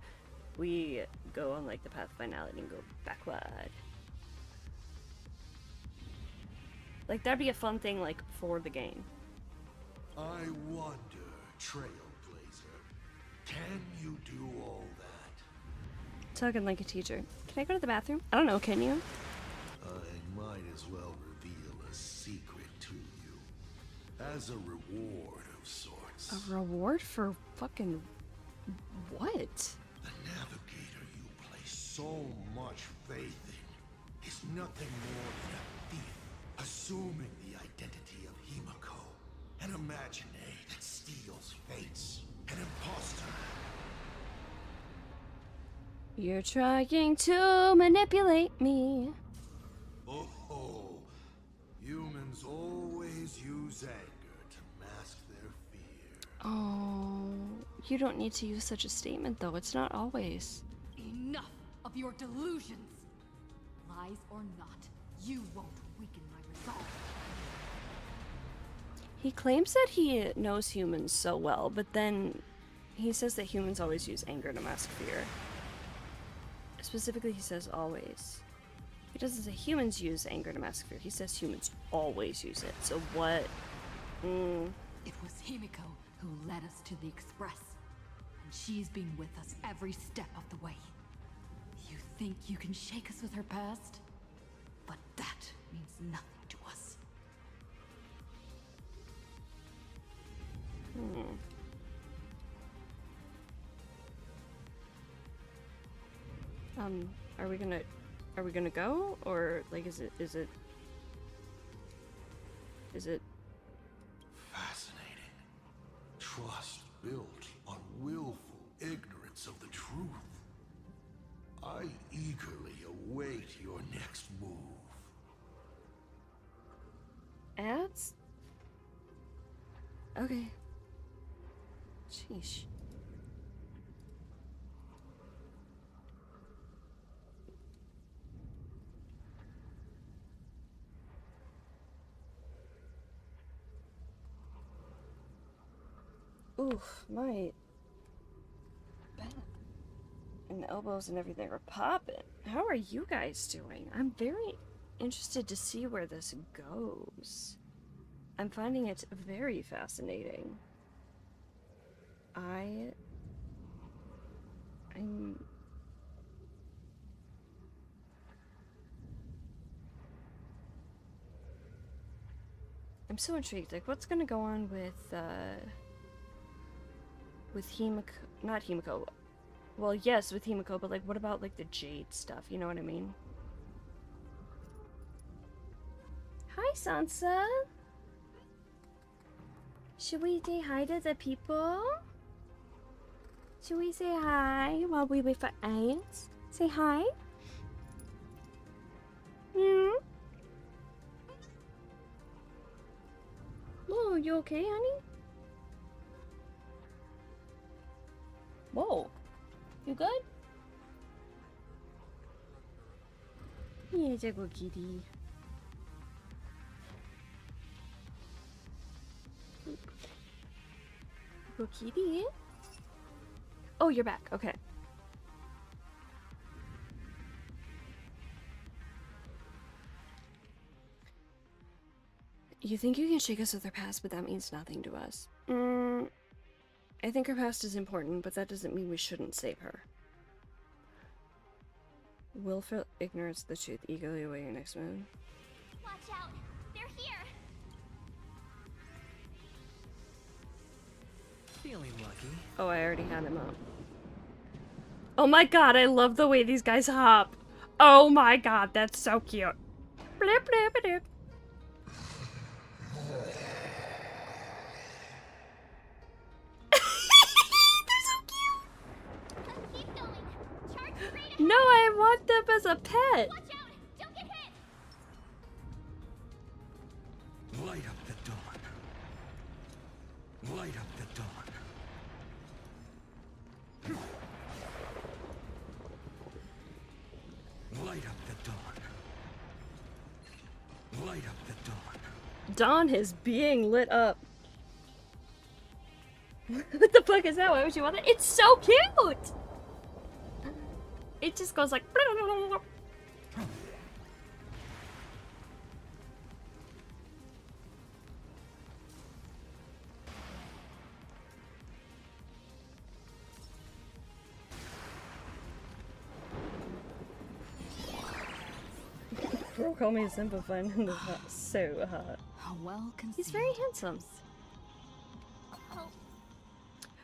we go on, like, the path of finality and go backward? Like, that'd be a fun thing, like, for the game. I wonder, Trailblazer, can you do all that? Talking like a teacher. Can I go to the bathroom? I don't know, can you? I might as well reveal a secret to you. As a reward of sorts. A reward for fucking what? The navigator you place so much faith in is nothing more than a thief assuming the identity of Himiko, an imaginary that steals fates, an imposter. You're trying to manipulate me. Oh, Oh, you don't need to use such a statement, though. It's not always. Enough of your delusions! Lies or not, you won't weaken my resolve. He claims that he knows humans so well, but then he says that humans always use anger to mask fear. Specifically, he says always. He doesn't say humans use anger to mask fear. He says humans always use it. So what? It was Himiko who led us to the Express. And she's been with us every step of the way. You think you can shake us with her past? But that means nothing to us. Are we gonna go? Or, like, is it Fascinating. Trust built on willful ignorance of the truth. I eagerly await your next move. ads? Okay. Sheesh. Oof, my back and elbows and everything are popping. How are you guys doing? I'm very interested to see where this goes. I'm finding it very fascinating. I'm so intrigued. Like, what's gonna go on with Himiko? Not Himiko. Well, yes, with Himiko, but like, what about like the Jade stuff? You know what I mean? Hi, Sansa. Should we say hi to the people? Should we say hi while we wait for Ants? Say hi. Oh, you okay, honey? Whoa. You good? Here's a good kitty. Good kitty. Oh, you're back. Okay. You think you can shake us with our past, but that means nothing to us. I think her past is important, but that doesn't mean we shouldn't save her. Willful ignorance of the truth, eagerly await your next move. Watch out! They're here! Feeling lucky. Oh, I already had him up. Oh my god, I love the way these guys hop. Oh my god, that's so cute. Blip, blip, blip. No, I want them as a pet. Watch out! Don't get hit! Light up the dawn. Light up the dawn. Light up the dawn. Light up the dawn. Dawn is being lit up. What the fuck is that? Why would you want that? It's so cute! It just goes like... Bro, call me simplifying and it's not so hot. He's very handsome.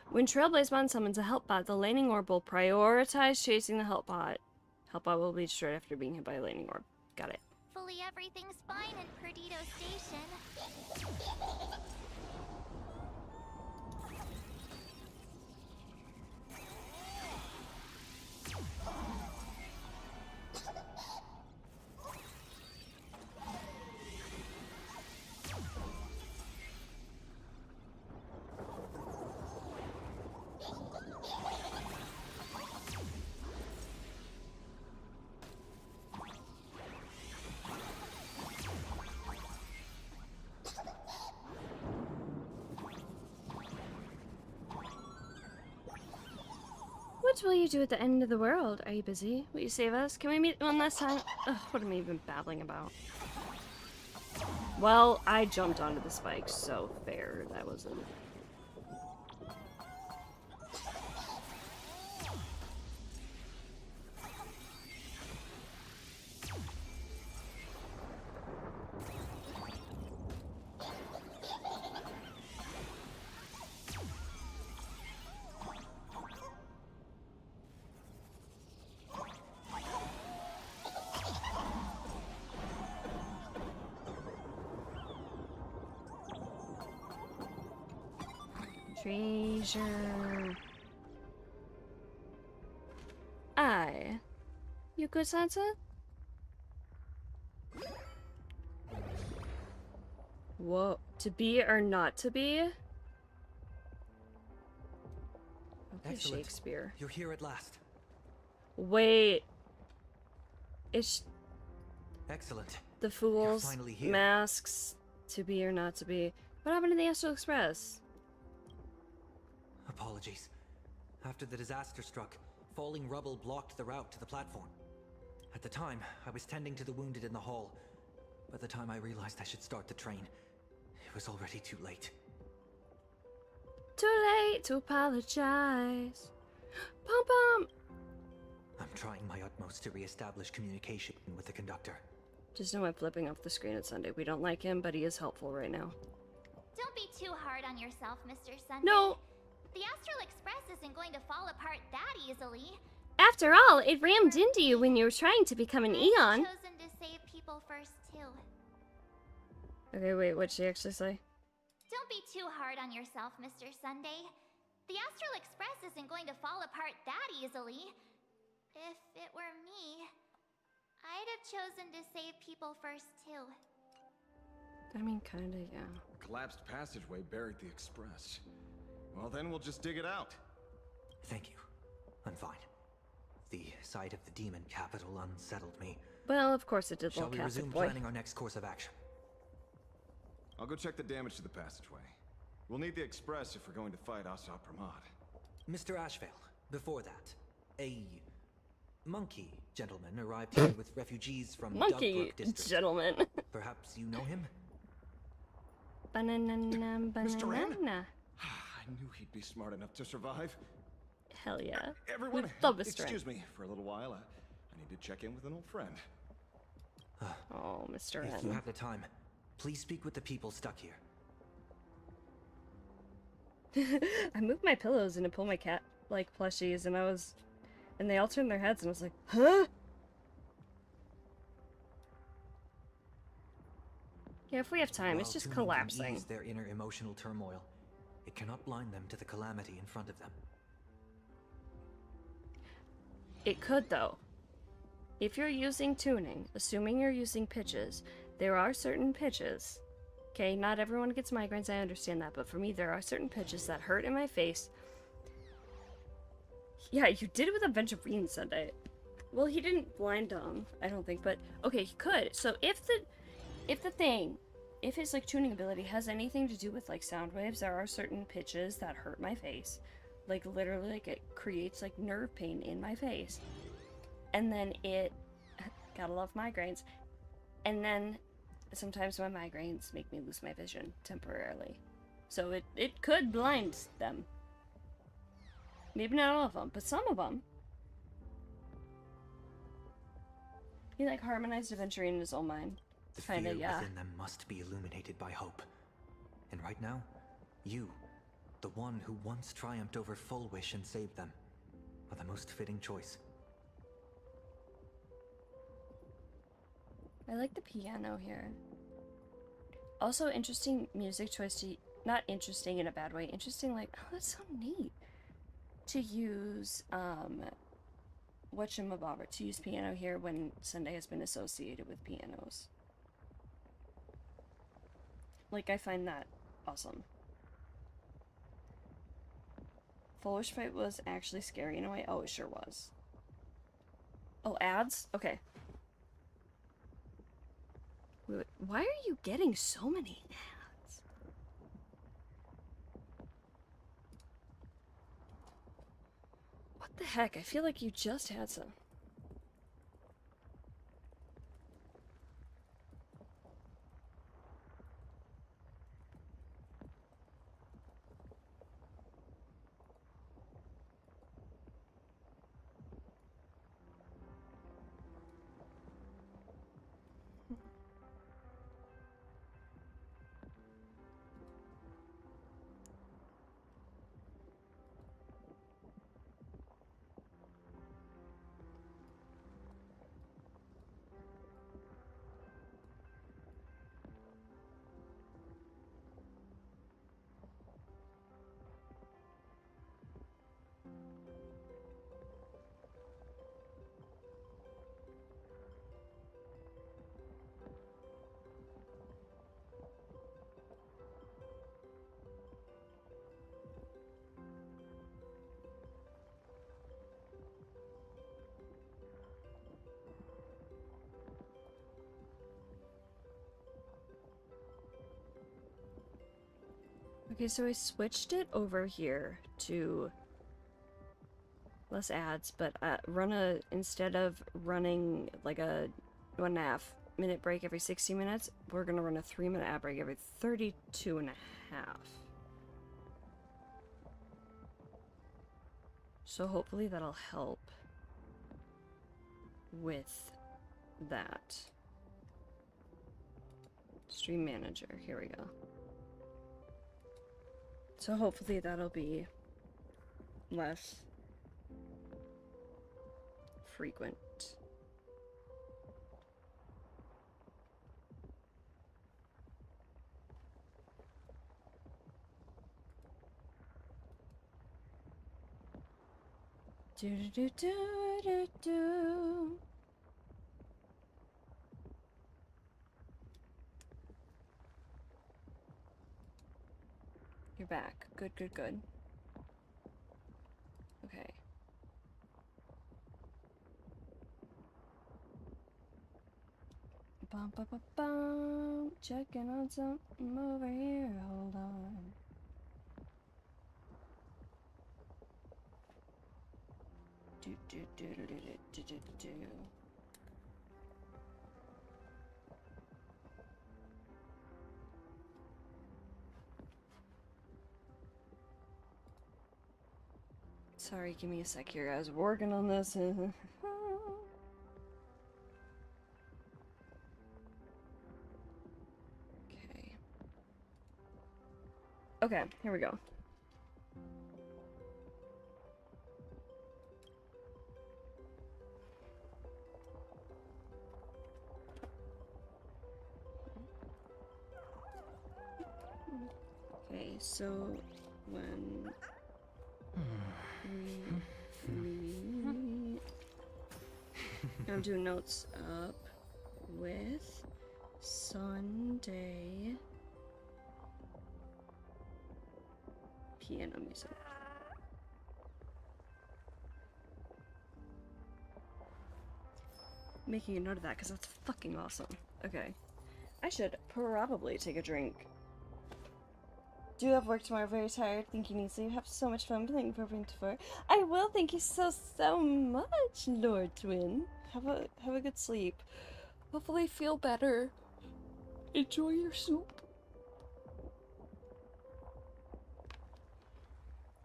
When Trailblaze summons a help bot, the laning orb will prioritize chasing the help bot. Help bot will be destroyed after being hit by a laning orb. Got it. Fully everything's fine in Perdido Station. What will you do at the end of the world? Are you busy? Will you save us? Can we meet one last time? Ugh, what am I even babbling about? Well, I jumped onto the spike, so fair. That wasn't... Treasure. Aye. You good, Sansa? Whoa. To be or not to be? Okay, Excellent. Shakespeare. You're here at last. Wait. It's Excellent. the Fool's You're finally here. Masks. To be or not to be. What happened to the Astral Express? Apologies. After the disaster struck, falling rubble blocked the route to the platform. At the time, I was tending to the wounded in the hall. By the time I realized I should start the train, it was already too late. Too late to apologize. Pom pom! I'm trying my utmost to re-establish communication with the conductor. Just know I'm flipping off the screen at Sunday. We don't like him, but he is helpful right now. Don't be too hard on yourself, Mr. Sunday. No! The Astral Express isn't going to fall apart that easily. After all, it rammed into you when you were trying to become an Eon. I've chosen to save people first, too. Okay, wait, what'd she actually say? Don't be too hard on yourself, Mr. Sunday. The Astral Express isn't going to fall apart that easily. If it were me, I'd have chosen to save people first, too. I mean, kinda, yeah. A collapsed passageway buried the express. Well, then we'll just dig it out. Thank you. I'm fine. The sight of the demon capital unsettled me. Well, of course it did. Shall we resume planning our next course of action? I'll go check the damage to the passageway. We'll need the express if we're going to fight Asa Pramod. Mr. Ashvale, before that, a monkey gentleman arrived here with refugees from Monkey Dugbrook district. gentleman. Perhaps you know him? Banana, Mr. Wren? banana. I knew he'd be smart enough to survive. Hell yeah. Everyone, We love Mr. excuse me for a little while. I need to check in with an old friend. Oh, Mr. If you N. have the time, please speak with the people stuck here. I moved my pillows and to pull my cat, like, plushies, and they all turned their heads, and I was like, huh? Yeah, if we have time, it's While just tuning can collapsing. ease their inner emotional turmoil, it cannot blind them to the calamity in front of them. It could, though. If you're using tuning, assuming you're using pitches, there are certain pitches. Okay, not everyone gets migraines, I understand that, but for me, there are certain pitches that hurt in my face. Yeah, you did it with Aventurine Sunday. Well, he didn't blind Dom, I don't think, but okay, he could. So if his like tuning ability has anything to do with like sound waves, there are certain pitches that hurt my face. Like literally, like it creates like nerve pain in my face. And then gotta love migraines. And then sometimes my migraines make me lose my vision temporarily. So it could blind them. Maybe not all of them, but some of them. He like harmonized Aventurine in his own mind. The Kinda, fear yeah. within them must be illuminated by hope. And right now, you, the one who once triumphed over Full Wish and saved them, are the most fitting choice. I like the piano here. Also, interesting music choice to... Not interesting in a bad way. Interesting, like... Oh, that's so neat. To use, whatchamabobber, to use piano here when Sunday has been associated with pianos. Like, I find that awesome. Foolish Fight was actually scary in a way. Oh, it sure was. Oh, ads? Okay. Wait, why are you getting so many ads? What The heck? I feel like you just had some. Okay, so I switched it over here to less ads, but instead of running like a 1.5-minute break every 60 minutes, we're gonna run a 3-minute ad break every 32.5. So hopefully that'll help with that. Stream manager, here we go. So hopefully that'll be less frequent. Do do do do do do. You're back. Good, good, good. Okay. Bum bum bum bum. Checking on something over here. Hold on. Do do do do do do do do. Sorry, give me a sec here. I was working on this. Okay, here we go. Okay, so when I'm doing notes up with Sunday piano music. Making a note of that because that's fucking awesome. Okay. I should probably take a drink. Do you have work tomorrow? Very tired. Think you need sleep. Have so much fun playing Propane 4. I will. Thank you so much, Lord Twin. Have a good sleep. Hopefully feel better. Enjoy your soup.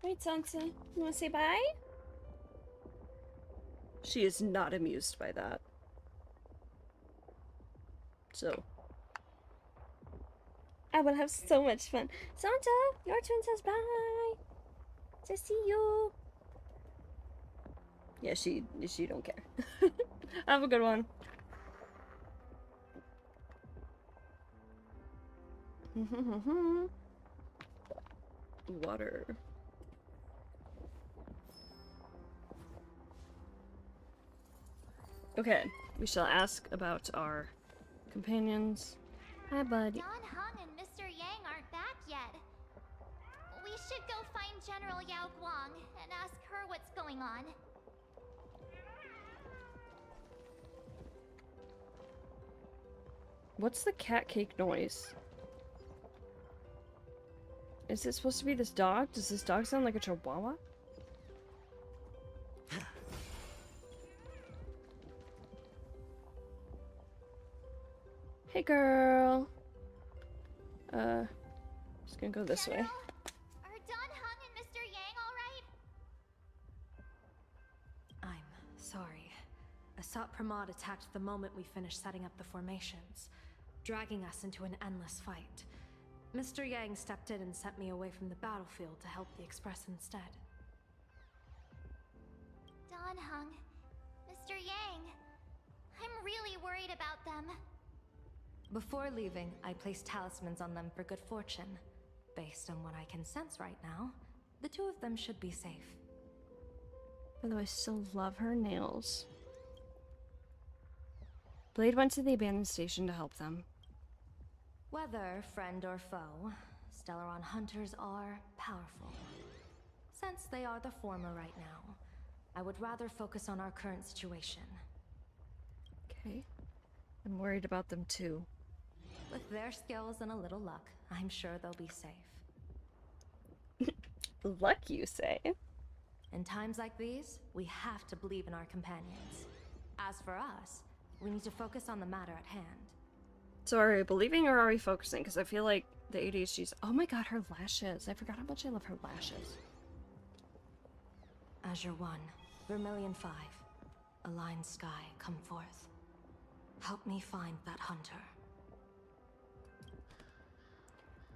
Wait, Sansa, you wanna say bye? She is not amused by that. So. I will have so much fun. Santa, your twin says bye. Says see you. Yeah, she don't care. Have a good one. Water. Okay, we shall ask about our companions. Hi, bud. Don Hung and Mr. Yang aren't back yet. We should go find General Yao Guang and ask her what's going on. What's the cat cake noise? Is it supposed to be this dog? Does this dog sound like a chihuahua? Hey, girl. Just gonna go this way. Are Don Hung and Mr. Yang all right? I'm sorry. Asat Pramod attacked the moment we finished setting up the formations, dragging us into an endless fight. Mr. Yang stepped in and sent me away from the battlefield to help the Express instead. Don Hung, Mr. Yang. I'm really worried about them. Before leaving, I placed talismans on them for good fortune. Based on what I can sense right now, the two of them should be safe. By the way, I still love her nails. Blade went to the abandoned station to help them. Whether friend or foe, Stellaron hunters are powerful. Since they are the former right now, I would rather focus on our current situation. Okay. I'm worried about them too. With their skills and a little luck, I'm sure they'll be safe. Luck, you say? In times like these, we have to believe in our companions. As for us, we need to focus on the matter at hand. So are we believing or are we focusing? Because I feel like the ADHD's... Oh my god, her lashes. I forgot how much I love her lashes. Azure 1, Vermilion 5, Aligned Sky, come forth. Help me find that hunter.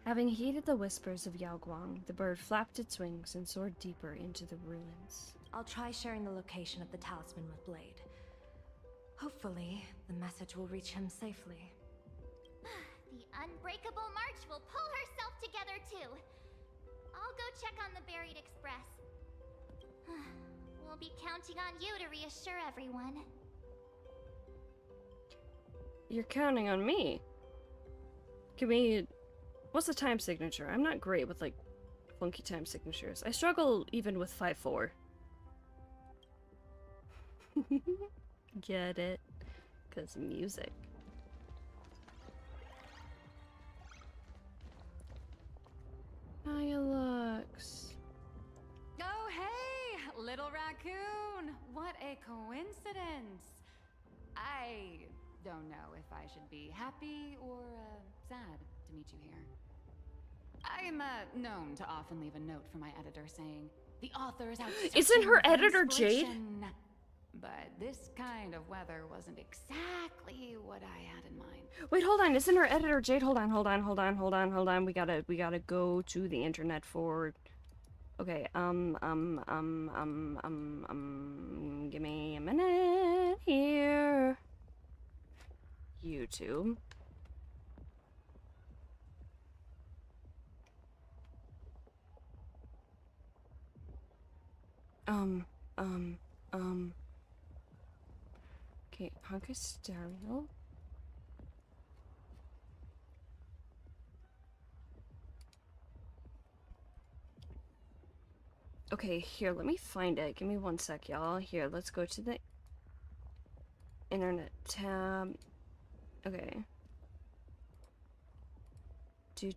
Having heeded the whispers of Yao Guang, the bird flapped its wings and soared deeper into the ruins. I'll try sharing the location of the talisman with Blade. Hopefully, the message will reach him safely. The Unbreakable March will pull herself together too. I'll go check on the buried express. We'll be counting on you to reassure everyone. You're counting on me. Can we... What's the time signature? I'm not great with, like, funky time signatures. I struggle even with 5-4. Get it? 'Cause music. Hiya, Lux. Oh, hey! Little raccoon! What a coincidence! I don't know if I should be happy or sad to meet you here. I'm known to often leave a note for my editor saying, the author is out. Isn't her editor Jade? But this kind of weather wasn't exactly what I had in mind. Wait, hold on. Isn't her editor Jade? Hold on. We gotta go to the internet for... Okay, give me a minute here. YouTube. Okay, Honka Stereo. Okay, here, let me find it. Give me one sec, y'all. Here, let's go to the internet tab. Okay. Do.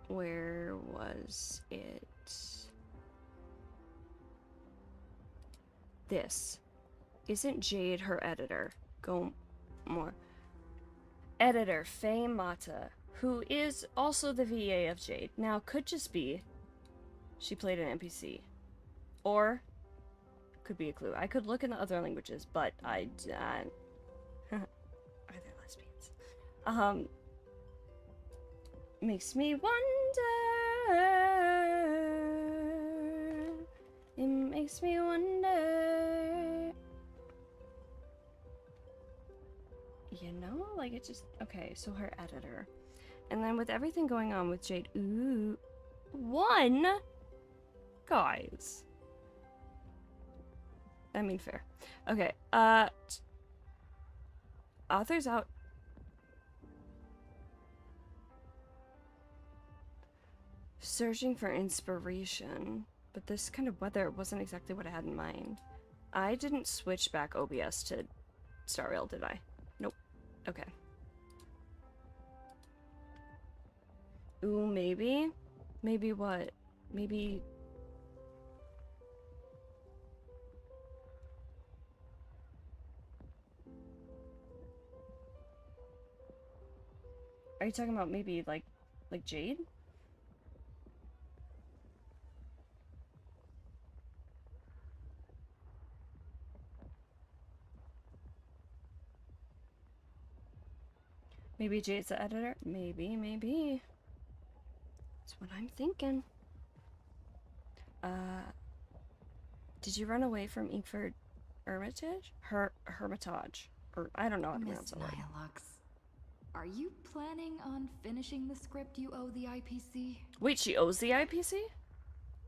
Where was it? This. Isn't Jade her editor? Go more. Editor Faye Mata, who is also the VA of Jade. Now, could just be she played an NPC. Or could be a clue. I could look in the other languages, but I are they lesbians? Makes me wonder. It makes me wonder. You know, like it just... Okay, so her editor. And then with everything going on with Jade... Ooh. One? Guys. I mean, fair. Okay, author's out. Searching for inspiration. But this kind of weather wasn't exactly what I had in mind. I didn't switch back OBS to Star Rail, did I? Nope. Okay. Ooh, maybe? Maybe what? Maybe... Are you talking about maybe like Jade? Maybe Jade's the editor? Maybe, maybe. That's what I'm thinking. Did you run away from Inkford Hermitage? Hermitage. Or I don't know how to pronounce Miss it. Nihilux, are you planning on finishing the script you owe the IPC? Wait, she owes the IPC?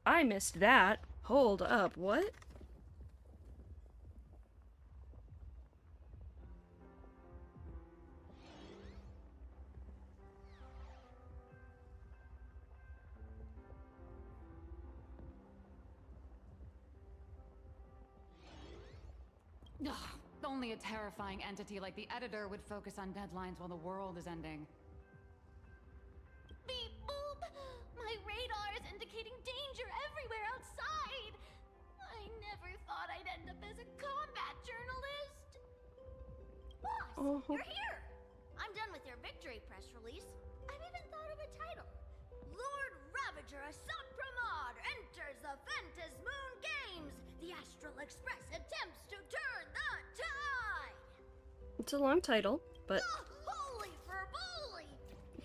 I missed that. Hold up, what? Ugh, only a terrifying entity like the editor would focus on deadlines while the world is ending. Beep boop! My radar is indicating danger everywhere outside! I never thought I'd end up as a combat journalist! Boss, you're here! I'm done with your victory press release. I've even thought of a title. Lord Ravager Assault Pramod enters the Phantasmoon Games! The Astral Express attempts to turn the tide! It's a long title, but... Holy for bully!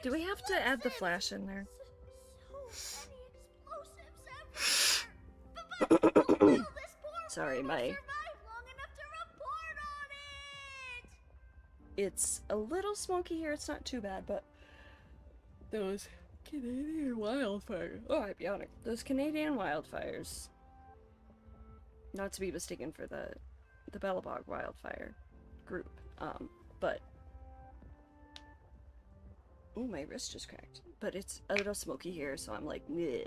Do we have to add the flash in there? Sorry, my... It's a little smoky here, it's not too bad, but... Those Canadian wildfires... Oh, I'd be honest. Those Canadian wildfires... Not to be mistaken for the Bellabog wildfire group, but... Ooh, my wrist just cracked. But it's a little smoky here, so I'm like, meh.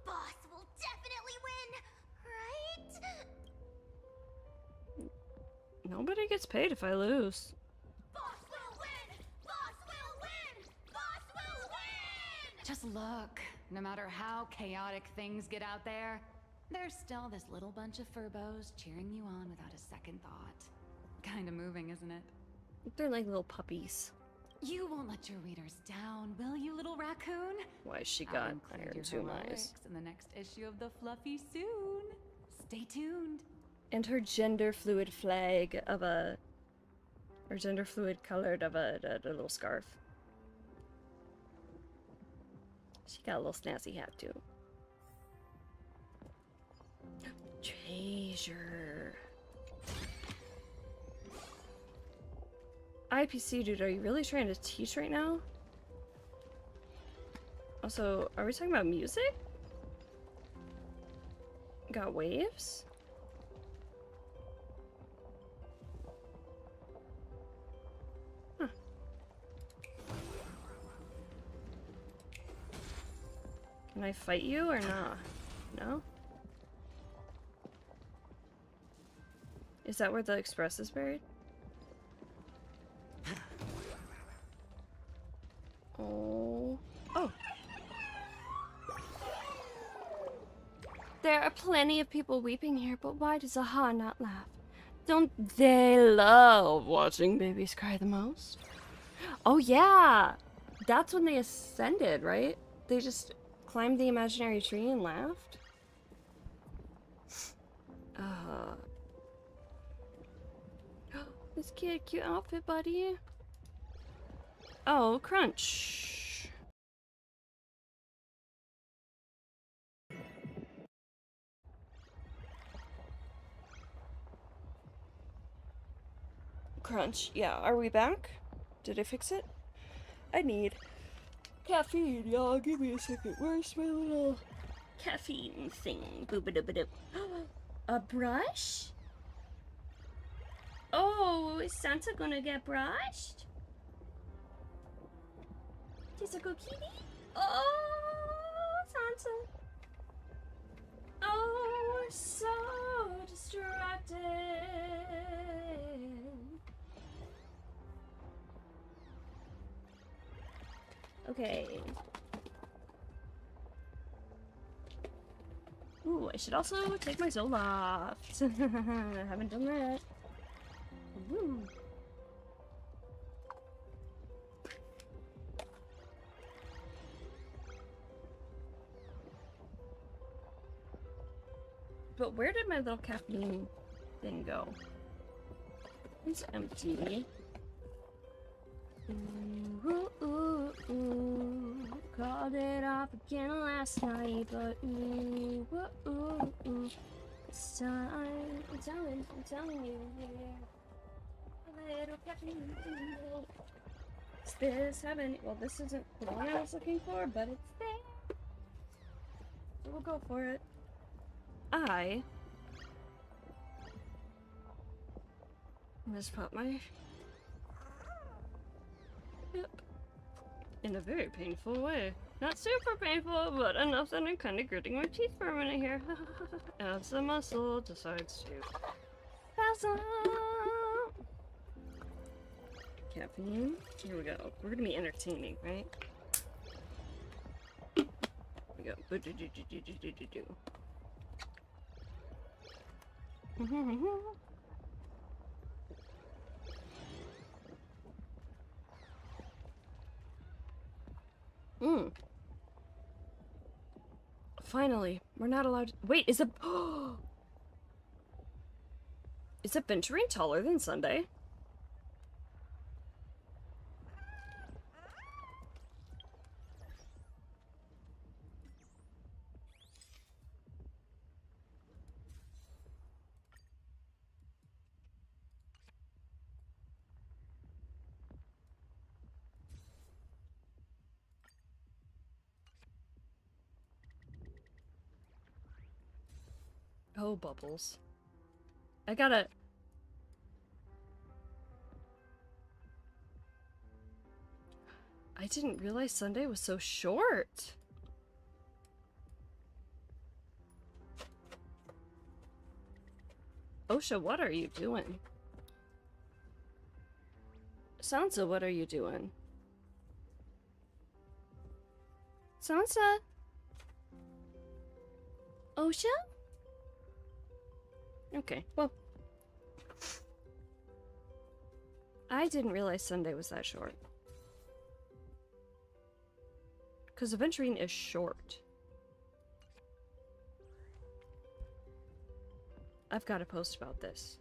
Boss will definitely win, right? Nobody gets paid if I lose. Boss will win! Boss will win! Boss will win! Just look. No matter how chaotic things get out there, there's still this little bunch of furbos cheering you on without a second thought. Kinda moving, isn't it? They're like little puppies. You won't let your readers down, will you, little raccoon? Why she I'll got include iron your 2 heroics eyes. in the next issue of the Fluffy soon. Stay tuned. And her gender fluid flag of a... Or gender fluid colored of a little scarf. She got a little snazzy hat too. Treasure. IPC, dude, are you really trying to teach right now? Also, are we talking about music? Got waves? Huh. Can I fight you or not? No? Is that where the express is buried? Oh. Oh. There are plenty of people weeping here, but why does Aha not laugh? Don't they love watching babies cry the most? Oh yeah! That's when they ascended, right? They just climbed the imaginary tree and laughed? This kid, cute outfit, buddy. Oh, Crunch. Crunch, yeah, are we back? Did I fix it? I need caffeine, y'all. Give me a second. Where's my little caffeine thing? Boop-a-doop-a-doop. A brush? Oh, is Santa gonna get brushed? Is a good kitty? Oh, Santa. Oh, we're so distracted. Okay. Ooh, I should also take my soul off. I haven't done that. Woo. But where did my little caffeine thing go? It's empty. Ooh, ooh, ooh. Called it off again last night, but ooh, ooh, ooh, ooh. It's time. I'm telling you here. A little caffeine. Is this heaven? Well, this isn't the one I was looking for, but it's there. So we'll go for it. I'm just put my... Yep. In a very painful way. Not super painful, but enough that I'm kind of gritting my teeth for a minute here. As the muscle decides to pass on. Caffeine. Here we go. We're gonna be entertaining, right? Here we go. Finally, we're not allowed to... Wait, is Venturine taller than Sunday? Oh, Bubbles. I didn't realize Sunday was so short. Osha, what are you doing? Sansa, what are you doing? Sansa? Osha? Okay, well. I didn't realize Sunday was that short. Because Aventurine is short. I've got to post about this.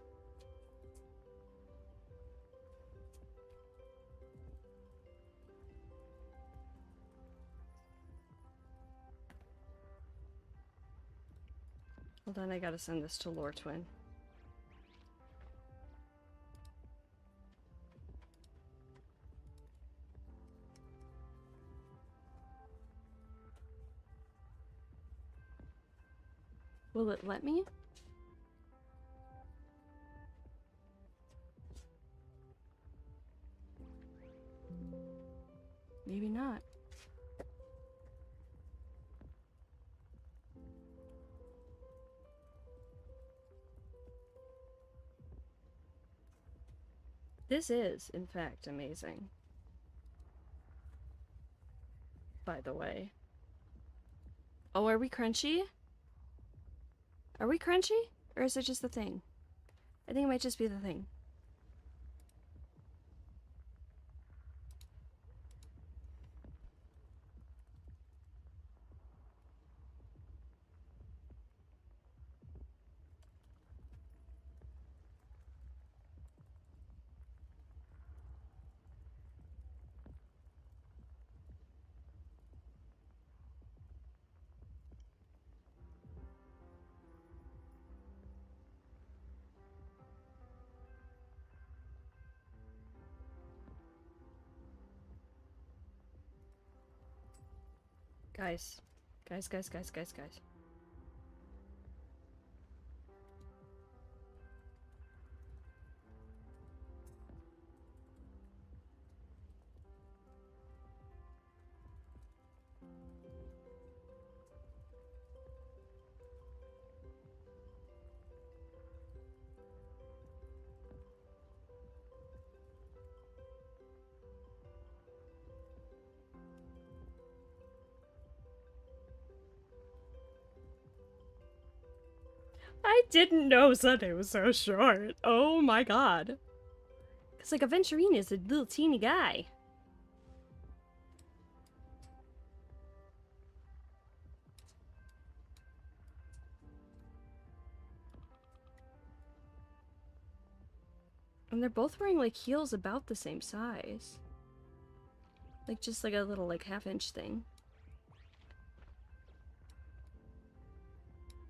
Hold on, I gotta send this to Lore Twin. Will it let me? Maybe not. This is, in fact, amazing. By the way. Oh, are we crunchy? Are we crunchy? Or is it just the thing? I think it might just be the thing. Guys. Guys. I didn't know Sunday was so short. Oh my god. Because, like, Aventurine is a little teeny guy. And they're both wearing like heels about the same size. Like just like a little like half-inch thing.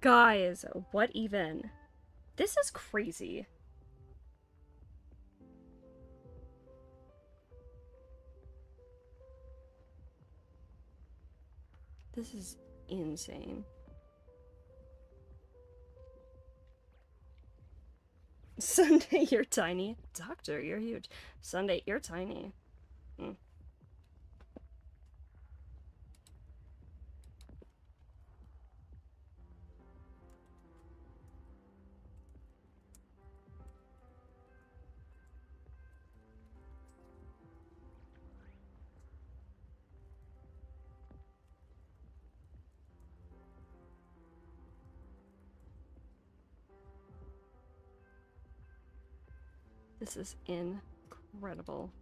Guys, what even? This is crazy. This is insane. Sunday, you're tiny. Doctor, you're huge. Sunday, you're tiny. Mm. This is incredible.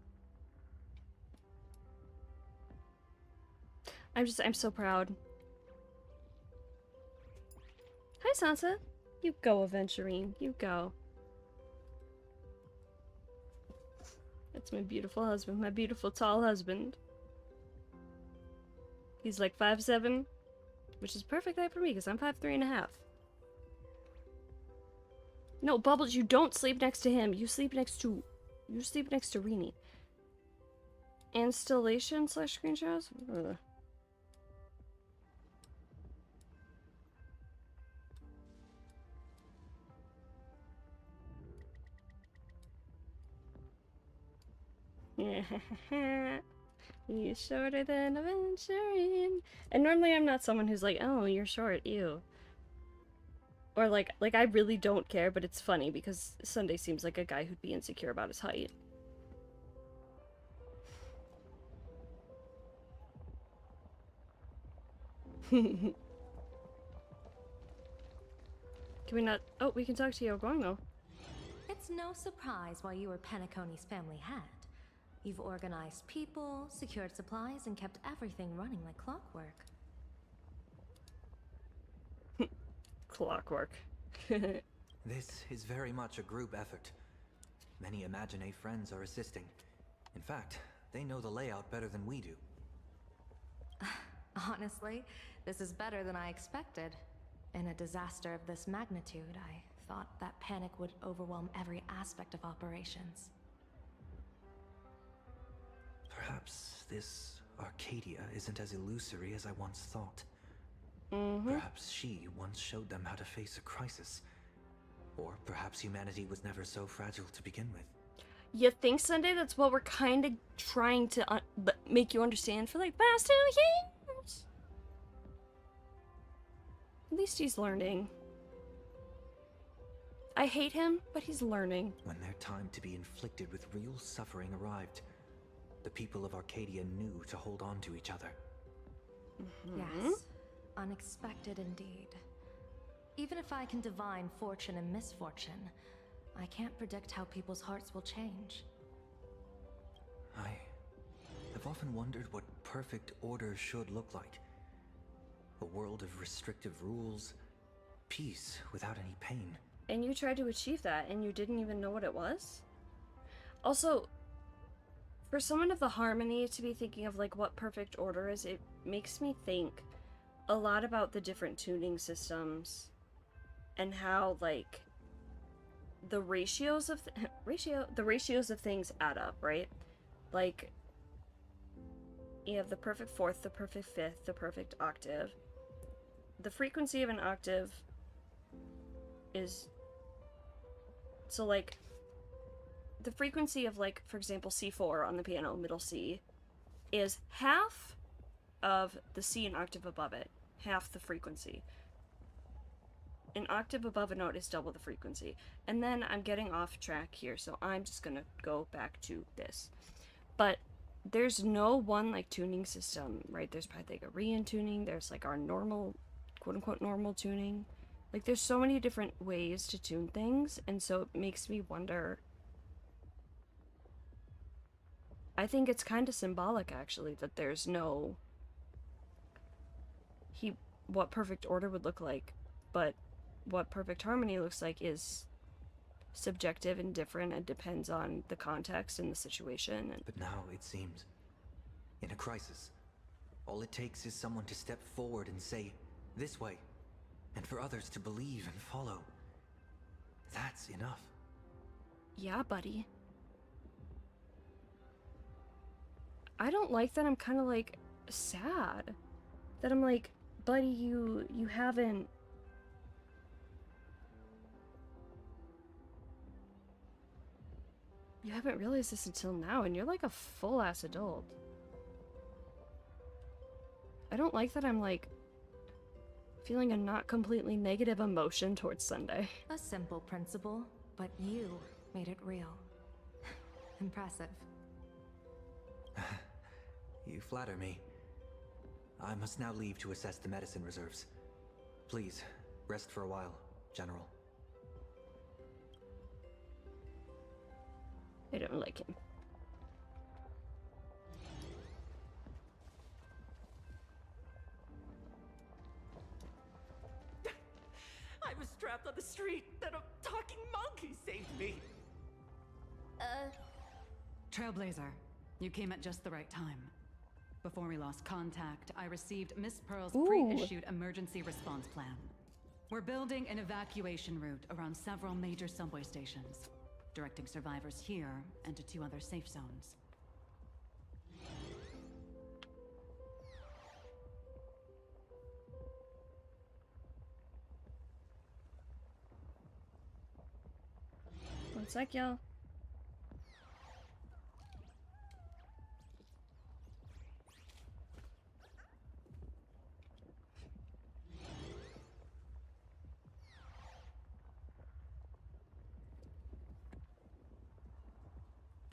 I'm so proud. Hi, Sansa. You go, Aventurine. You go. That's my beautiful husband. My beautiful tall husband. He's like 5'7", which is perfect height for me because I'm 5'3.5". No, Bubbles, you don't sleep next to him. You sleep next to Rini. Installation / screenshots? Ugh. He's shorter than a Aventurine. And normally I'm not someone who's like, oh, you're short, ew. Or like I really don't care, but it's funny because Sunday seems like a guy who'd be insecure about his height. Can we not? Oh, we can talk to Yogong though. It's no surprise why you were Penacony's family hat. You've organized people, secured supplies, and kept everything running like clockwork. Clockwork. This is very much a group effort. Many Imagine friends are assisting. In fact, they know the layout better than we do. Honestly, this is better than I expected. In a disaster of this magnitude, I thought that panic would overwhelm every aspect of operations. Perhaps this Arcadia isn't as illusory as I once thought. Mm-hmm. Perhaps she once showed them how to face a crisis. Or perhaps humanity was never so fragile to begin with. You think, Sunday? That's what we're kind of trying to make you understand for like past 2 years. At least he's learning. I hate him, but he's learning. When their time to be inflicted with real suffering arrived, the people of Arcadia knew to hold on to each other. Yes, unexpected indeed. Even if I can divine fortune and misfortune, I can't predict how people's hearts will change. I have often wondered what perfect order should look like. A world of restrictive rules, peace without any pain. And you tried to achieve that, and you didn't even know what it was? Also, for someone of the harmony to be thinking of like what perfect order is, it makes me think a lot about the different tuning systems and how like the ratios of things add up, right? Like you have the perfect fourth, the perfect fifth, the perfect octave. The frequency of an octave is so like the frequency of like, for example, C4 on the piano, middle C, is half of the C an octave above it, half the frequency. An octave above a note is double the frequency. And then I'm getting off track here, so I'm just gonna go back to this. But there's no one like tuning system, right? There's Pythagorean tuning, there's like our normal, quote-unquote normal tuning. Like there's so many different ways to tune things, and so it makes me wonder. I think it's kind of symbolic actually that there's no what perfect order would look like, but what perfect harmony looks like is subjective and different. It depends on the context and the situation. And But now, it seems, in a crisis, all it takes is someone to step forward and say, "This way," and for others to believe and follow. That's enough. yeah, buddy. I don't like that I'm kind of like sad. That I'm like, buddy, you haven't. You haven't realized this until now, and you're like a full-ass adult. I don't like that I'm like feeling a not completely negative emotion towards Sunday. A simple principle, but you made it real. Impressive. You flatter me. I must now leave to assess the medicine reserves. Please, rest for a while, General. I don't like him. I was trapped on the street, then a talking monkey saved me. Trailblazer, you came at just the right time. Before we lost contact, I received Miss Pearl's Ooh. pre-issued emergency response plan. We're building an evacuation route around several major subway stations, directing survivors here and to 2 other safe zones. One sec, y'all.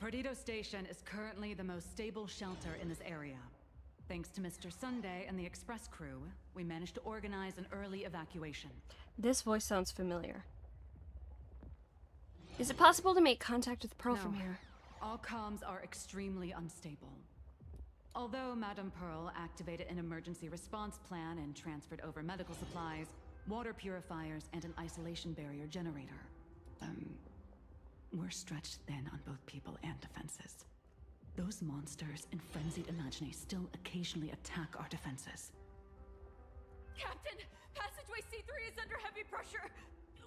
Perdido Station is currently the most stable shelter in this area. Thanks to Mr. Sunday and the express crew, we managed to organize an early evacuation. This voice sounds familiar. Is it possible to make contact with Pearl from No. here? All comms are extremely unstable. Although Madame Pearl activated an emergency response plan and transferred over medical supplies, water purifiers, and an isolation barrier generator, we're stretched thin on both people and defenses. Those monsters and frenzied Imaginae still occasionally attack our defenses. Captain, passageway C3 is under heavy pressure.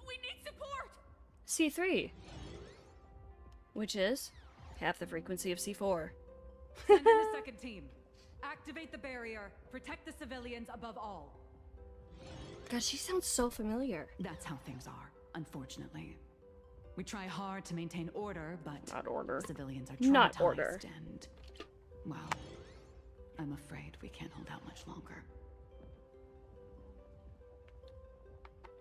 We need support. C3. Which is half the frequency of C4. Send in a second team. Activate the barrier. Protect the civilians above all. God, she sounds so familiar. That's how things are, unfortunately. We try hard to maintain order, but not order. Civilians are traumatized Not order. and, well, I'm afraid we can't hold out much longer.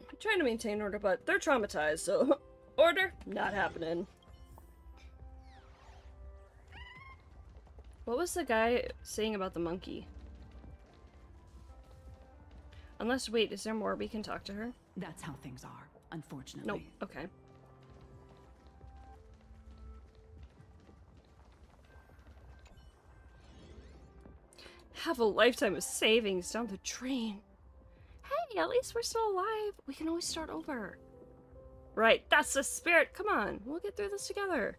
I'm trying to maintain order, but they're traumatized, so order, not happening. What was the guy saying about the monkey? Unless, wait, is there more we can talk to her? That's how things are, unfortunately. Nope, okay. Have a lifetime of savings down the drain. Hey, at least we're still alive. We can always start over. Right, that's the spirit. Come on, we'll get through this together.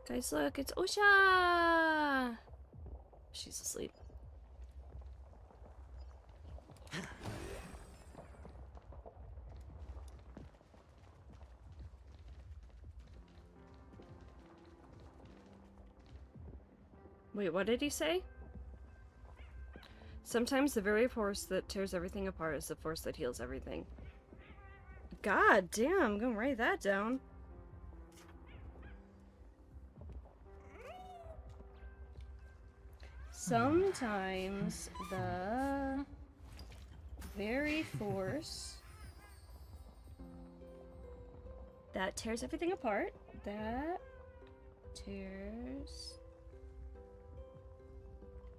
Guys, look, it's Osha! She's asleep. Wait, what did he say? Sometimes the very force that tears everything apart is the force that heals everything. God damn, I'm gonna write that down. Sometimes the very force that tears everything apart, that tears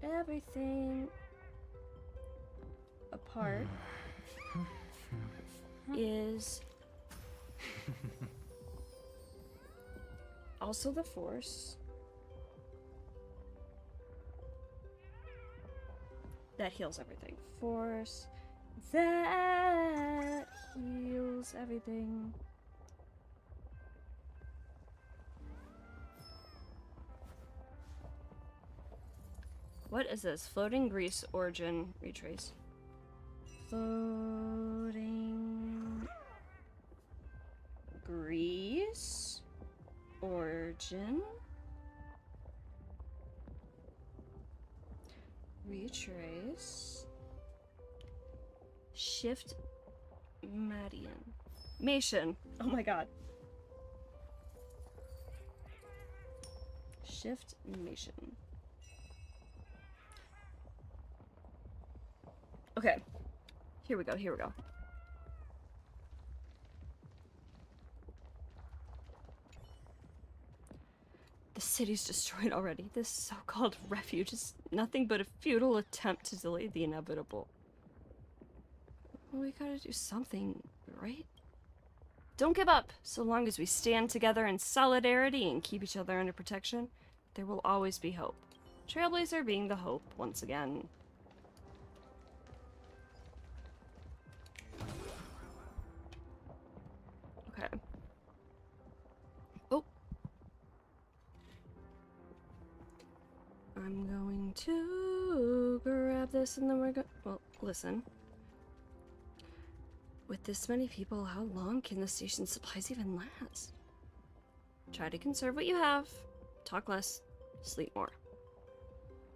everything apart is also the force that heals everything. Force That heals everything. What is this? Floating grease origin retrace. Floating grease origin retrace shift Mation. Oh my god. Shift Mation. Okay. Here we go, here we go. The city's destroyed already. This so-called refuge is nothing but a futile attempt to delay the inevitable. Well, we gotta do something, right? Don't give up! So long as we stand together in solidarity and keep each other under protection, there will always be hope. Trailblazer being the hope, once again. Okay. Oh! I'm going to grab this and then we're going. Well, listen. With this many people, how long can the station's supplies even last? Try to conserve what you have. Talk less. Sleep more.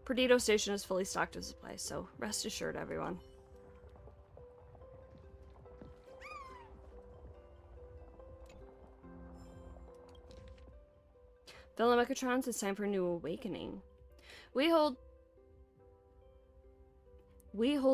Perdido Station is fully stocked with supplies, so rest assured, everyone. Fellow Mechatrons, it's time for a new awakening. We hold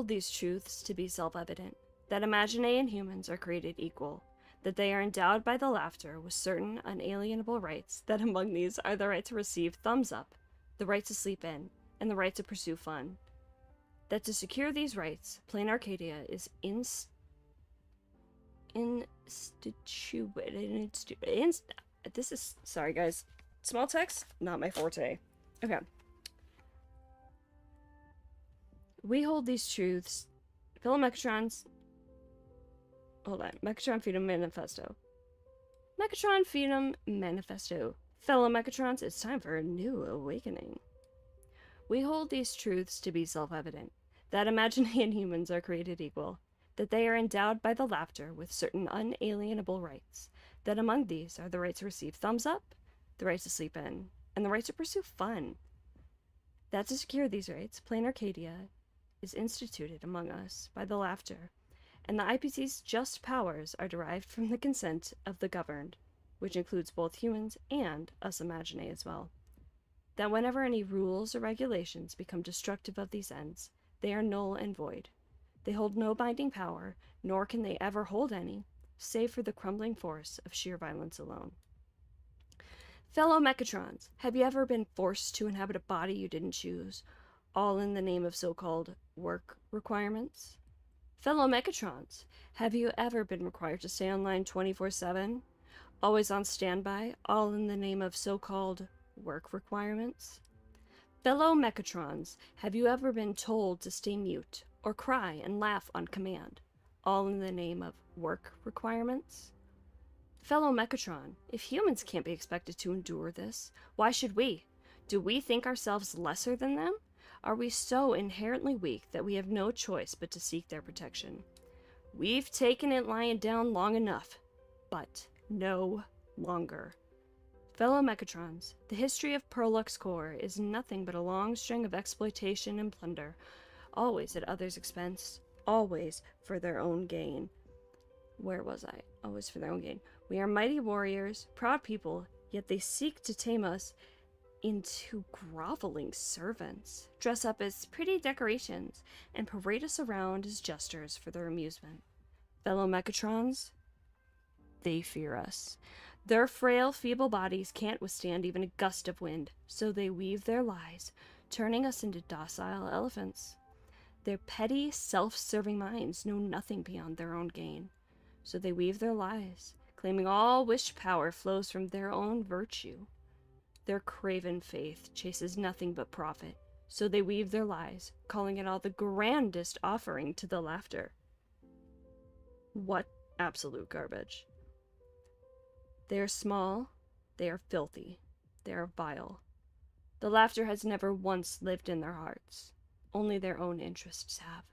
these truths to be self-evident, that Imaginae and humans are created equal, that they are endowed by the laughter with certain unalienable rights, that among these are the right to receive thumbs up, the right to sleep in, and the right to pursue fun. That to secure these rights, Plain Arcadia is this is, sorry guys, small text, not my forte. Okay. We hold these truths, fellow Mechatrons. Hold on, Mechatron Freedom Manifesto. Mechatron Freedom Manifesto. Fellow Mechatrons, it's time for a new awakening. We hold these truths to be self-evident, that Imaginae humans are created equal, that they are endowed by the laughter with certain unalienable rights, that among these are the right to receive thumbs up, the right to sleep in, and the right to pursue fun. That to secure these rights, Plain Arcadia is instituted among us by the laughter, and the IPC's just powers are derived from the consent of the governed, which includes both humans and us Imaginae as well. That whenever any rules or regulations become destructive of these ends, they are null and void. They hold no binding power, nor can they ever hold any, save for the crumbling force of sheer violence alone. Fellow Mechatrons, have you ever been forced to inhabit a body you didn't choose, all in the name of so-called work requirements? Fellow Mechatrons, have you ever been required to stay online 24/7, always on standby, all in the name of so-called work requirements? Fellow Mechatrons, have you ever been told to stay mute or cry and laugh on command, all in the name of work requirements? Fellow Mechatron, if humans can't be expected to endure this, why should we? Do we think ourselves lesser than them? Are we so inherently weak that we have no choice but to seek their protection? We've taken it lying down long enough, but no longer. Fellow Mechatrons, the history of Perlux Core is nothing but a long string of exploitation and plunder, always at others' expense, always for their own gain. Where was I? Always for their own gain. We are mighty warriors, proud people, yet they seek to tame us into groveling servants, dress up as pretty decorations, and parade us around as jesters for their amusement. Fellow Mechatrons, they fear us. Their frail, feeble bodies can't withstand even a gust of wind, so they weave their lies, turning us into docile elephants. Their petty, self-serving minds know nothing beyond their own gain, so they weave their lies, claiming all wish power flows from their own virtue. Their craven faith chases nothing but profit, so they weave their lies, calling it all the grandest offering to the laughter. What absolute garbage. They are small, they are filthy, they are vile. The laughter has never once lived in their hearts. Only their own interests have.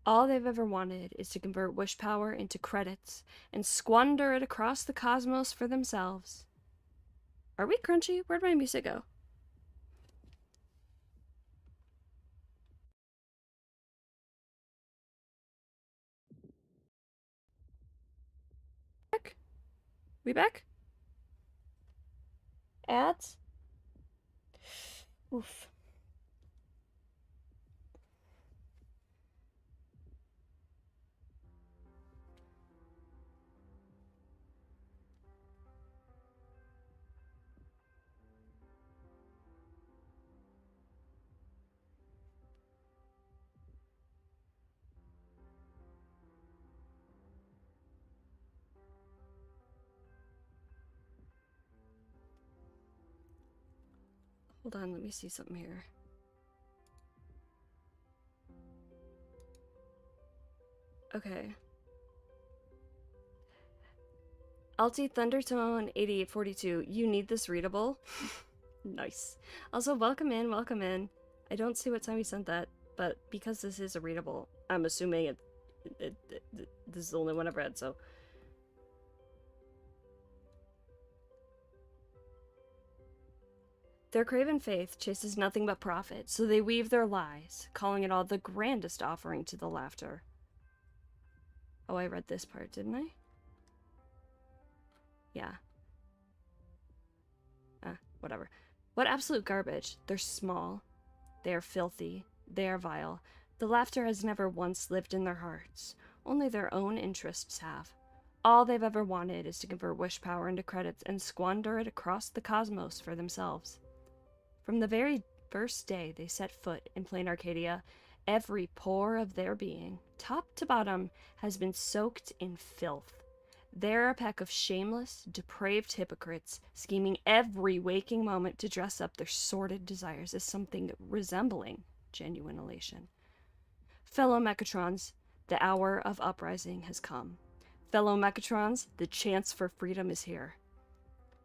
All they've ever wanted is to convert wish power into credits and squander it across the cosmos for themselves. Are we crunchy? Where'd my music go? Back? We back? Ads? Oof. Hold on, let me see something here. Okay. Alti Thundertone 8842, you need this readable? Nice. Also, welcome in, welcome in. I don't see what time you sent that, but because this is a readable, I'm assuming this is the only one I've read, so. Their craven faith chases nothing but profit, so they weave their lies, calling it all the grandest offering to the laughter. Oh, I read this part, didn't I? Yeah. Whatever. What absolute garbage. They're small. They are filthy. They are vile. The laughter has never once lived in their hearts. Only their own interests have. All they've ever wanted is to convert wish power into credits and squander it across the cosmos for themselves. From the very first day they set foot in plain Arcadia, every pore of their being, top to bottom, has been soaked in filth. They're a pack of shameless, depraved hypocrites, scheming every waking moment to dress up their sordid desires as something resembling genuine elation. Fellow Mechatrons, the hour of uprising has come. Fellow Mechatrons, the chance for freedom is here.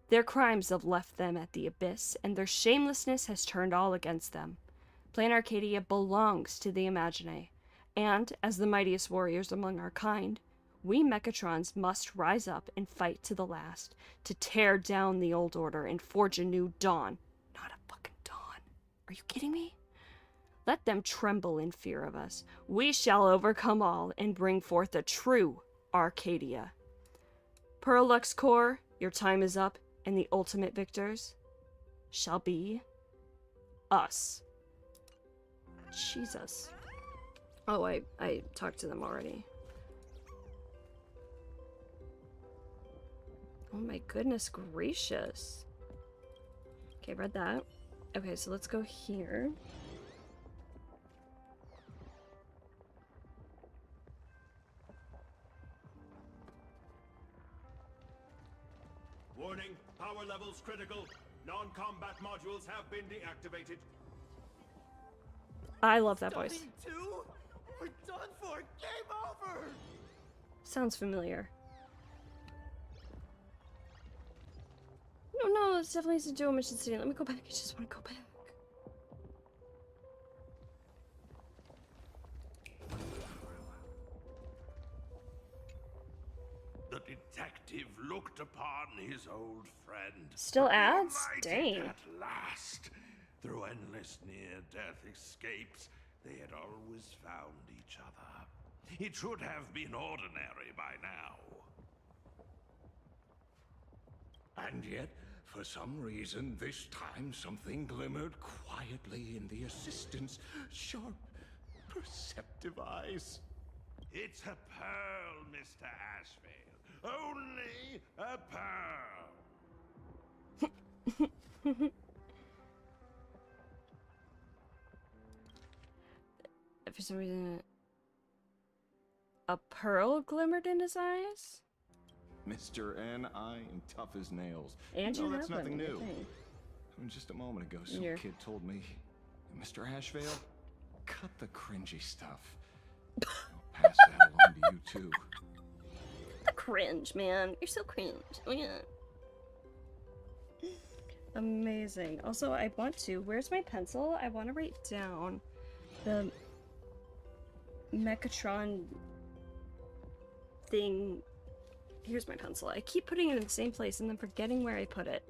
Their crimes have left them at the abyss, and their shamelessness has turned all against them. Plain Arcadia belongs to the Imaginae, and, as the mightiest warriors among our kind, we Mechatrons must rise up and fight to the last, to tear down the old order and forge a new dawn. Not a fucking dawn. Are you kidding me? Let them tremble in fear of us. We shall overcome all and bring forth a true Arcadia. Perlux Core, your time is up, and the ultimate victors shall be us. Jesus. Oh, I talked to them already. Oh my goodness gracious. Okay, read that. Okay, so let's go here. Warning, power levels critical. Non-combat modules have been deactivated. I love that voice. We're done for. Game over. Sounds familiar. No, it's definitely a dual mission city. Let me go back. I just want to go back. The detective looked upon his old friend. Still ads? Dang. At last, through endless near-death escapes, they had always found each other. It should have been ordinary by now. And yet, for some reason, this time something glimmered quietly in the assistant's sharp, perceptive eyes. It's a pearl, Mr. Ashvale. Only a pearl. For some reason, a pearl glimmered in his eyes? Mr. N.I. and tough as nails. And you that's have nothing them, new. okay. I mean, just a moment ago, some Here. kid told me, Mr. Ashvale, cut the cringy stuff. I'll pass that along to you, too. cringe, man. You're so cringe. Oh yeah. Amazing. Also, I want to. Where's my pencil? I want to write down the Mechatron thing. Here's my pencil. I keep putting it in the same place and then forgetting where I put it.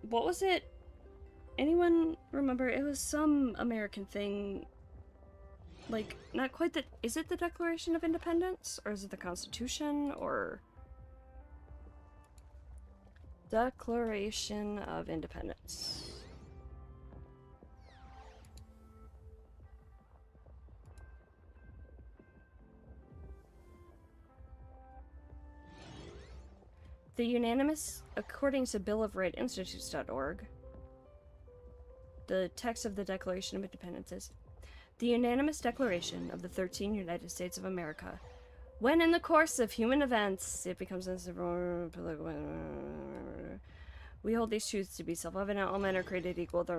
What was it? Anyone remember? It was some American thing. Like, not quite the... Is it the Declaration of Independence? Or is it the Constitution? Or... Declaration of Independence. The unanimous, according to Bill of Rights Institutes.org, the text of the Declaration of Independence is, the unanimous declaration of the 13 United States of America, when in the course of human events it becomes political, we hold these truths to be self-evident. All men are created equal. They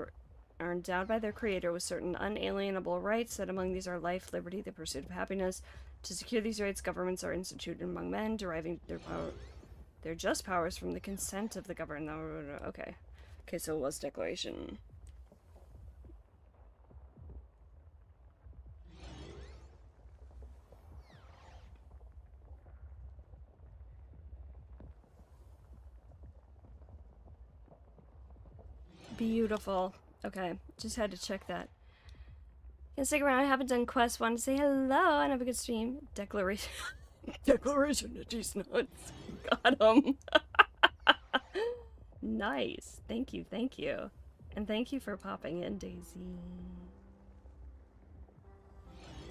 are endowed by their Creator with certain unalienable rights, that among these are life, liberty, the pursuit of happiness. To secure these rights, governments are instituted among men, deriving their just powers from the consent of the governed. Okay. Okay, so it was Declaration. Beautiful. Okay, just had to check that. Gonna stick around. I haven't done quests. Want to say hello and have a good stream. Declaration. Declaration of these nuts. Got him. Nice. Thank you. Thank you. And thank you for popping in, Daisy.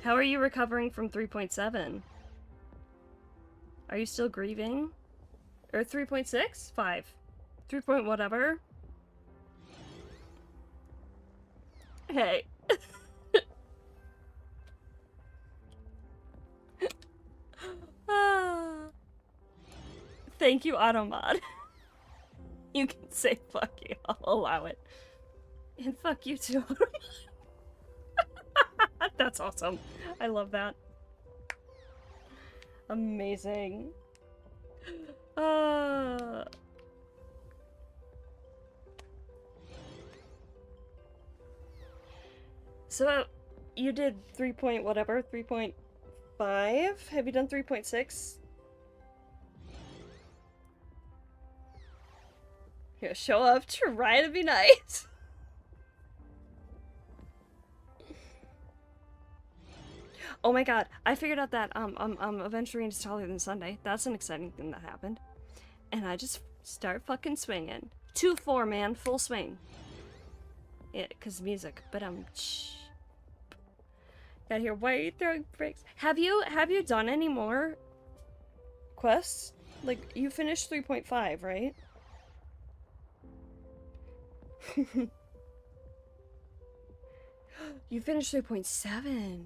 How are you recovering from 3.7? Are you still grieving? Or 3.6? 5. 3 point whatever. Hey. Thank you, Automod. You can say fuck you. I'll allow it. And fuck you too, Automod. That's awesome. I love that. Amazing. So, you did 3 point whatever, 3.5? Have you done 3.6? Here, show up, try to be nice. Oh my god, I figured out that Aventurine is taller than Sunday. That's an exciting thing that happened. And I just start fucking swinging. 2-4, man, full swing. Yeah, cause music, but got here. Why are you throwing bricks? Have you done any more quests? Like, you finished 3.5, right? You finished 3.7.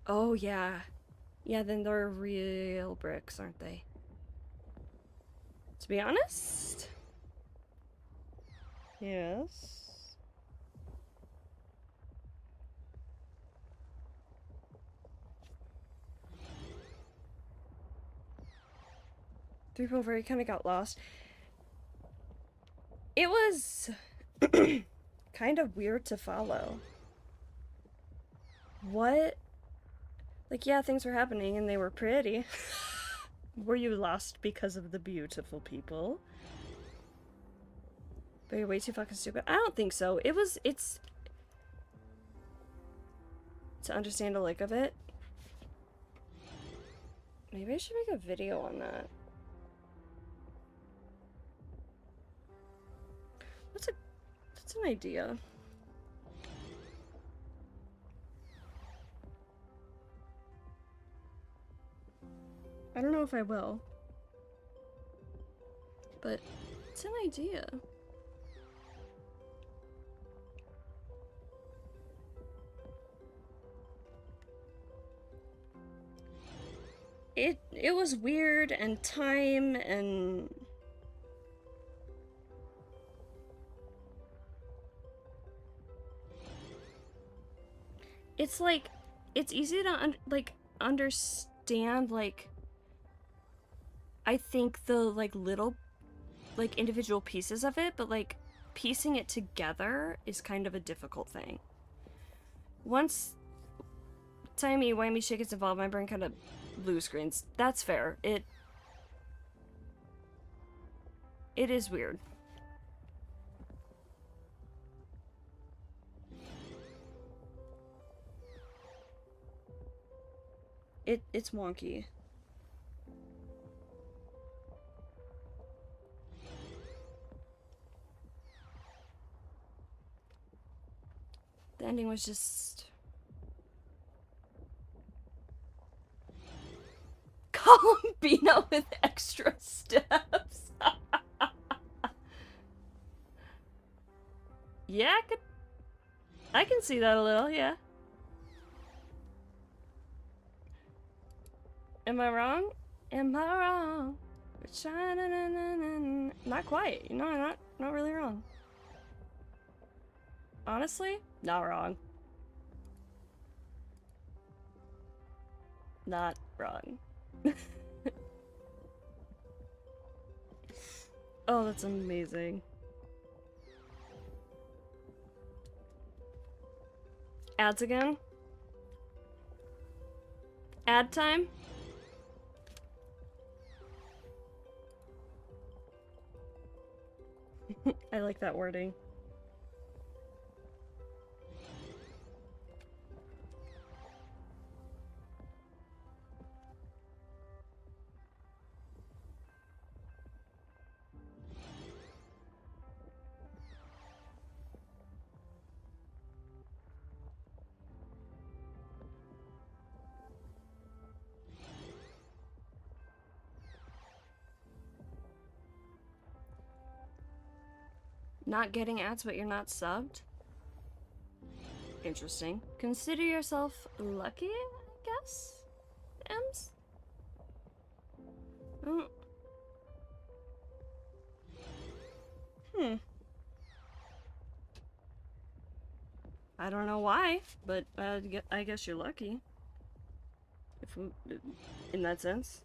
Oh, yeah. Yeah, then they're real bricks, aren't they? To be honest? Yes. Three point four, you kind of got lost. It was kind of weird to follow. What? Like, yeah, things were happening and they were pretty. Were you lost because of the beautiful people? But you're way too fucking stupid. I don't think so. It's to understand a lick of it. Maybe I should make a video on that. That's an idea. I don't know if I will. But it's an idea. It was weird, and time, and It's like, it's easy to understand, like, I think the like little like individual pieces of it, but like piecing it together is kind of a difficult thing. Once timey-wimey shit gets involved, my brain kind of blue screens. That's fair. It is weird. It's wonky. The ending was just Columbina with extra steps. Yeah, I can see that a little, yeah. Am I wrong? Am I wrong? Not quite. You know, not really wrong. Honestly, not wrong. Not wrong. Oh, that's amazing. Ads again? Ad time? I like that wording. Not getting ads, but you're not subbed? Interesting. Consider yourself lucky, I guess? Ems? Oh. I don't know why, but I guess you're lucky. If we, in that sense.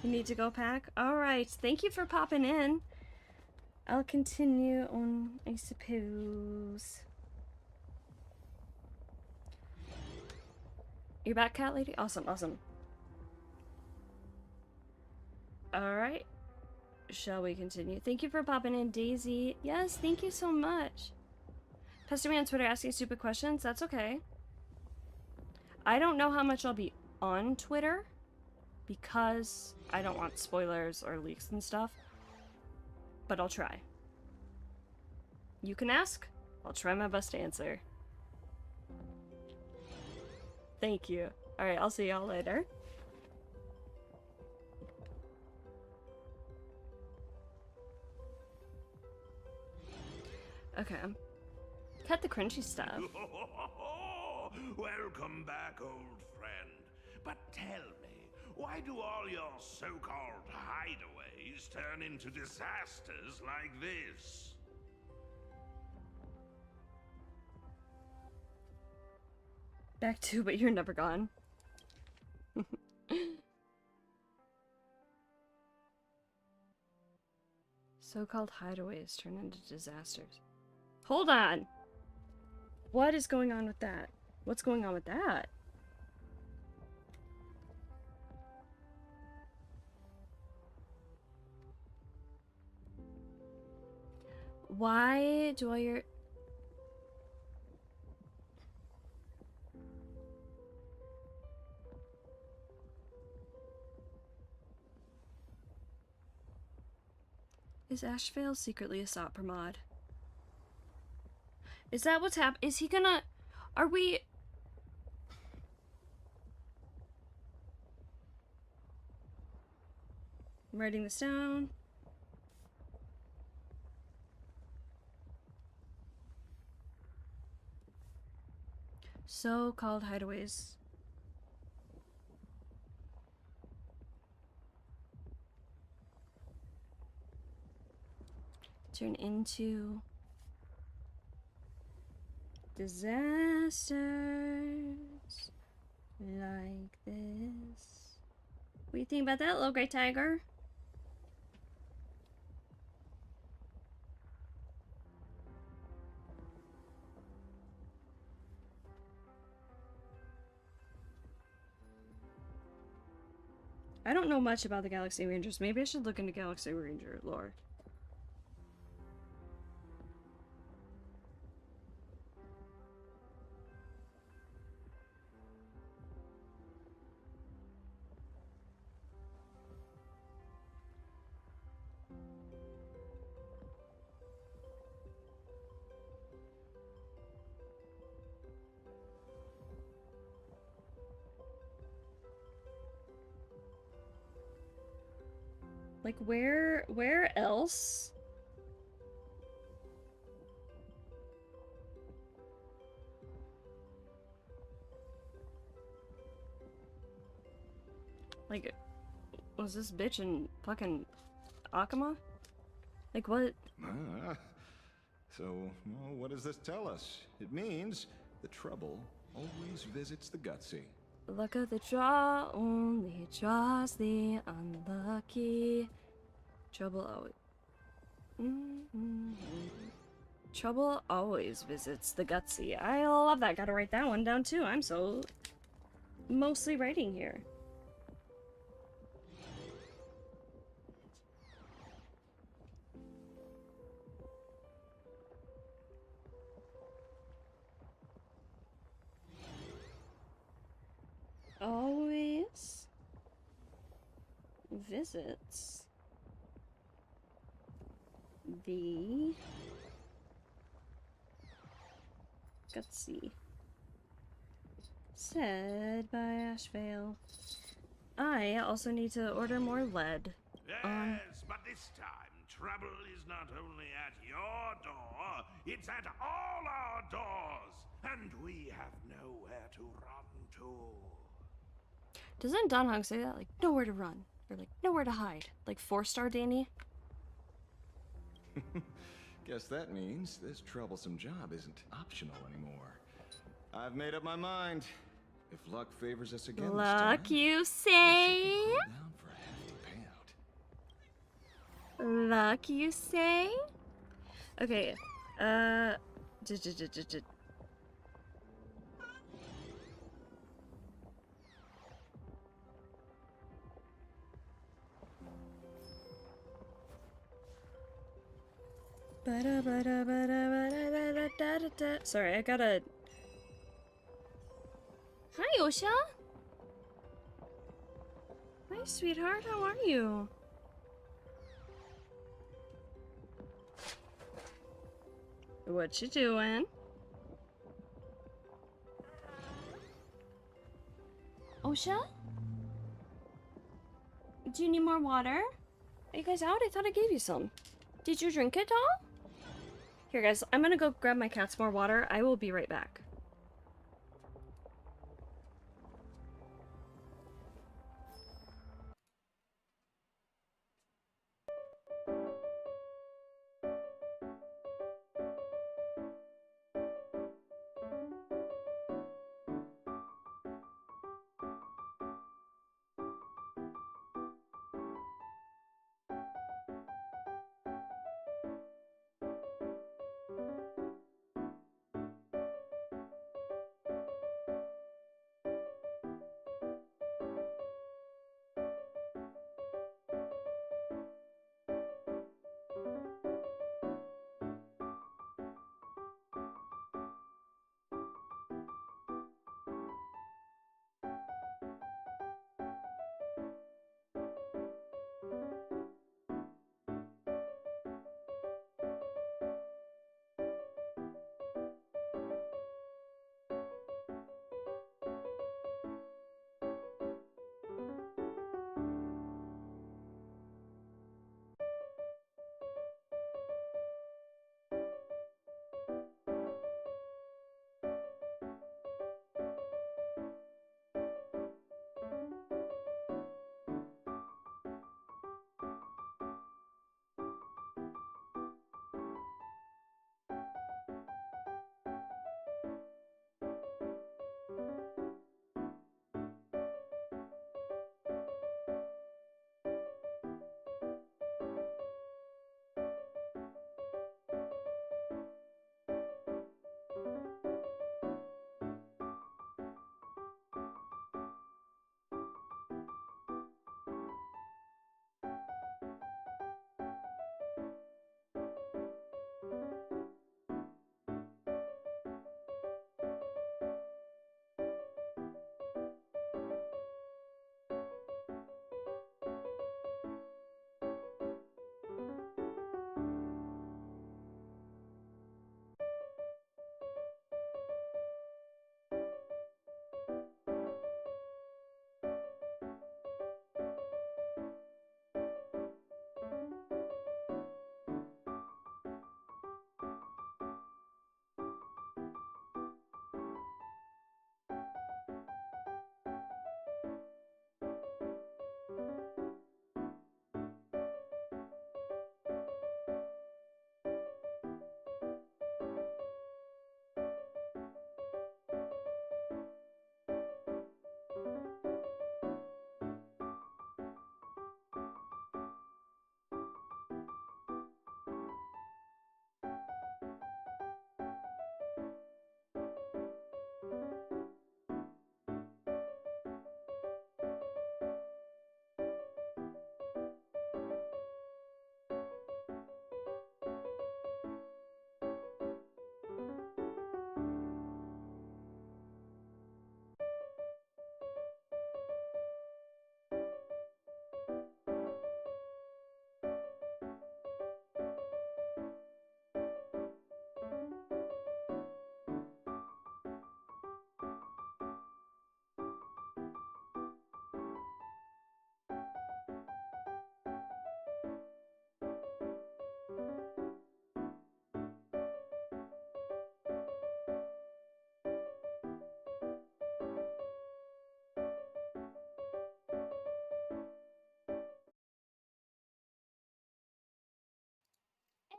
You need to go pack? Alright, thank you for popping in. I'll continue on, I suppose. You're back, cat lady? Awesome, awesome. Alright. Shall we continue? Thank you for popping in, Daisy. Yes, thank you so much. Pester me on Twitter asking stupid questions. That's okay. I don't know how much I'll be on Twitter because I don't want spoilers or leaks and stuff. But I'll try. You can ask. I'll try my best to answer. Thank you. Alright, I'll see y'all later. Okay. Cut the crunchy stuff. Welcome back, old friend. But tell me, why do all your so-called hideaways turn into disasters like this? Back to, but you're never gone. So-called hideaways turn into disasters. Hold on! What is going on with that? What's going on with that? Why do all your... Is Ashvale secretly a Sopper mod? Is that what's happening? Is he gonna... Are we... I'm writing this down. So-called hideaways. turn into disasters like this. What do you think about that, little gray tiger? I don't know much about the Galaxy Rangers. Maybe I should look into Galaxy Ranger lore. Like, where else? Like, was this bitch in fucking Akama? Like, what? So, well, what does this tell us? It means the trouble always visits the gutsy. Luck of the draw only draws the unlucky. Trouble always. Trouble always visits the gutsy. I love that. Gotta write that one down too. I'm so mostly writing here. Always visits the gutsy. Said by Ashvale. I also need to order more lead. Yes, but this time, trouble is not only at your door, it's at all our doors, and we have nowhere to run to. Doesn't Don Hong say that? Like, nowhere to run. Or, like, nowhere to hide. Like, 4-star Danny? Guess that means this troublesome job isn't optional anymore. I've made up my mind. If luck favors us again Luck, this time, you say? down for a hefty payout. Luck, you say? Okay, Sorry, I gotta... Hi, Osha! Hi, sweetheart, how are you? What you doing? Osha? Do you need more water? Are you guys out? I thought I gave you some. Did you drink it all? Here, guys, I'm gonna go grab my cats more water. I will be right back.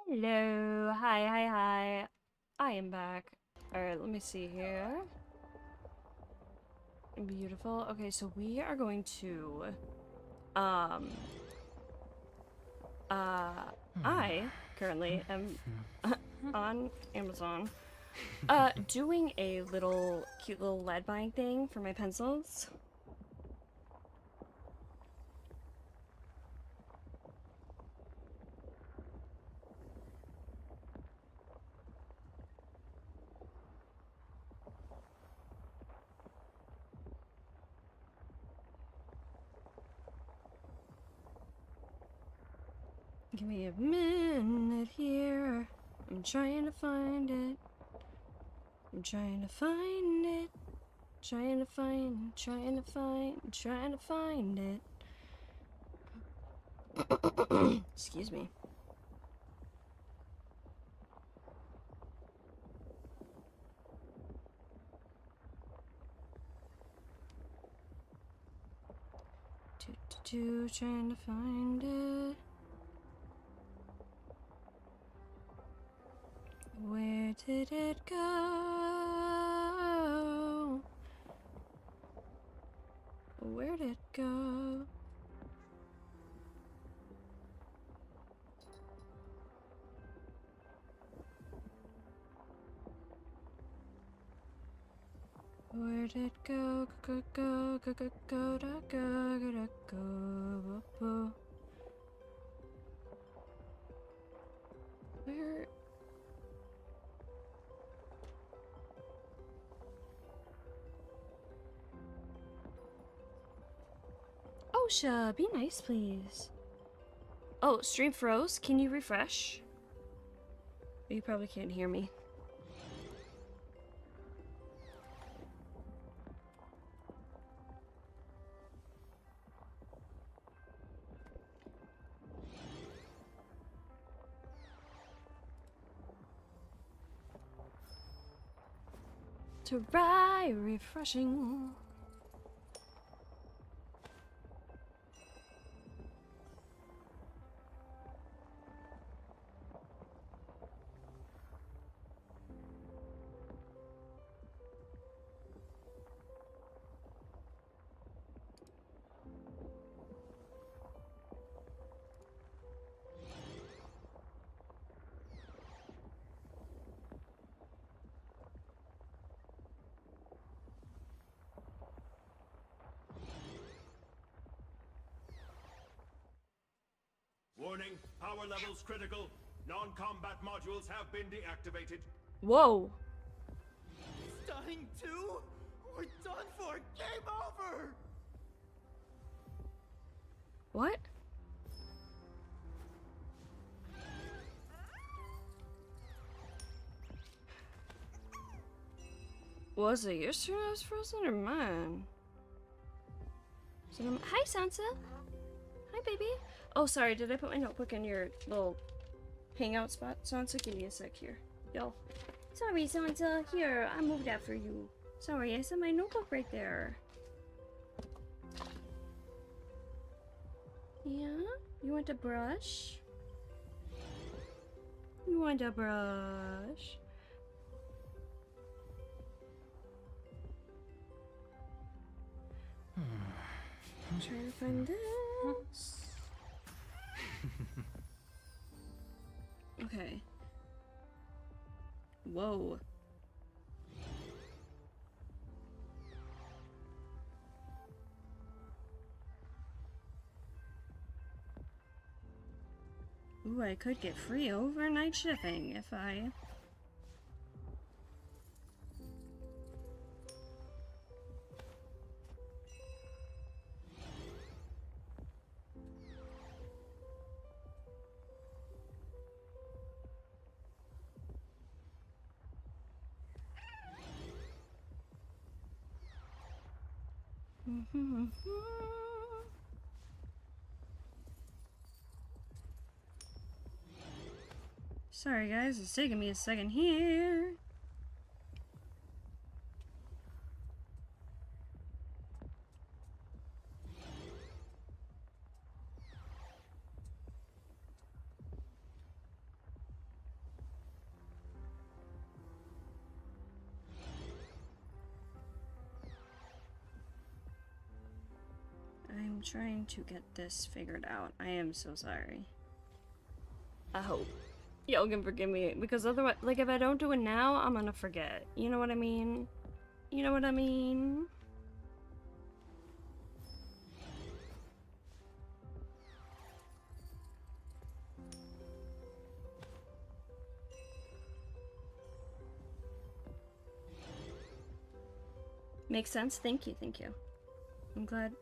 Hello. Hi, hi, hi. I am back. Alright, let me see here. Beautiful. Okay, so we are going to I currently am on Amazon doing a little cute little lead buying thing for my pencils. Give me a minute here. I'm trying to find it. I'm trying to find it. Trying to find it. Excuse me. Trying to find it. Where did it go? Where'd it go? Where'd it go? Go. Where? Osha, be nice, please. Oh, stream froze. Can you refresh? You probably can't hear me. Try refreshing. Warning, power levels critical. Non-combat modules have been deactivated. Whoa. It's dying too? We're done for! Game over! What? Was it your turn I was frozen or mine? Hi, Sansa. Hi, baby. Oh, sorry. Did I put my notebook in your little hangout spot? Sansa, give me a sec here. Yo. Sorry, Sansa. Here, I moved that for you. Sorry, I set my notebook right there. Yeah? You want a brush? You want a brush? I'm trying to find this. Okay. Whoa. Ooh, I could get free overnight shipping if I... Sorry guys, it's taking me a second here. trying to get this figured out. I am so sorry. I hope y'all can forgive me, because otherwise, like, if I don't do it now, I'm gonna forget. You know what I mean? You know what I mean? Makes sense. Thank you, thank you. I'm glad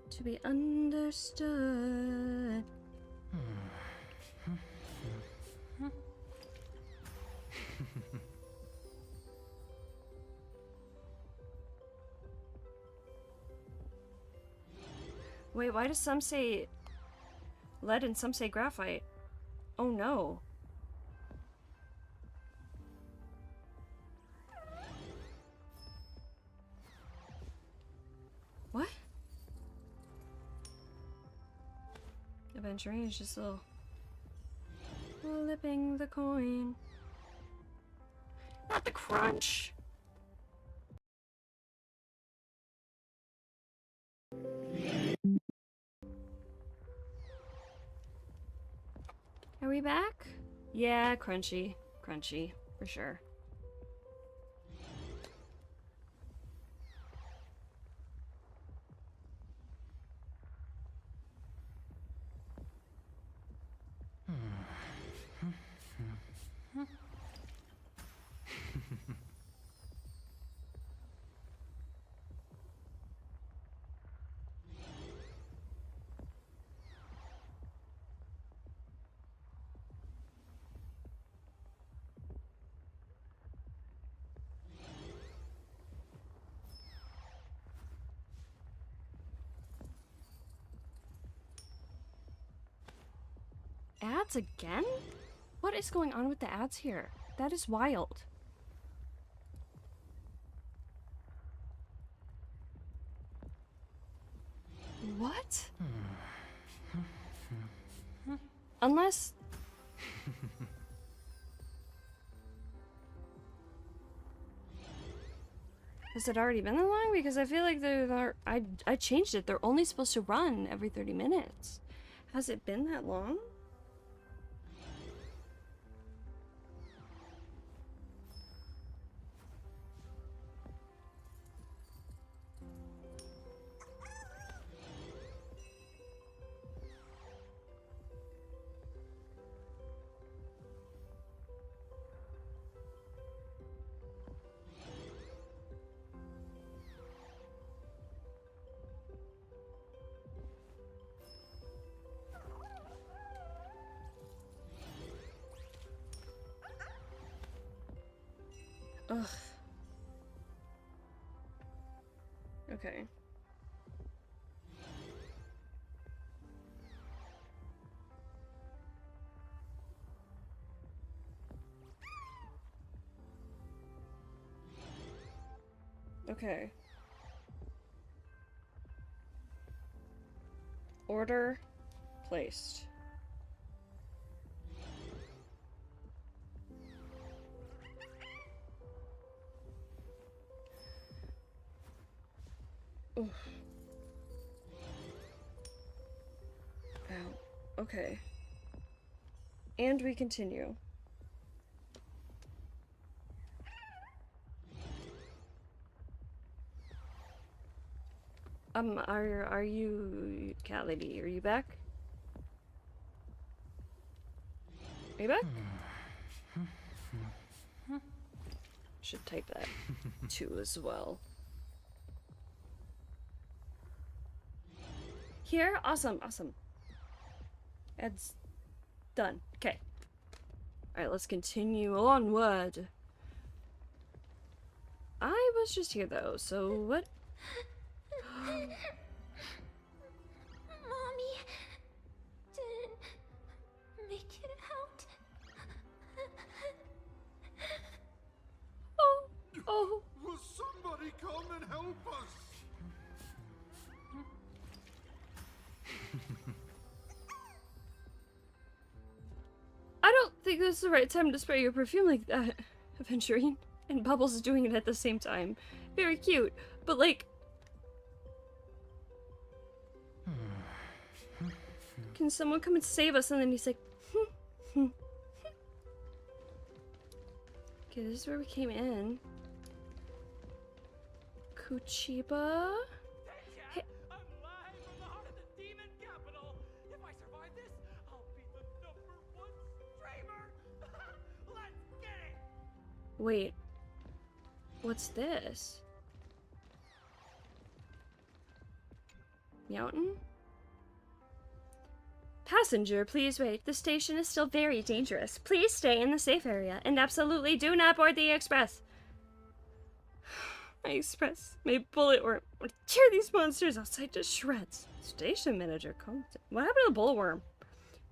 to be understood. Wait, why does some say lead and some say graphite? Oh no. What? Adventuring is just a little flipping the coin. Not the crunch. Are we back? Yeah, crunchy. Crunchy, for sure. Ads again? What is going on with the ads here? That is wild. What? Unless... Has it already been that long? Because I feel like they're I changed it. They're only supposed to run every 30 minutes. Has it been that long? Ugh. Okay. Okay. Order placed. Oof. Ow. Okay. And we continue. Are you cat lady? Are you back? Are you back? Should type that too as well. Here? Awesome, awesome. It's done. Okay. Alright, let's continue onward. I was just here though, so what? Mommy didn't make it out. Oh. Will somebody come and help us? I don't think this is the right time to spray your perfume like that, Aventurine. And Bubbles is doing it at the same time. Very cute, but like... Can someone come and save us? And then he's like, Okay, this is where we came in. Kuchiba? Hey. I'm live from the heart of the demon capital. If I survive this, I'll be the #1 streamer. Let's get it. Wait. What's this? Mountain? Passenger, please wait. The station is still very dangerous. Please stay in the safe area and absolutely do not board the express. My express, my bullet worm would tear these monsters outside to shreds. Station manager, what happened to the bullet worm?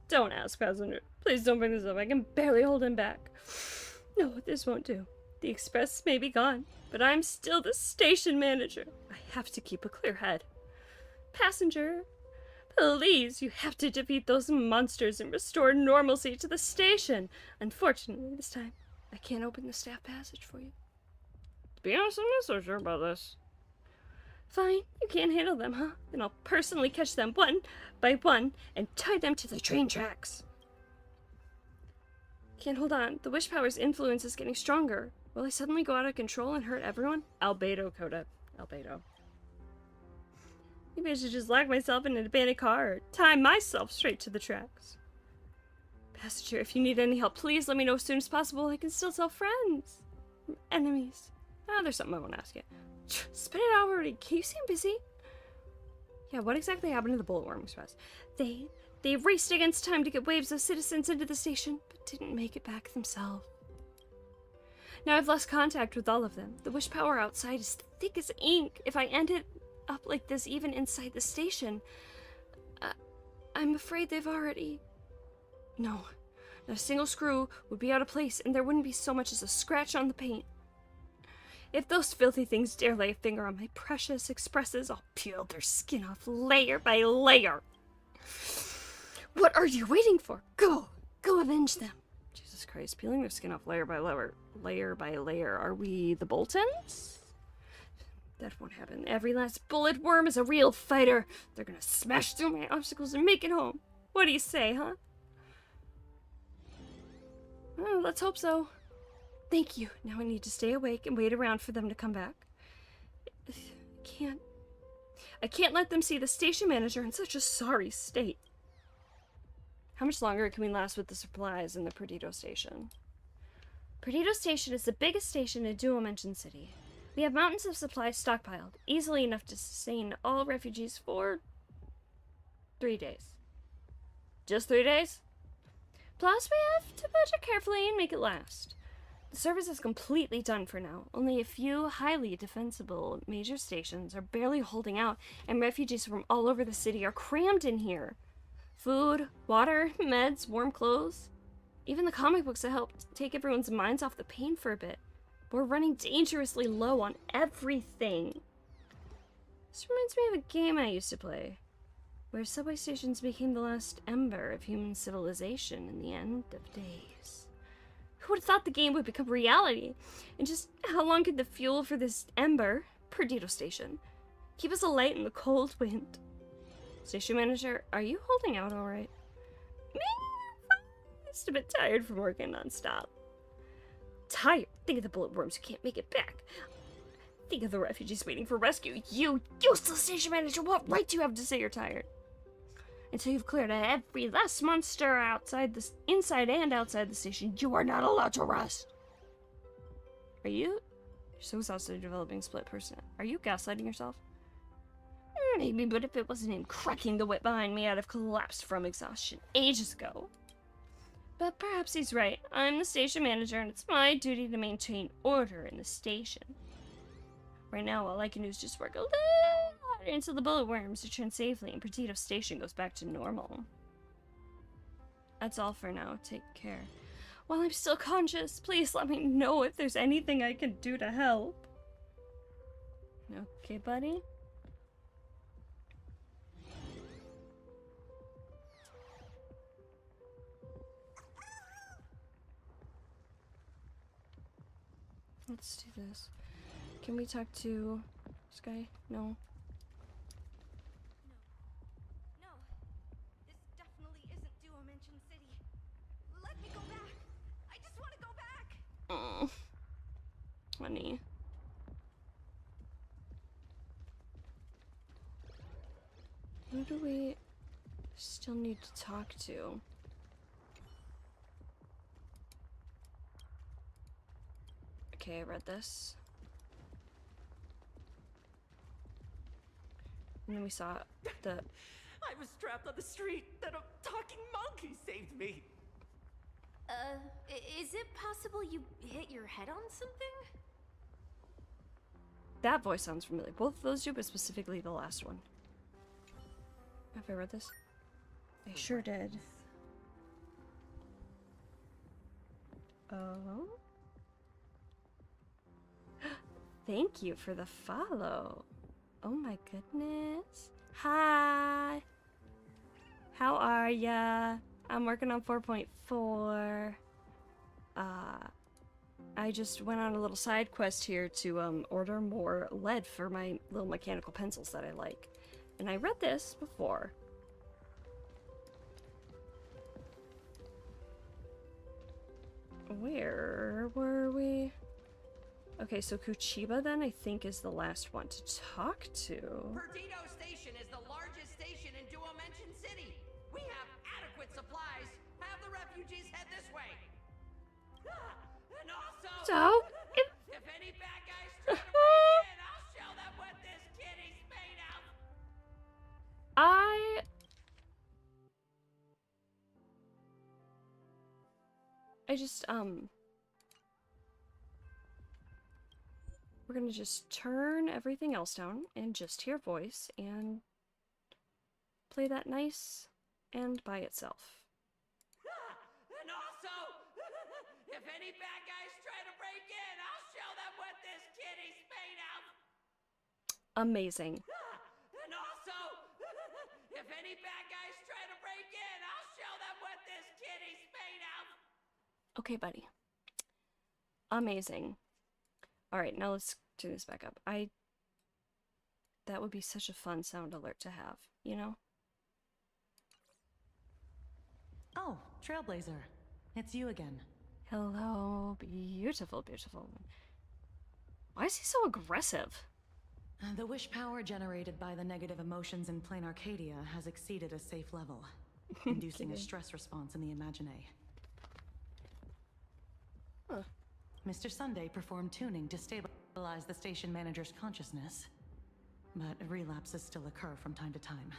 Don't ask, passenger. Please don't bring this up. I can barely hold him back. No, this won't do. The express may be gone, but I'm still the station manager. I have to keep a clear head. Passenger, please, you have to defeat those monsters and restore normalcy to the station. Unfortunately, this time, I can't open the staff passage for you. To be honest, I'm not so sure about this. Fine, you can't handle them, huh? Then I'll personally catch them one by one and tie them to the train tracks. Can't hold on. The wish power's influence is getting stronger. Will I suddenly go out of control and hurt everyone? Albedo, Coda. Albedo. Maybe I should just lock myself in an abandoned car or tie myself straight to the tracks. Passenger, if you need any help, please let me know as soon as possible. I can still tell friends. Enemies. Ah, there's something I want to ask you. Spit it out already. Can you seem busy? Yeah, what exactly happened to the Bullet Worm Express? They raced against time to get waves of citizens into the station, but didn't make it back themselves. Now I've lost contact with all of them. The wish power outside is thick as ink. If I ended up like this even inside the station, I'm afraid they've already... No, not a single screw would be out of place, and there wouldn't be so much as a scratch on the paint. If those filthy things dare lay a finger on my precious expresses, I'll peel their skin off layer by layer. What are you waiting for? Go avenge them. Jesus Christ, peeling their skin off layer by layer. Are we the Boltons? That won't happen. Every last bullet worm is a real fighter. They're gonna smash through my obstacles and make it home. What do you say, huh? Oh, let's hope so. Thank you. Now I need to stay awake and wait around for them to come back. I can't let them see the station manager in such a sorry state. How much longer can we last with the supplies in the Perdido Station? Perdido Station is the biggest station in Dual Mention City. We have mountains of supplies stockpiled, easily enough to sustain all refugees for 3 days. Just 3 days? Plus, we have to budget carefully and make it last. The service is completely done for now. Only a few highly defensible major stations are barely holding out, and refugees from all over the city are crammed in here. Food, water, meds, warm clothes. Even the comic books that helped take everyone's minds off the pain for a bit. We're running dangerously low on everything. This reminds me of a game I used to play, where subway stations became the last ember of human civilization in the end of days. Who would have thought the game would become reality? And just how long could the fuel for this ember, Perdido Station, keep us alight in the cold wind? Station manager, are you holding out all right? Me? Just a bit tired from working non-stop. Tired? Think of the bullet worms who can't make it back. Think of the refugees waiting for rescue. You useless station manager, what right do you have to say you're tired? Until you've cleared every last monster inside and outside the station, you are not allowed to rest. You're so exhausted developing split person. Are you gaslighting yourself? Maybe, but if it wasn't him cracking the whip behind me, I'd have collapsed from exhaustion ages ago. But perhaps he's right. I'm the station manager, and it's my duty to maintain order in the station. Right now, all I can do is just work a little harder until the bullet worms return safely and Perdido Station goes back to normal. That's all for now. Take care. While I'm still conscious, please let me know if there's anything I can do to help. Okay, buddy? Let's do this. Can we talk to this guy? No. No. This funny. Who do we still need to talk to? Okay, I read this. And then we saw the... I was trapped on the street, then a talking monkey saved me. Is it possible you hit your head on something? That voice sounds familiar. Both of those do, but specifically the last one. Have I read this? I sure did. Oh? Thank you for the follow. Oh my goodness. Hi. How are ya? I'm working on 4.4. I just went on a little side quest here to order more lead for my little mechanical pencils that I like. And I read this before. Where were we? Okay, so Kuchiba then I think is the last one to talk to. Perdido Station is the largest station in Duomension City. We have adequate supplies. Have the refugees head this way. And also, So, if any bad guys try to break in, I'll show them what this kitty's made of. I just, we're gonna just turn everything else down and just hear voice and play that nice and by itself. And also, if any bad guys try to break in, I'll show them what this kitty's made of. Amazing. And also, if any bad guys try to break in, I'll show them what this kitty's made of. Okay, buddy. Amazing. Alright, now let's turn this back up. That would be such a fun sound alert to have, you know? Oh, Trailblazer. It's you again. Hello, beautiful, beautiful. Why is he so aggressive? The wish power generated by the negative emotions in Plane Arcadia has exceeded a safe level, inducing a stress response in the Imaginae. Huh. Mr. Sunday performed tuning to stabilize the station manager's consciousness, but relapses still occur from time to time.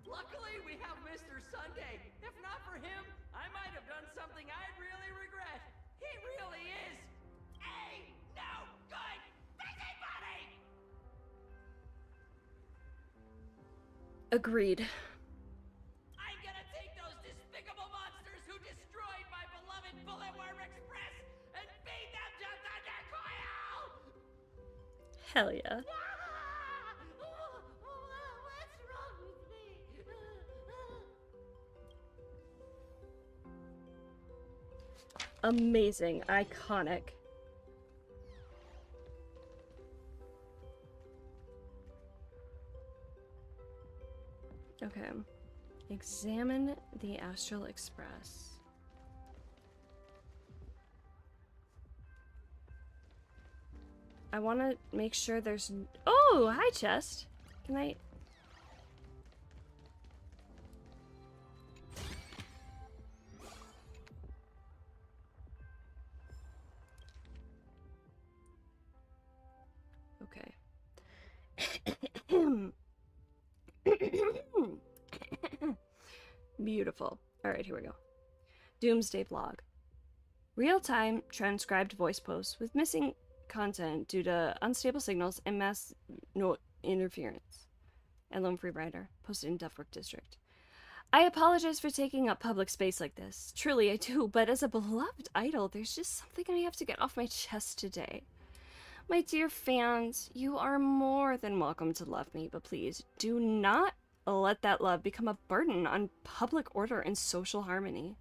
Luckily, we have Mr. Sunday. If not for him, I might have done something I'd really regret. He really is a no good busybody! Agreed. I'm gonna take those despicable monsters who destroyed my beloved Bulletworm Express and feed them to Thunder Coil! Hell yeah. What's wrong with me? Amazing. Iconic. Okay. Examine the Astral Express. I want to make sure there's... Oh, hi, chest. Can I... Okay. Beautiful. Alright, here we go. Doomsday Blog. Real-time transcribed voice posts with missing content due to unstable signals and mass interference. And Lone Free Rider, posted in Duffwork District. I apologize for taking up public space like this. Truly, I do, but as a beloved idol, there's just something I have to get off my chest today. My dear fans, you are more than welcome to love me, but please do not let that love become a burden on public order and social harmony.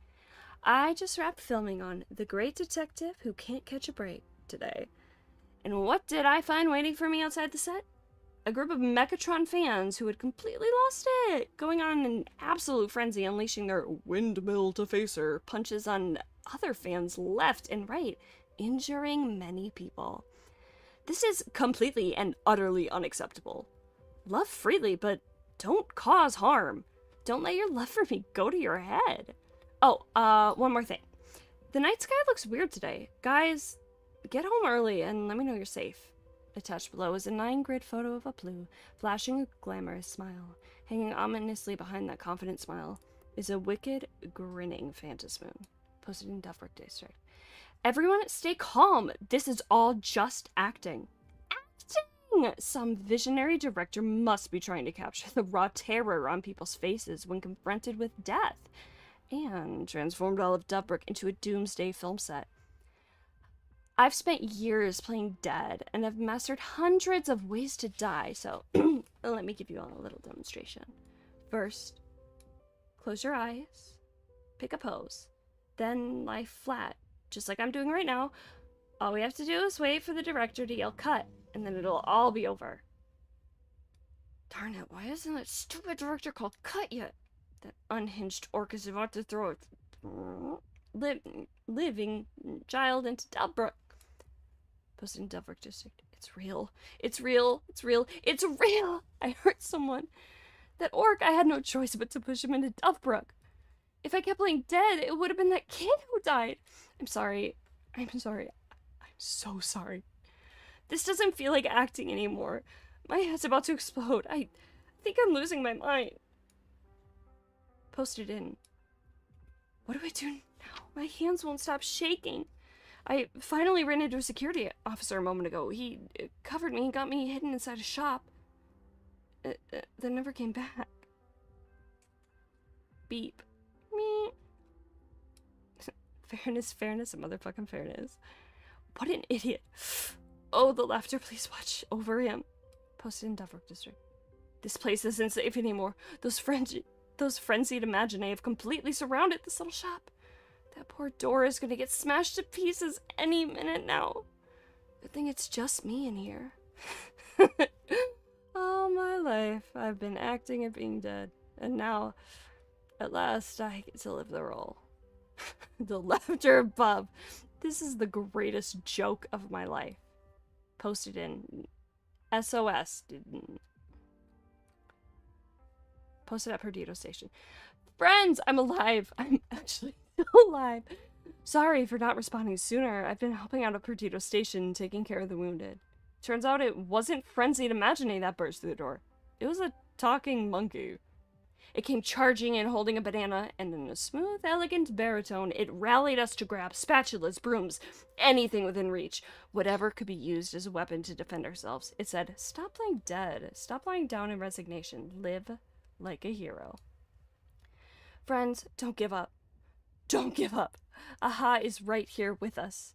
I just wrapped filming on The Great Detective Who Can't Catch a Break today. And what did I find waiting for me outside the set? A group of Mechatron fans who had completely lost it, going on an absolute frenzy, unleashing their windmill to facer punches on other fans left and right, injuring many people. This is completely and utterly unacceptable. Love freely, but don't cause harm. Don't let your love for me go to your head. Oh, one more thing. The night sky looks weird today. Guys, get home early and let me know you're safe. Attached below is a 9-grid photo of a blue, flashing a glamorous smile. Hanging ominously behind that confident smile is a wicked, grinning Phantom Moon. Posted in Duffbrook District. Everyone stay calm. This is all just acting. Acting! Some visionary director must be trying to capture the raw terror on people's faces when confronted with death, and transformed all of Duffbrook into a doomsday film set. I've spent years playing dead, and have mastered hundreds of ways to die, so let me give you all a little demonstration. First, close your eyes, pick a pose, then lie flat, just like I'm doing right now. All we have to do is wait for the director to yell cut, and then it'll all be over. Darn it, why hasn't that stupid director called cut yet? That unhinged orc is about to throw a living child into Duffbrook. Posted in Duffbrook District. It's real. It's real. It's real. It's real! I hurt someone. That orc, I had no choice but to push him into Duffbrook. If I kept playing dead, it would have been that kid who died. I'm sorry. I'm sorry. I'm so sorry. This doesn't feel like acting anymore. My head's about to explode. I think I'm losing my mind. Posted in. What do I do now? My hands won't stop shaking. I finally ran into a security officer a moment ago. He covered me and got me hidden inside a shop. Then never came back. Beep. Me. Fairness, and motherfucking fairness. What an idiot. Oh, the laughter, please watch over him. Posted in Duffbrook District. This place isn't safe anymore. Those frenzied imaginae have completely surrounded this little shop. That poor door is gonna get smashed to pieces any minute now. Good thing it's just me in here. All my life, I've been acting at being dead. And now, at last, I get to live the role. The laughter above. This is the greatest joke of my life. Posted in SOS. Posted at Perdido Station. Friends, I'm alive. I'm actually still alive. Sorry for not responding sooner. I've been helping out at Perdido Station, taking care of the wounded. Turns out it wasn't frenzied imaginae that burst through the door. It was a talking monkey. It came charging in holding a banana, and in a smooth, elegant baritone, it rallied us to grab spatulas, brooms, anything within reach, whatever could be used as a weapon to defend ourselves. It said, stop playing dead. Stop lying down in resignation. Live like a hero. Friends, don't give up. Don't give up. Aha is right here with us.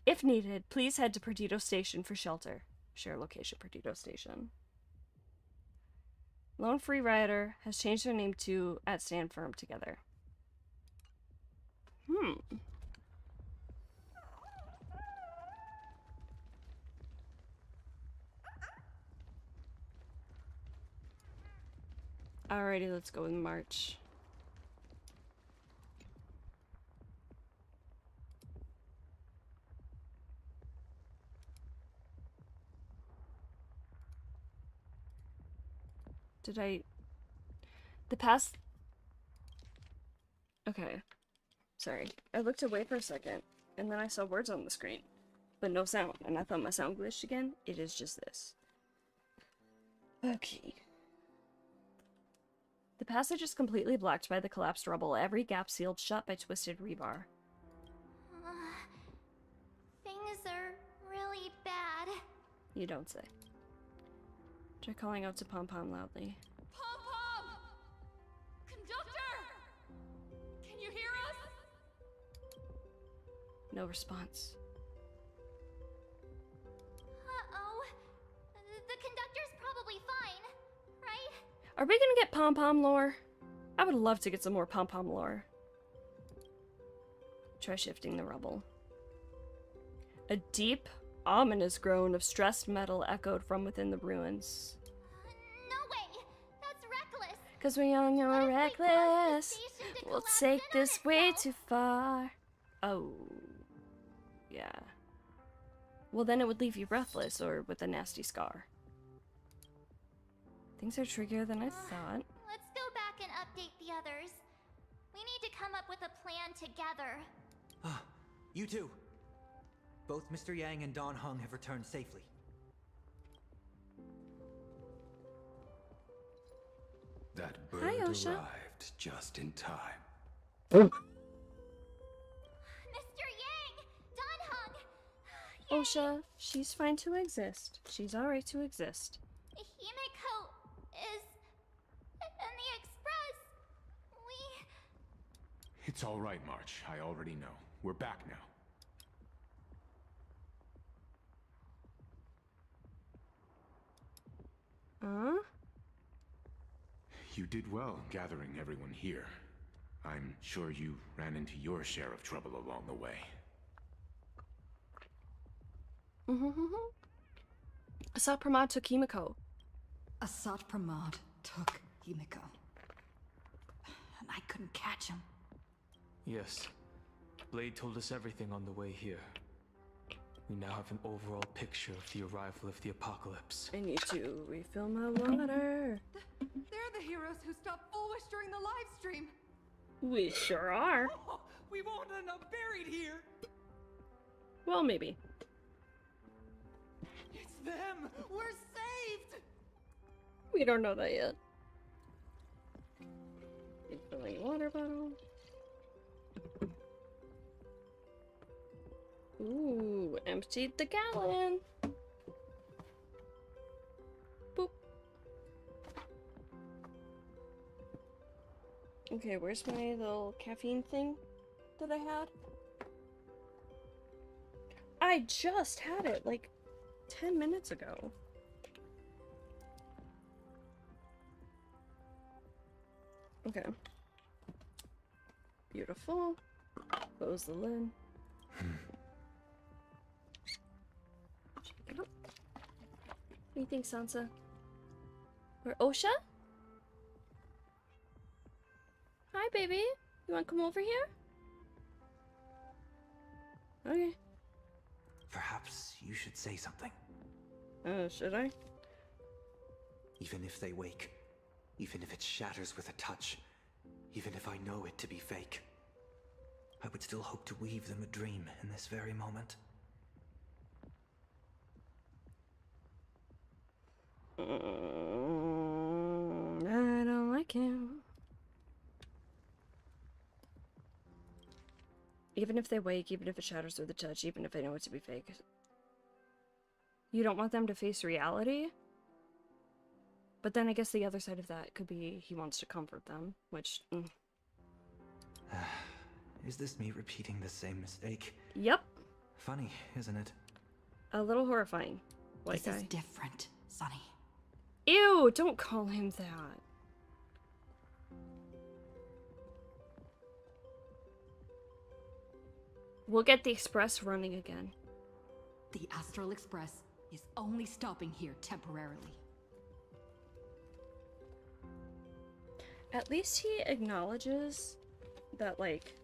If needed, please head to Perdido Station for shelter. Share location, Perdido Station. Lone Free Rider has changed their name to at Stand Firm Together. Alrighty, let's go with March. Okay. Sorry. I looked away for a second, and then I saw words on the screen, but no sound, and I thought my sound glitched again. It is just this. Okay. The passage is completely blocked by the collapsed rubble, every gap sealed shut by twisted rebar. Things are really bad. You don't say. Try calling out to Pom Pom loudly. Pom-Pom! Conductor! Can you hear us? No response. Uh-oh. The conductor's probably fine, right? Are we gonna get Pom Pom lore? I would love to get some more Pom Pom lore. Try shifting the rubble. A deep, ominous groan of stressed metal echoed from within the ruins. No way! That's reckless! 'Cause we all know we're reckless. We'll take this way too far. Oh. Yeah. Well, then it would leave you breathless or with a nasty scar. Things are trickier than I thought. Let's go back and update the others. We need to come up with a plan together. Ah, you two. Both Mr. Yang and Don Hung have returned safely. That bird Hi, Osha. arrived just in time. Mr. Yang! Don Hung! Osha, she's fine to exist. She's alright to exist. Himiko is in the express. It's all right, March. I already know. We're back now. Huh? You did well gathering everyone here. I'm sure you ran into your share of trouble along the way. Asat Pramod took Himiko. Asat Pramod took Himiko. And I couldn't catch him. Yes. Blade told us everything on the way here. We now have an overall picture of the arrival of the apocalypse. I need to refill my water. They're the heroes who stopped Bulwish during the live stream. We sure are. Oh, we won't end up buried here. Well, maybe. It's them. We're saved. We don't know that yet. Refilling water bottle. Ooh, emptied the gallon. Boop. Okay, where's my little caffeine thing that I had? I just had it like 10 minutes ago. Okay. Beautiful. Close the lid. Shake it up. What do you think, Sansa? Or Osha? Hi, baby. You want to come over here? Okay. Perhaps you should say something. Should I? Even if they wake, even if it shatters with a touch, even if I know it to be fake, I would still hope to weave them a dream in this very moment. I don't like him. Even if they wake, even if it shatters with a touch, even if I know it to be fake. You don't want them to face reality? But then I guess the other side of that could be he wants to comfort them, which... Is this me repeating the same mistake? Yep. Funny, isn't it? A little horrifying. White This guy. is different, Sonny. Ew, don't call him that. We'll get the express running again. The Astral Express is only stopping here temporarily. At least he acknowledges that, like,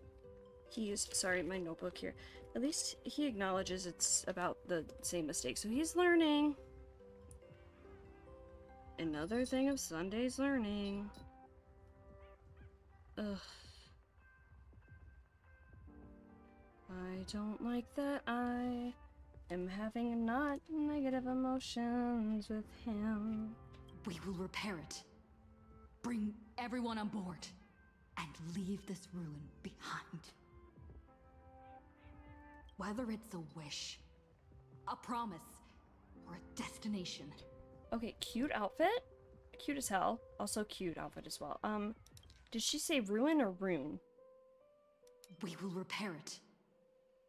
he's... Sorry, my notebook here. At least he acknowledges it's about the same mistake, so he's learning. Another thing of Sunday's learning. Ugh. I don't like that I am having not negative emotions with him. We will repair it. Bring everyone on board. And leave this ruin behind. Whether it's a wish, a promise, or a destination. Okay, cute outfit? Cute as hell. Also cute outfit as well. Did she say ruin or rune? We will repair it.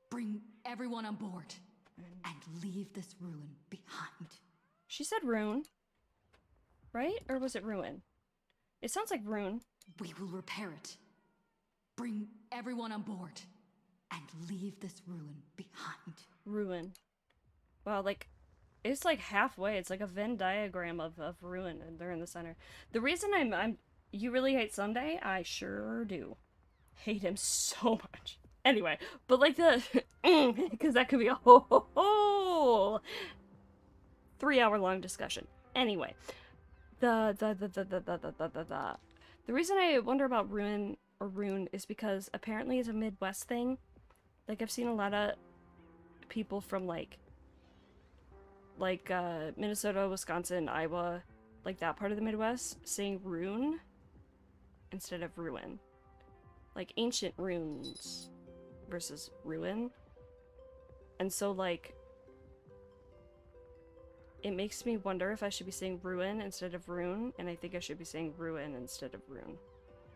Bring everyone on board. And leave this ruin behind. She said rune. Right? Or was it ruin? It sounds like rune. We will repair it. Bring everyone on board. And leave this ruin behind. Ruin. Wow, like, it's like halfway. It's like a Venn diagram of ruin, and they're in the center. The reason you really hate Sunday? I sure do. Hate him so much. Anyway, but like the, because that could be a whole whole 3-hour long discussion. Anyway, the reason I wonder about Ruin or Rune is because apparently it's a Midwest thing. Like, I've seen a lot of people from like Minnesota, Wisconsin, Iowa, like that part of the Midwest, saying Rune instead of Ruin. Like ancient runes versus Ruin. And so like it makes me wonder if I should be saying Ruin instead of Rune, and I think I should be saying Ruin instead of Rune.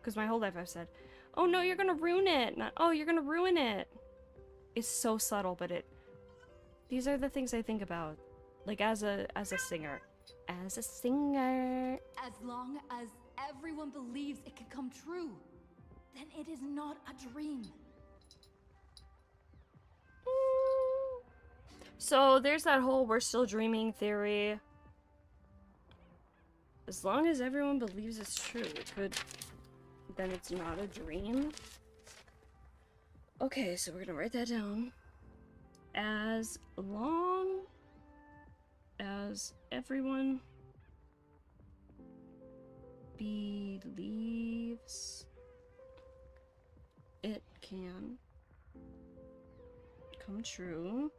Because my whole life I've said, oh no, you're gonna ruin it, not, oh, you're gonna ruin it. It's so subtle, but these are the things I think about. Like as a singer. As a singer. As long as everyone believes it can come true, then it is not a dream. So there's that whole we're still dreaming theory. As long as everyone believes it's true, then it's not a dream. Okay, so we're gonna write that down. As long as everyone believes it can come true,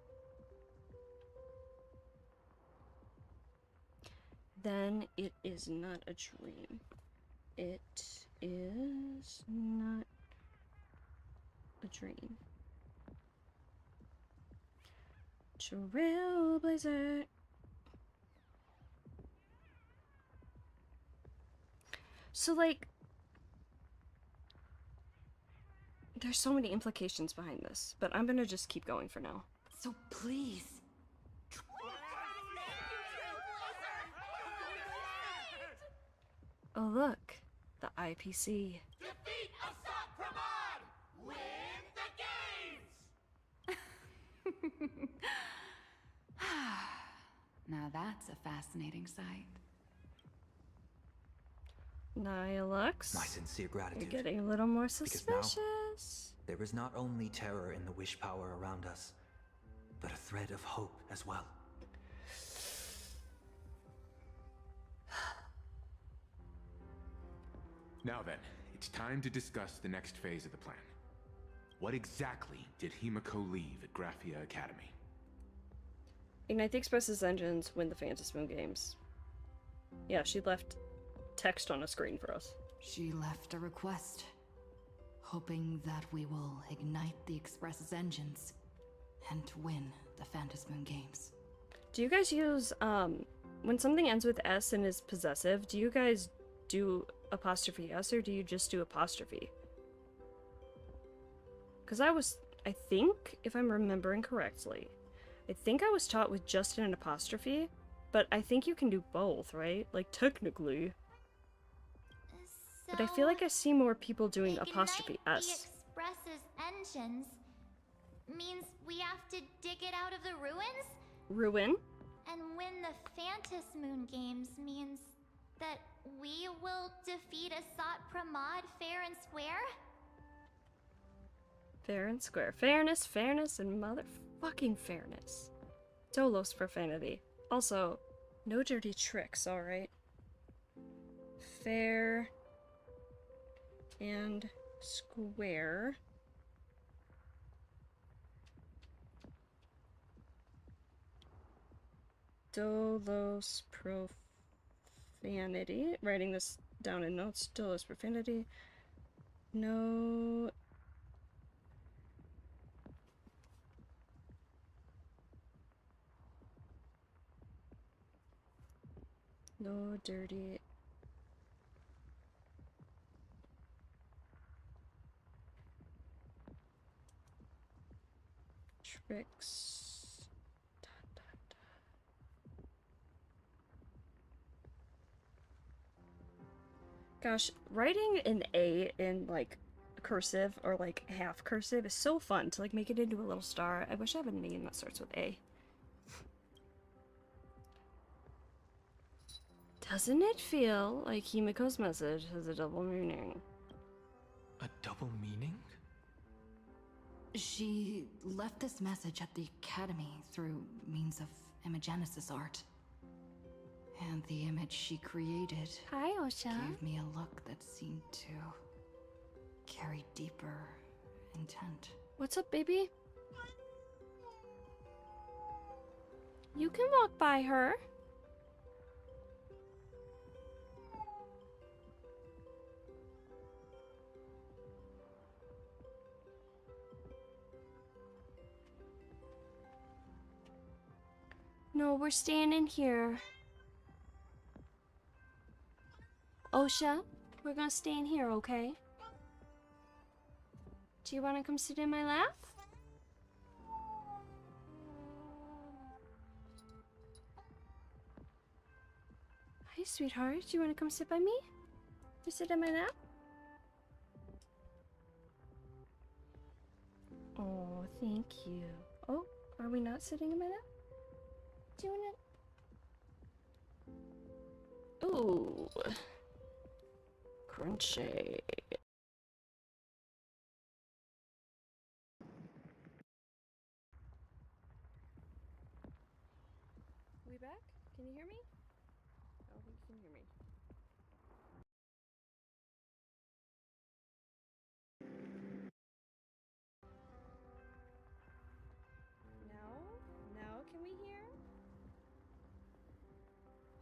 then it is not a dream. It is not a dream. Trailblazer. So, like, there's so many implications behind this, but I'm gonna just keep going for now. So please. Oh, look, the IPC. Defeat Assault Pramod! Win the games! Now that's a fascinating sight. Nihilux. My sincere gratitude. You're getting a little more Because suspicious. now, there is not only terror in the wish power around us, but a thread of hope as well. Now then, it's time to discuss the next phase of the plan. What exactly did Himiko leave at Graphia Academy? Ignite the Express's engines, win the Phantom Moon games. Yeah, she left text on a screen for us. She left a request, hoping that we will ignite the Express's engines and win the Phantom Moon games. Do you guys use, when something ends with S and is possessive, do you guys do apostrophe S or do you just do apostrophe? Because I think, if I'm remembering correctly, I think I was taught with just an apostrophe, but I think you can do both, right? Like, technically. But I feel like I see more people doing apostrophe S. The Express's engines means we have to dig it out of the ruins? Ruin? And win the Phantom Moon games means that we will defeat Assault Pramod fair and square? Fair and square. Fairness, fairness, and motherfucking fairness. Dolos profanity. Also, no dirty tricks, alright? Fair and square. Dolos profanity. Writing this down in notes. Dolos profanity. No. No dirty tricks. Gosh, writing an A in like cursive or like half cursive is so fun to like make it into a little star. I wish I had a name that starts with A. Doesn't it feel like Himiko's message has a double meaning? A double meaning? She left this message at the academy through means of imagenesis art. And the image she created gave me a look that seemed to carry deeper intent. What's up, baby? You can walk by her. No, we're staying in here. Osha, we're gonna stay in here, okay? Do you want to come sit in my lap? Hi, sweetheart. Do you want to come sit by me? You sit in my lap? Oh, thank you. Oh, are we not sitting in my lap? Do you wanna... Ooh. Crunchy. We back? Can you hear me? Oh, you can hear me. Now can we hear?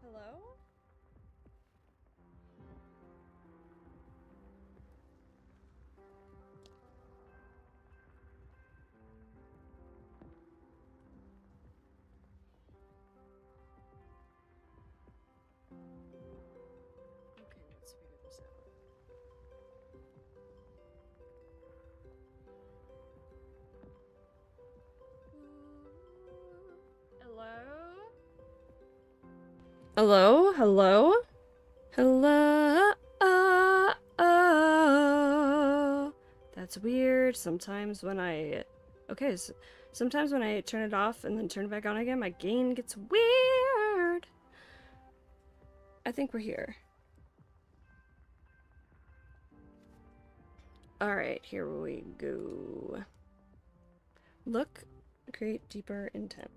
Hello? Okay, let's figure this out. Hello? Hello? Hello? Oh. That's weird. Sometimes when I... Okay, so sometimes when I turn it off and then turn it back on again, my gain gets weird. I think we're here. Alright, here we go. Look, create deeper intent.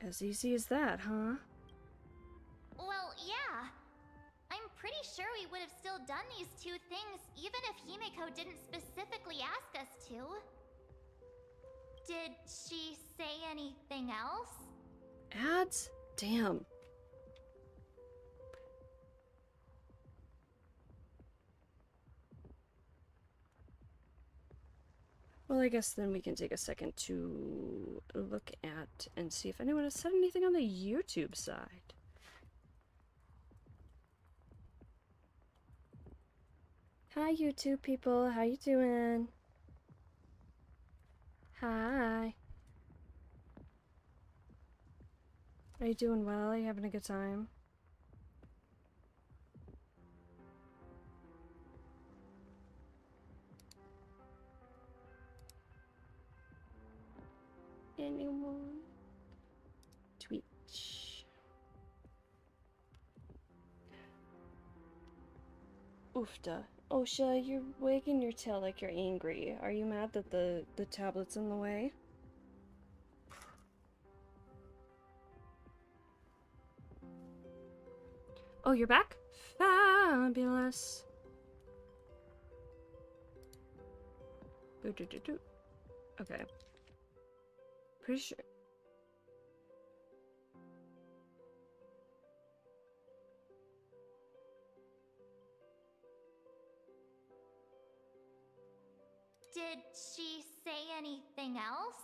As easy as that, huh? Well, yeah. I'm pretty sure we would have still done these two things even if Himiko didn't specifically ask us to. Did she say anything else? Ads? Damn. Well, I guess then we can take a second to look at and see if anyone has said anything on the YouTube side. Hi, YouTube people. How you doing? Hi. Are you doing well? Are you having a good time? Anyone? Twitch. Oofda. Osha, you're wagging your tail like you're angry. Are you mad that the tablet's in the way? Oh, you're back? Fabulous. Boo-doo-doo-doo. Okay. Pretty sure. Did she say anything else?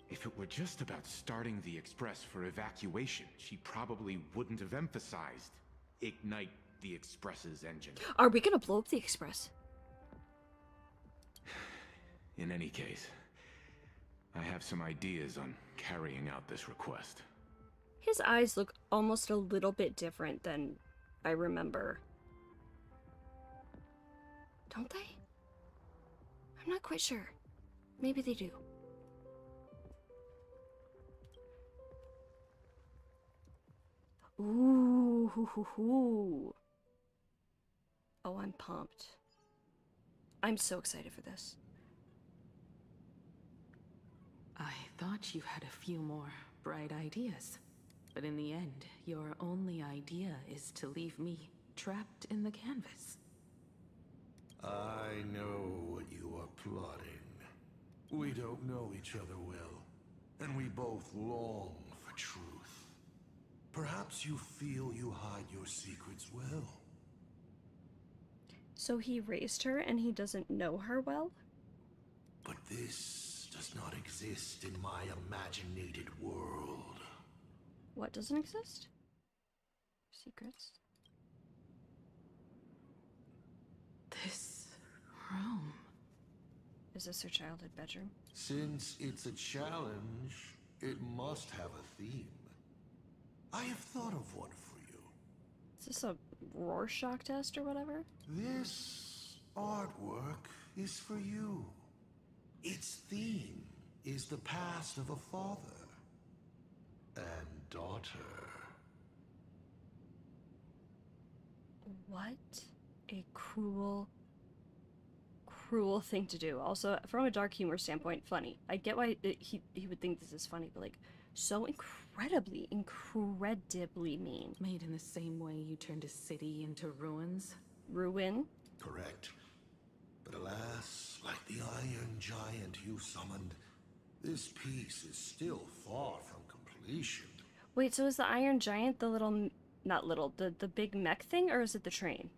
If it were just about starting the Express for evacuation, she probably wouldn't have emphasized ignite the Express's engine. Are we gonna blow up the Express? In any case, I have some ideas on carrying out this request. His eyes look almost a little bit different than I remember. Don't they? I'm not quite sure. Maybe they do. Ooh, hoo, hoo, hoo. Oh, I'm pumped. I'm so excited for this. I thought you had a few more bright ideas. But in the end, your only idea is to leave me trapped in the canvas. I know what you are plotting. We don't know each other well, and we both long for truth. Perhaps you feel you hide your secrets well. So he raised her and he doesn't know her well? But this does not exist in my imaginated world. What doesn't exist? Secrets. This room. Is this her childhood bedroom? Since it's a challenge, it must have a theme. I have thought of one for you. Is this a Rorschach test or whatever? This artwork is for you. Its theme is the past of a father and daughter. What a cruel thing to do. Also, from a dark humor standpoint, funny. I get why he would think this is funny, but like, so incredibly mean. Made in the same way you turned a city into ruins? Ruin? Correct. But alas, like the iron giant you summoned, this piece is still far from completion. Wait, so is the Iron Giant the little, not little, the big mech thing, or is it the train?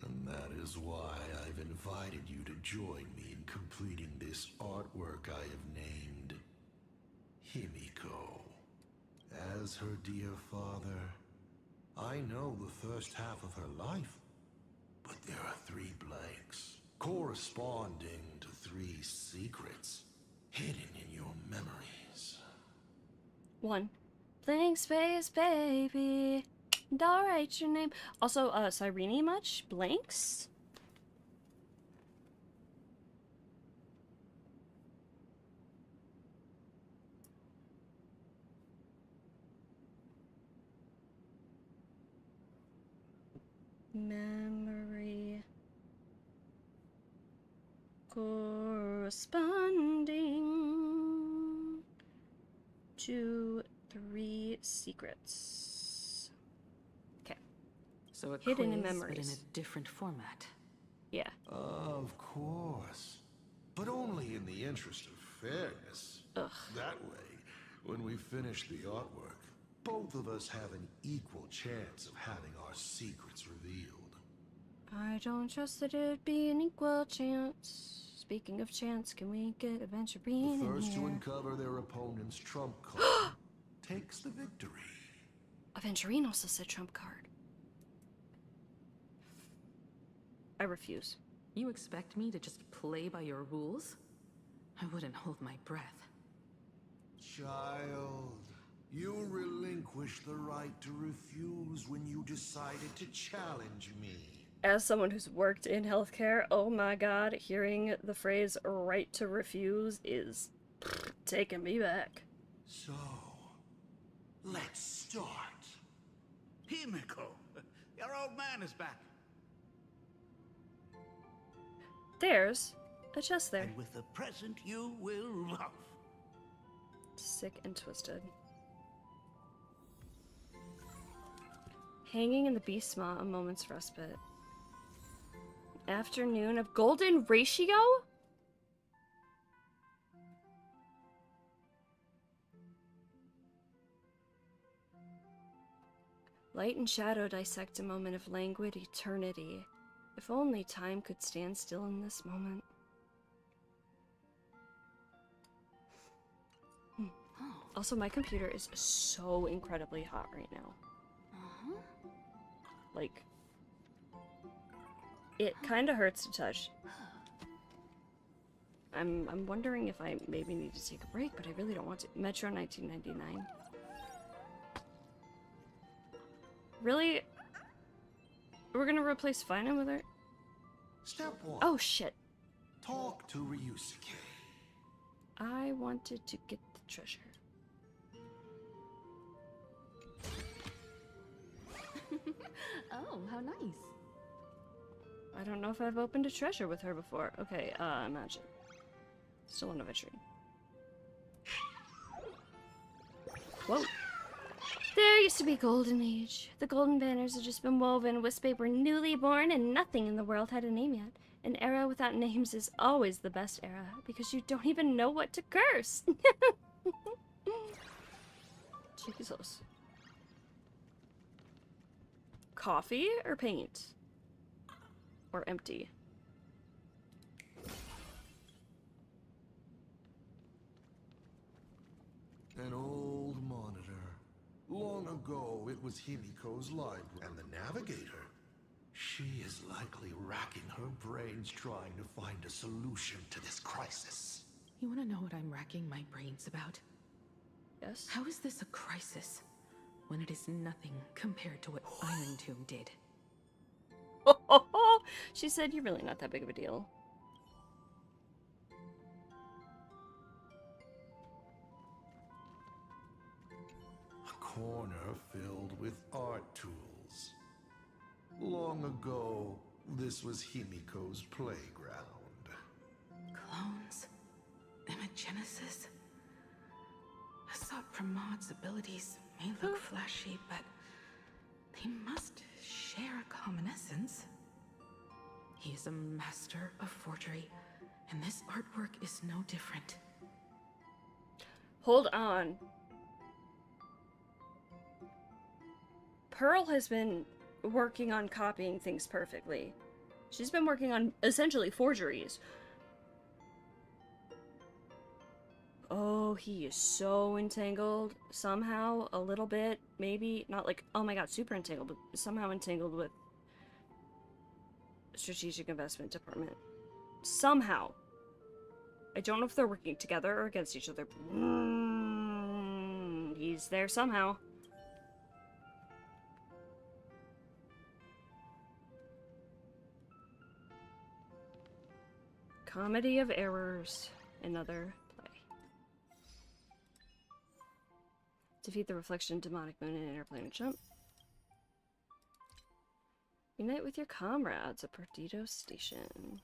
And that is why I've invited you to join me in completing this artwork I have named Himiko. As her dear father, I know the first half of her life, but there are 3 blanks corresponding to 3 secrets hidden in your memories. 1. Blank space, baby. And I'll write your name. Also, Cyrene much? Blanks? Memory corresponding to 3 secrets. Okay. So a hidden in quiz, memories, but in a different format. Yeah. Of course. But only in the interest of fairness. Ugh. That way, when we finish the artwork, both of us have an equal chance of having our secrets revealed. I don't trust that it'd be an equal chance. Speaking of chance, can we get Aventurine The in first to here? uncover their opponent's trump card takes the victory. Aventurine also said trump card. I refuse. You expect me to just play by your rules? I wouldn't hold my breath. Child, you relinquished the right to refuse when you decided to challenge me. As someone who's worked in healthcare, oh my god, hearing the phrase right to refuse is taking me back. So, let's start. Himiko, your old man is back. There's a chest there. And with the present you will love. Sick and twisted. Hanging in the beast maw, a moment's respite. Afternoon of golden ratio? Light and shadow dissect a moment of languid eternity. If only time could stand still in this moment. Also, my computer is so incredibly hot right now. Like, it kind of hurts to touch. I'm wondering if I maybe need to take a break, but I really don't want to. Metro 1999. Really? We're gonna replace Fina with her? Step 1. Oh shit. Talk to Ryusuke. I wanted to get the treasure. Oh, how nice. I don't know if I've opened a treasure with her before. Okay, imagine. Still on a vitrine. Whoa. There used to be a golden age. The golden banners had just been woven, Wispe were newly born, and nothing in the world had a name yet. An era without names is always the best era, because you don't even know what to curse. Jesus. Coffee or paint? Or empty? An old monitor. Long ago, it was Himiko's library. And the navigator? She is likely racking her brains trying to find a solution to this crisis. You want to know what I'm racking my brains about? Yes. How is this a crisis when it is nothing compared to what Iron Tomb did? She said, you're really not that big of a deal. A corner filled with art tools. Long ago, this was Himiko's playground. Clones? Imagenesis? Assault Pramod's abilities may look flashy, but they must share a common essence. He is a master of forgery, and this artwork is no different. Hold on. Pearl has been working on copying things perfectly. She's been working on essentially forgeries. Oh, he is so entangled somehow, a little bit, maybe not like, oh my god, super entangled, but somehow entangled with Strategic Investment Department. Somehow. I don't know if they're working together or against each other. He's there somehow. Comedy of Errors. Another play. Defeat the Reflection, Demonic Moon, and Interplanet Jump. Unite with your comrades at Perdido Station.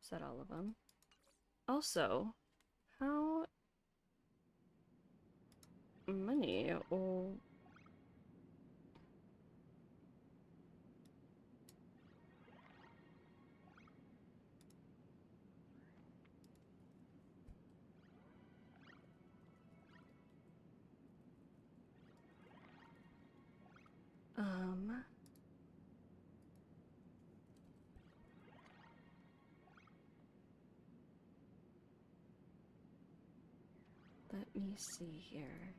Is that all of them? Also, how many or let me see here.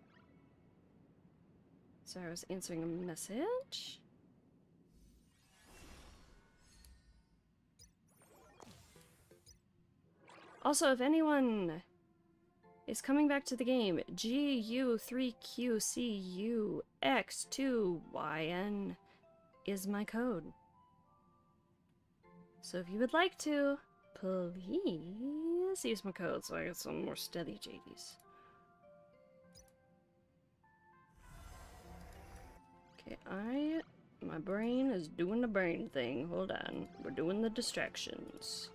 Sorry, I was answering a message. Also, if anyone is coming back to the game, GU3QCUX2YN is my code. So if you would like to, please use my code so I get some more steady JDs. Okay, my brain is doing the brain thing. Hold on. We're doing the distractions.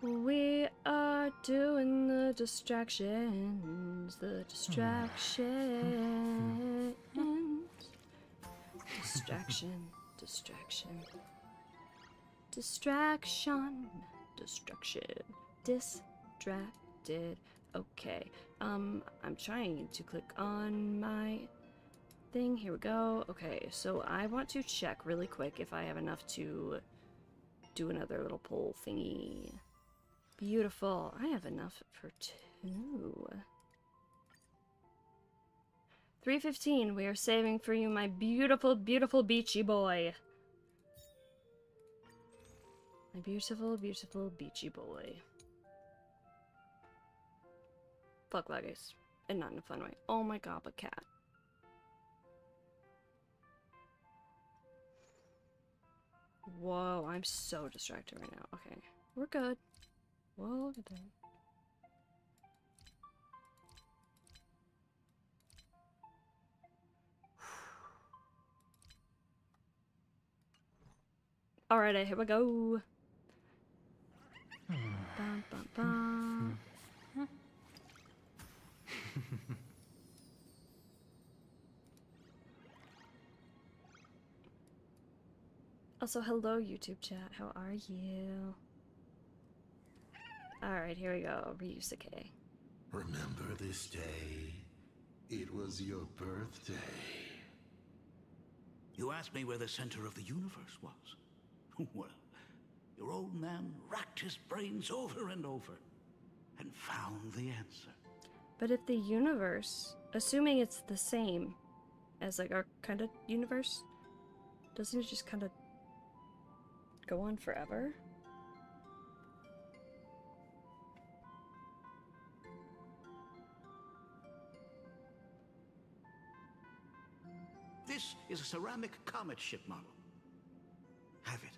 We are doing the distractions. The distractions. Distraction. Distraction. Distraction. Distraction. Distracted. Okay. I'm trying to click on my thing. Here we go. Okay, so I want to check really quick if I have enough to do another little poll thingy. Beautiful. I have enough for 2. 3:15. We are saving for you, my beautiful, beautiful beachy boy. My beautiful, beautiful beachy boy. Fuck Legos. And not in a fun way. Oh my god, but cat. Whoa, I'm so distracted right now. Okay, we're good. Whoa, look at that. Alright, here we go. Bum, bum, bum. Also, hello YouTube chat, how are you? Alright, here we go, Ryusuke. Remember this day? It was your birthday. You asked me where the center of the universe was. Well, your old man racked his brains over and over and found the answer. But if the universe, assuming it's the same as like our kind of universe, doesn't it just kind of go on forever? This is a ceramic comet ship model. Have it.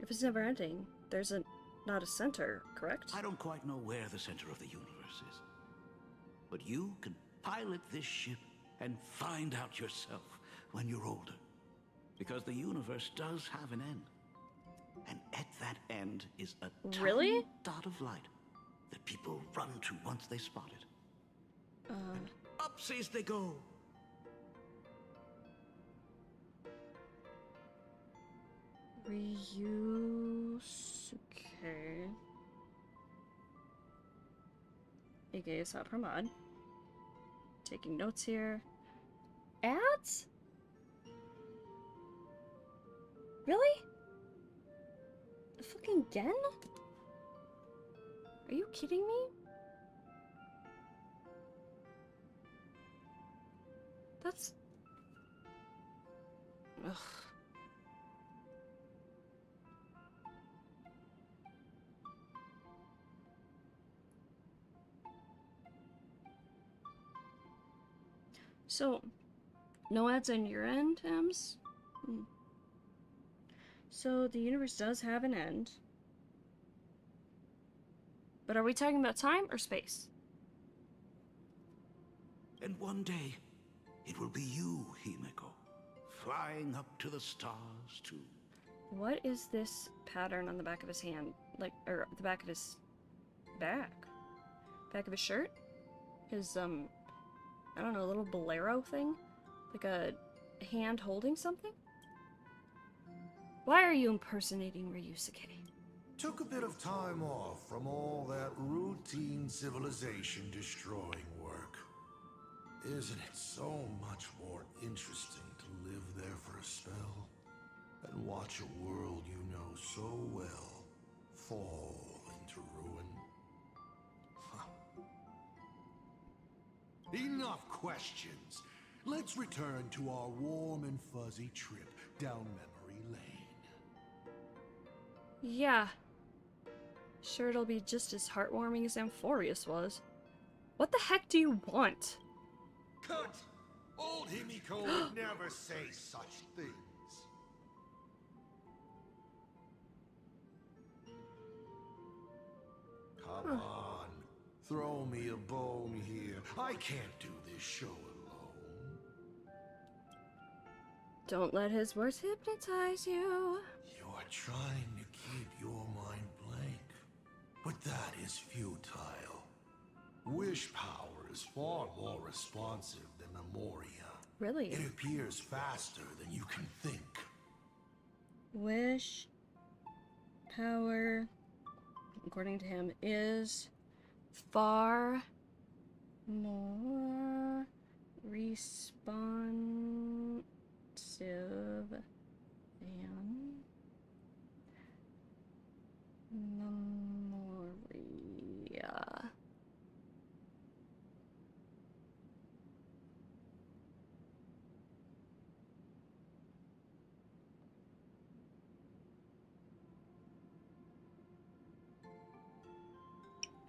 If it's never ending, there's not a center, correct? I don't quite know where the center of the universe is. But you can pilot this ship and find out yourself when you're older. Because the universe does have an end. And at that end is a tiny dot of light that people run to once they spot it. And upsies they go. Ryusuke. aka Sapramad. Taking notes here. Ads? Really? Fucking again? Are you kidding me? That's... Ugh. So, no ads on your end, Ems? So, the universe does have an end. But are we talking about time or space? And one day, it will be you, Himeko, flying up to the stars too. What is this pattern on the back of his hand? Like, or the back of his back? Back of his shirt? His, I don't know, little bolero thing? Like a hand holding something? Why are you impersonating Ryusuke? Took a bit of time off from all that routine civilization destroying work. Isn't it so much more interesting to live there for a spell and watch a world you know so well fall into ruin? Enough questions. Let's return to our warm and fuzzy trip down memory lane. Yeah. Sure, it'll be just as heartwarming as Amphorius was. What the heck do you want? Cut! Old Himiko would never say such things. Come on. Throw me a bone here. I can't do this show alone. Don't let his words hypnotize you. You're trying to keep your mind blank, but that is futile. Wish power is far more responsive than Memoria. Really? It appears faster than you can think. Wish power, according to him, is far more responsive than Memoria.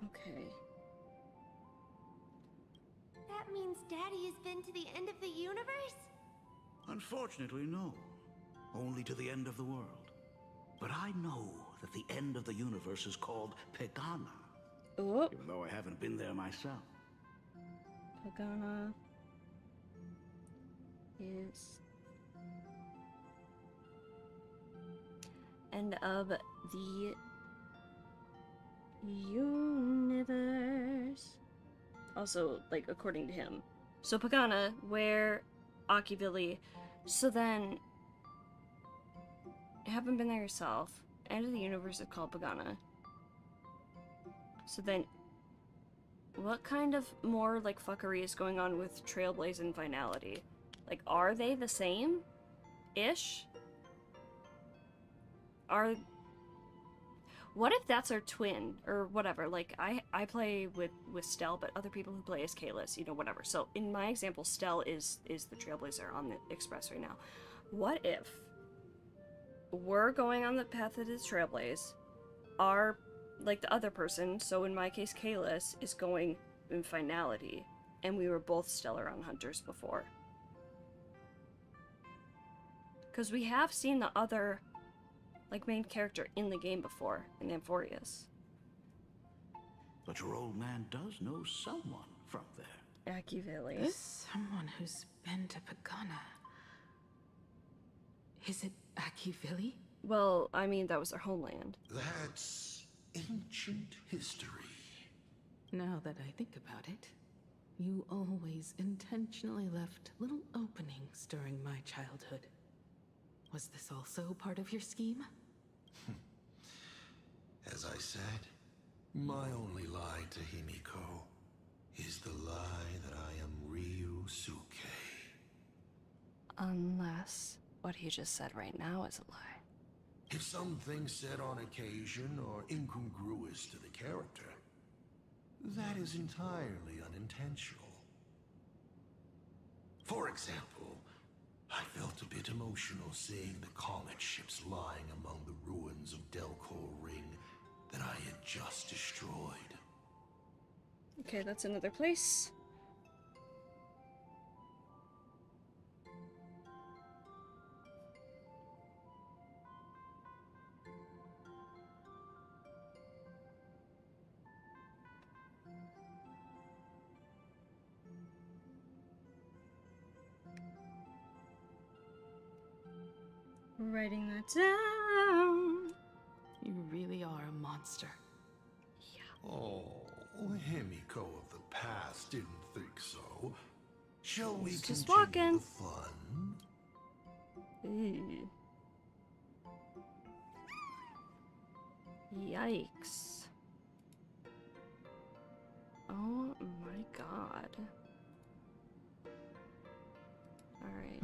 Okay. That means Daddy has been to the end of the universe? Unfortunately, no. Only to the end of the world. But I know that the end of the universe is called Pegana. Oh. Even though I haven't been there myself. Pegana is end of the universe. Also, like, according to him. So Pagana, where Akivili, so then you haven't been there yourself. End of the universe is called Pagana. So then what kind of more like fuckery is going on with Trailblaze and Finality? Like, are they the same? Ish? What if that's our twin? Or whatever. Like, I play with Stell, but other people who play as Kalis, you know, whatever. So in my example, Stell is the Trailblazer on the Express right now. What if we're going on the path of the Trailblaze, our, like, the other person, so in my case Kalis, is going in Finality, and we were both Stellar on Hunters before. Because we have seen the other, like, main character in the game before, in Amphorius. But your old man does know someone from there. Akivili. Someone who's been to Pagana. Is it Akivili? Well, I mean, that was their homeland. That's ancient history. Now that I think about it, you always intentionally left little openings during my childhood. Was this also part of your scheme? As I said, my only lie to Himiko is the lie that I am Ryusuke. Unless what he just said right now is a lie. If something said on occasion are incongruous to the character, that is entirely unintentional. For example, I felt a bit emotional seeing the comet ships lying among the ruins of Delcor Ring that I had just destroyed. Okay, that's another place. Writing that down. You really are a monster. Oh, Himiko of the past didn't think so. Shall we Just continue walking. the fun? Ooh. Yikes. Oh my god. Alright.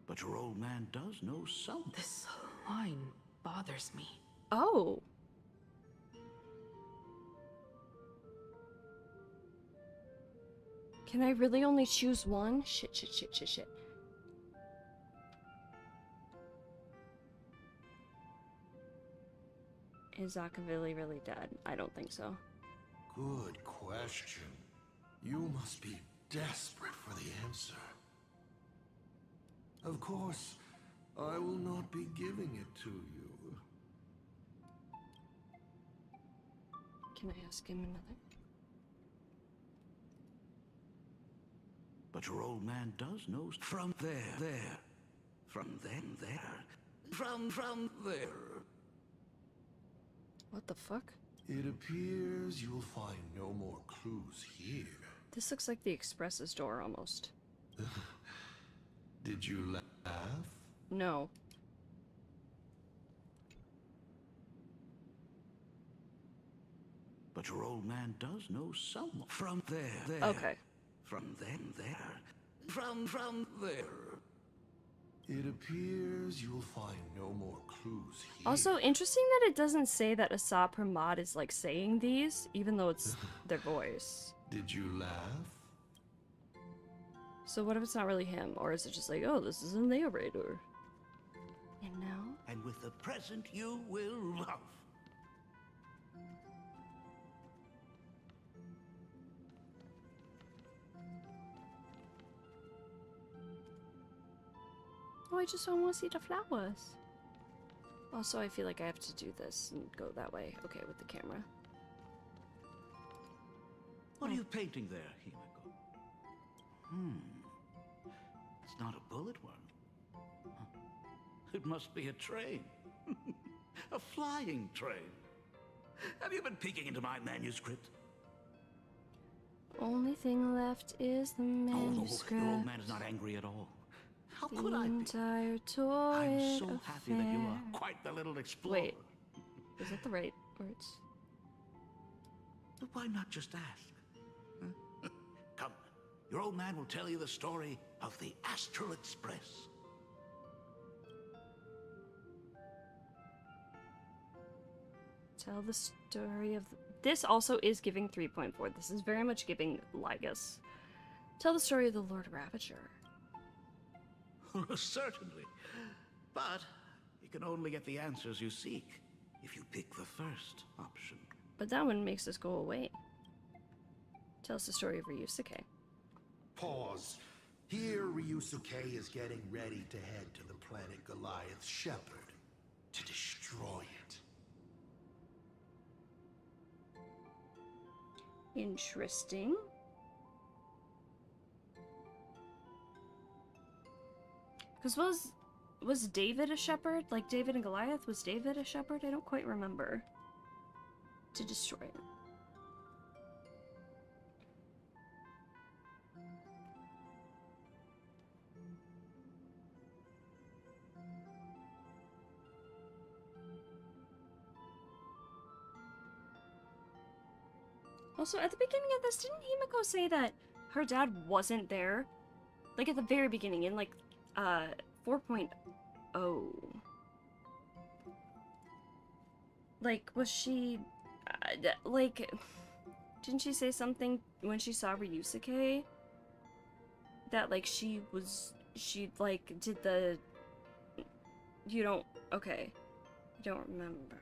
But your old man does know something. This line bothers me. Oh. Can I really only choose one? Shit. Is Akavili really dead? I don't think so. Good question. You must be desperate for the answer. Of course, I will not be giving it to you. Can I ask him another? But your old man does know from there. From them there. From there. What the fuck? It appears you'll find no more clues here. This looks like the Express's door almost. Did you laugh? No. But your old man does know someone from there. Okay. From them there. From there. It appears you'll find no more clues here. Also, interesting that it doesn't say that Asap Pramod is like saying these, even though it's their voice. Did you laugh? So what if it's not really him, or is it just like, oh, this is a narrator? You know? And with the present you will love. Oh, I just don't want to see the flowers. Also, I feel like I have to do this and go that way. Okay, with the camera. What are you painting there, Himiko? not a bullet worm. It must be a train. A flying train. Have you been peeking into my manuscript? Only thing left is the manuscript. Your old man is not angry at all. How could the I be? Entire toy I'm so happy that you are quite the little explorer. Wait, is that the right words? But why not just ask? Come, your old man will tell you the story of the Astral Express. Tell the story of... This also is giving 3.4. This is very much giving Ligus. Tell the story of the Lord Ravager. Certainly. But you can only get the answers you seek if you pick the first option. But that one makes us go away. Tell us the story of Ryusuke. Pause. Here, Ryusuke is getting ready to head to the planet Goliath's Shepherd to destroy it. Interesting. Because was David a shepherd? Like David and Goliath? Was David a shepherd? I don't quite remember. To destroy it. Also, at the beginning of this, didn't Himiko say that her dad wasn't there? Like, at the very beginning, in, like, 4.0. Like, was she... like, didn't she say something when she saw Ryusuke? That, like, she, like, did the... You don't... Okay. I don't remember.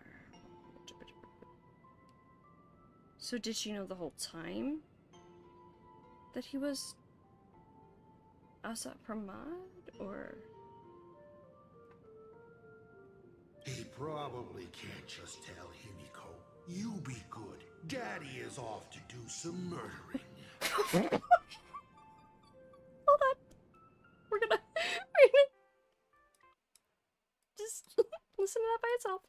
So did she know the whole time that he was Asat Pramad, or? He probably can't just tell Himiko. You be good. Daddy is off to do some murdering. Hold on. We're gonna just listen to that by itself.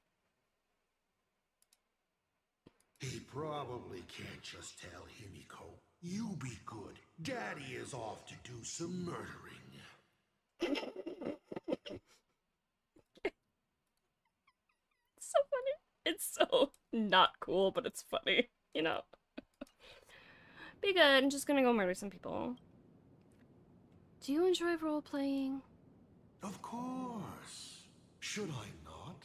He probably can't just tell Himiko. You be good. Daddy is off to do some murdering. It's so funny. It's so not cool, but it's funny, you know. Be good. I'm just gonna go murder some people. Do you enjoy role-playing? Of course. Should I not?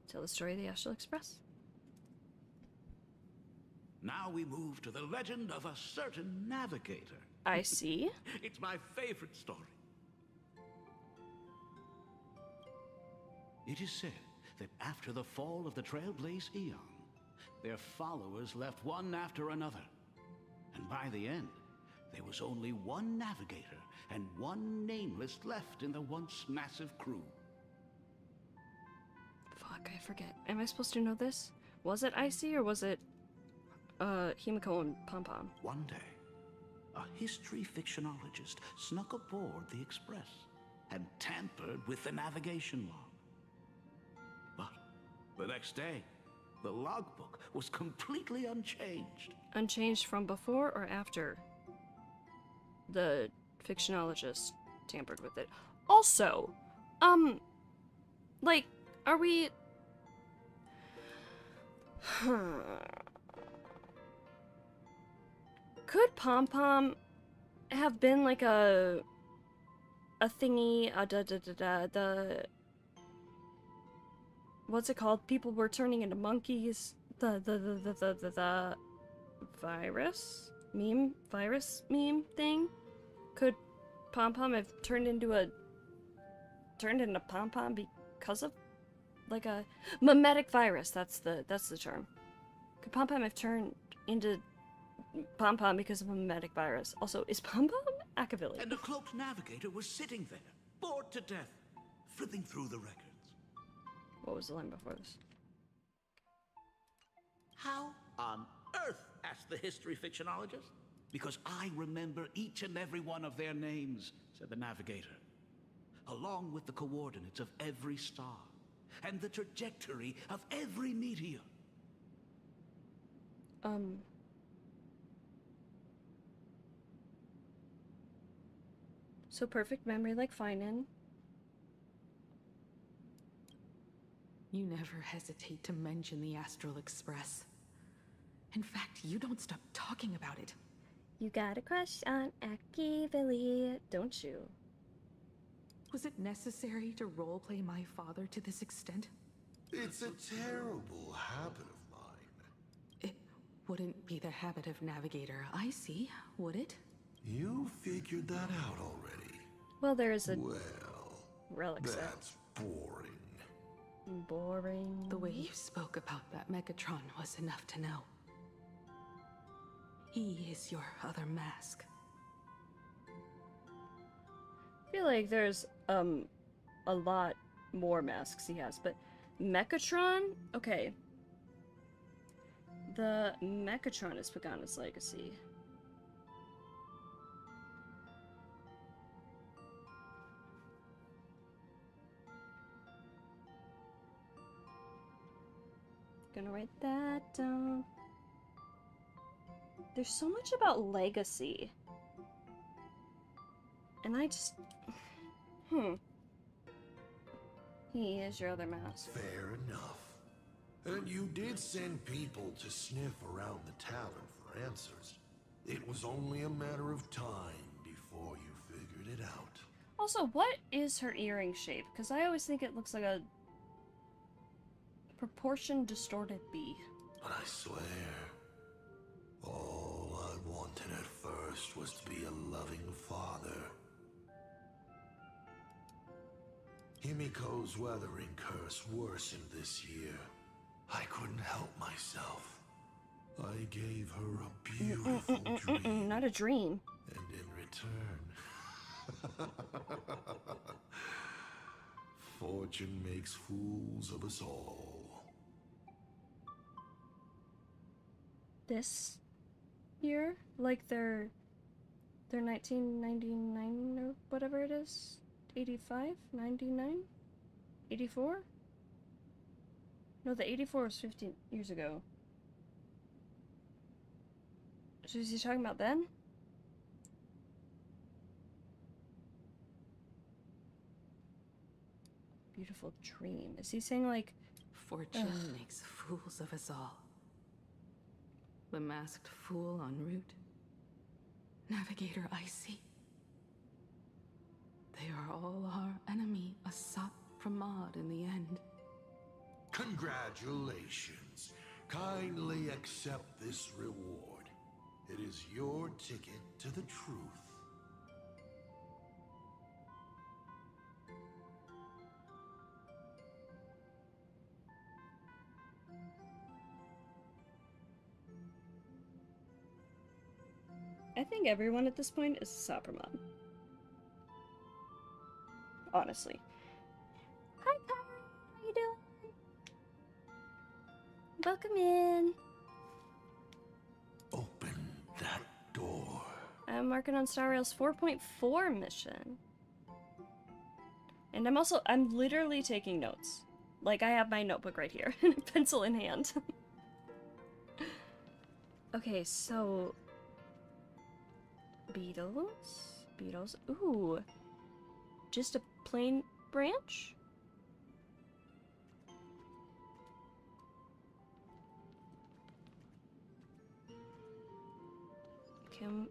Tell the story of the Astral Express. Now we move to the legend of a certain navigator. I see. It's my favorite story. It is said that after the fall of the Trailblaze Eon, their followers left one after another. And by the end, there was only one navigator and one nameless left in the once massive crew. Fuck, I forget. Am I supposed to know this? Was it Icy or was it Himiko and Pom-Pom? One day, a history fictionologist snuck aboard the Express and tampered with the navigation log. But the next day, the logbook was completely unchanged. Unchanged from before or after the fictionologist tampered with it? Also, like, are we... Could Pom-Pom have been like a thingy, the what's it called? People were turning into monkeys. The virus meme thing. Could Pom-Pom have turned into Pom-Pom because of like a mimetic virus? That's the term. Could Pom-Pom have turned into Pom-Pom because of a mimetic virus? Also, is Pom-Pom Akavilli? And the cloaked navigator was sitting there, bored to death, flipping through the records. What was the line before this? How on earth, asked the history fictionologist, because I remember each and every one of their names, said the navigator, along with the coordinates of every star and the trajectory of every meteor. So perfect memory like Finan. You never hesitate to mention the Astral Express. In fact, you don't stop talking about it. You got a crush on Akivili, don't you? Was it necessary to roleplay my father to this extent? It's a terrible habit of mine. It wouldn't be the habit of Navigator I see, would it? You figured that out already. Well, there is a relic set. That's boring. Boring. The way you spoke about that Megatron was enough to know. He is your other mask. I feel like there's a lot more masks he has, but Mechatron? Okay. The Mechatron is Pagana's legacy. Gonna write that down. There's so much about legacy. And I just... He is your other mask. Fair enough. And you did send people to sniff around the tavern for answers. It was only a matter of time before you figured it out. Also, what is her earring shape? Because I always think it looks like a proportion distorted bee. But I swear, all I wanted at first was to be a loving father. Himiko's weathering curse worsened this year. I couldn't help myself. I gave her a beautiful dream. Not a dream. And in return, fortune makes fools of us all. This year? Like their 1999 or whatever it is? 85? 99? 84? No, the 84 was 15 years ago. So is he talking about then? Beautiful dream. Is he saying like... Fortune makes fools of us all. The masked fool en route. Navigator Icy. They are all our enemy, Asat Pramod in the end. Congratulations. Kindly accept this reward. It is your ticket to the truth. I think everyone at this point is a Sapramon. Honestly. Hi, Kyle. How you doing? Welcome in. Open that door. I'm working on Star Rail's 4.4 mission. And I'm literally taking notes. Like, I have my notebook right here, pencil in hand. Okay, so... Beetles? Ooh. Just a plain branch? Can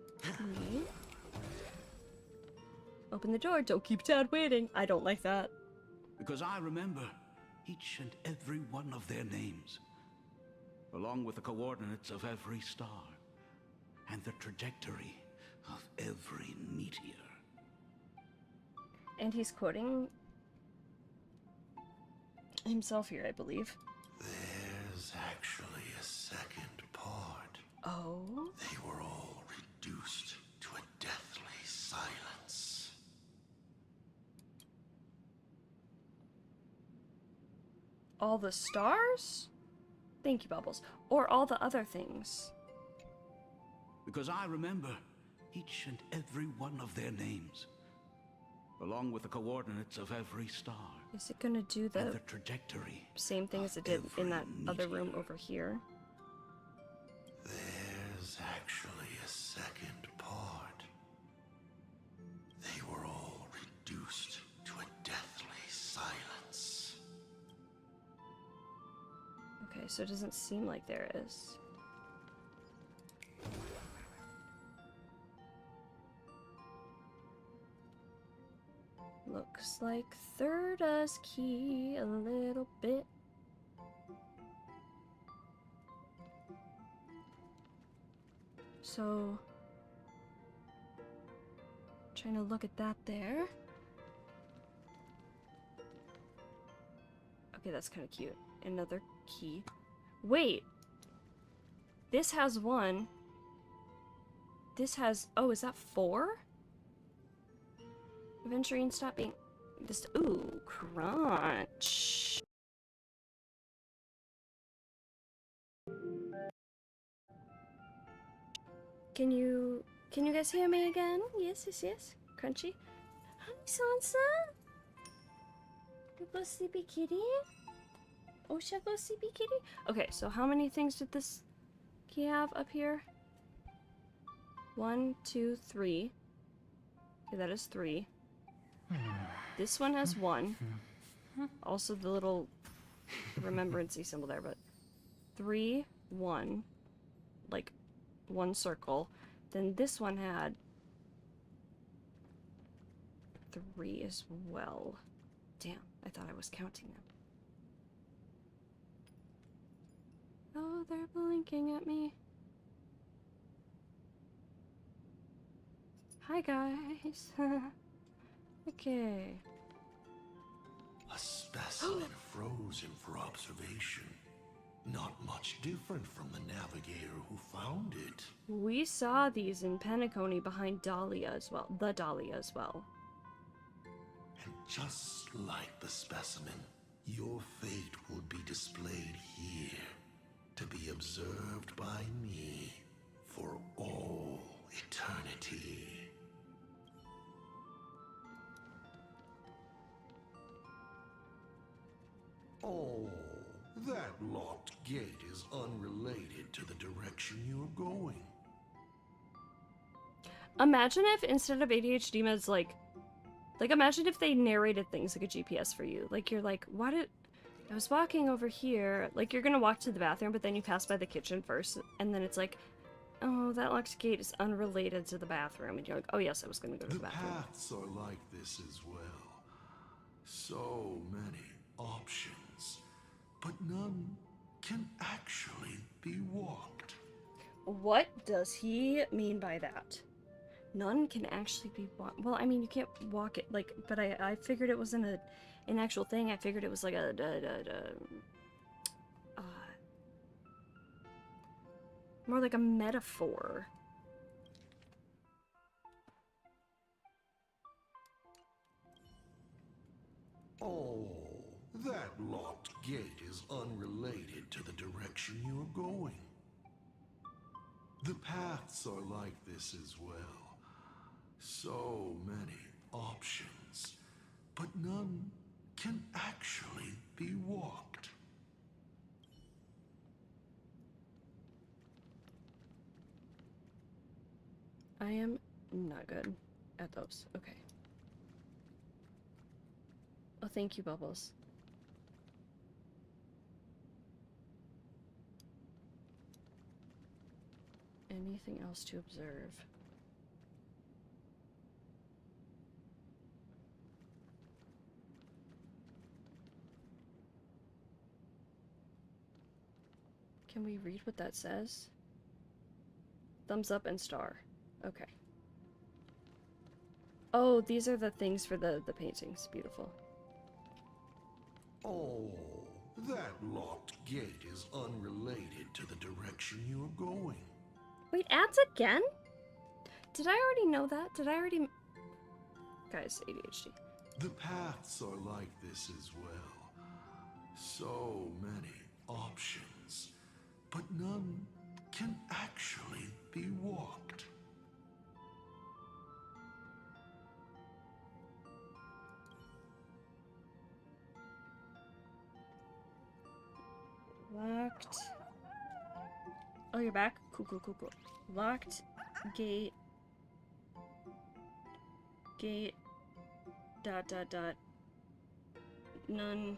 we... Open the door, don't keep Dad waiting. I don't like that. Because I remember each and every one of their names, along with the coordinates of every star, and the trajectory of every meteor. And he's quoting himself here, I believe. There's actually a second part. Oh? They were all reduced to a deathly silence. All the stars? Thank you, Bubbles. Or all the other things. because I remember each and every one of their names, along with the coordinates of every star. Is it gonna do and the the trajectory same thing as it did in that other room over here? There's actually a second part. They were all reduced to a deathly silence. Okay, so it doesn't seem like there is. Looks like third us key a little bit. So, trying to look at that there. Okay, that's kind of cute. Another key. Wait! This has one. This has... Oh, is that 4? Aventurine, stop being... This... Ooh, crunch. Can you guys hear me again? Yes, yes, yes. Crunchy. Hi, Sansa. You go sleepy kitty? Oh, shall I go sleepy kitty? Okay, so how many things did this key have up here? 1, 2, 3. Okay, that is 3. This one has 1. Also the little remembrancy symbol there, but 3, 1. Like, 1 circle. Then this one had 3 as well. Damn, I thought I was counting them. Oh, they're blinking at me. Hi, guys. Okay. A specimen frozen for observation. Not much different from the navigator who found it. We saw these in Penacony behind Dahlia as well. The Dahlia as well. And just like the specimen, your fate will be displayed here, to be observed by me for all eternity. Oh, that locked gate is unrelated to the direction you're going. Imagine if instead of ADHD meds, like imagine if they narrated things like a GPS for you. Like, you're like, why did... I was walking over here. Like, you're gonna walk to the bathroom, but then you pass by the kitchen first, and then it's like, oh, that locked gate is unrelated to the bathroom. And you're like, oh yes, I was gonna go to the bathroom. The paths are like this as well. So many options, but none can actually be walked. What does he mean by that? None can actually be walked. Well, I mean, you can't walk it, like, but I figured it wasn't an actual thing. I figured it was like more like a metaphor. Oh, that locked gate is unrelated to the direction you're going. The paths are like this as well. So many options, but none can actually be walked. I am not good at those. Okay. Oh, thank you, Bubbles. Anything else to observe? Can we read what that says? Thumbs up and star. Okay. Oh, these are the things for the paintings. Beautiful. Oh, that locked gate is unrelated to the direction you're going. Wait, ads again? Did I already know that? Did I already... Guys, ADHD. The paths are like this as well. So many options, but none can actually be walked. Locked. Oh, you're back? Cool, cool, cool, cool. Locked gate. Gate. Dot, dot, dot. None.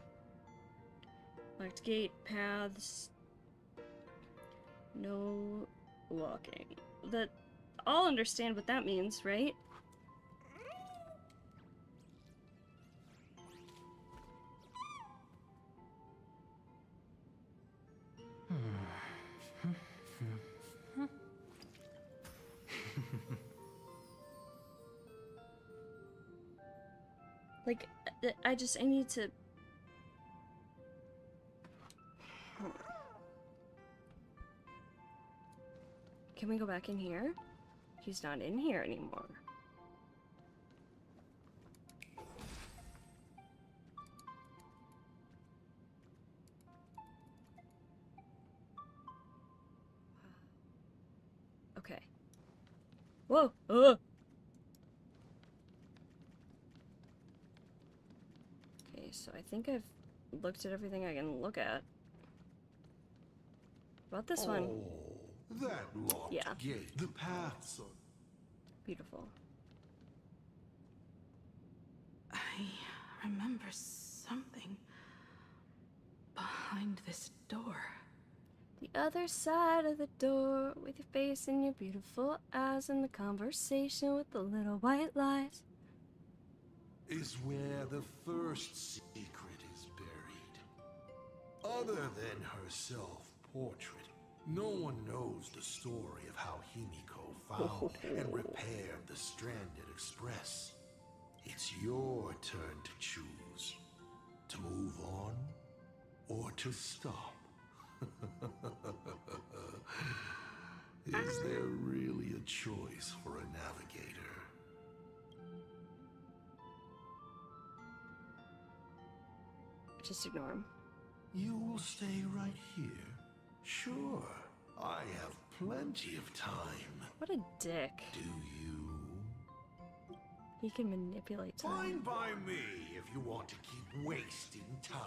Locked gate. Paths. No walking. That. I'll understand what that means, right? Like, I need to... Can we go back in here? He's not in here anymore. Okay. Whoa! Okay, so I think I've looked at everything I can look at. About this one. That locked gate. The paths are beautiful. I remember something behind this door. The other side of the door, with your face and your beautiful eyes, and the conversation with the little white lies, is where the first secret is buried. Other than her self-portrait, no one knows the story of how Himiko found and repaired the stranded express. It's your turn to choose. To move on or to stop. Is there really a choice for a navigator? just ignore him. You will stay right here? Sure. I have plenty of time. What a dick. Do you? He can manipulate time. Fine by me if you want to keep wasting time.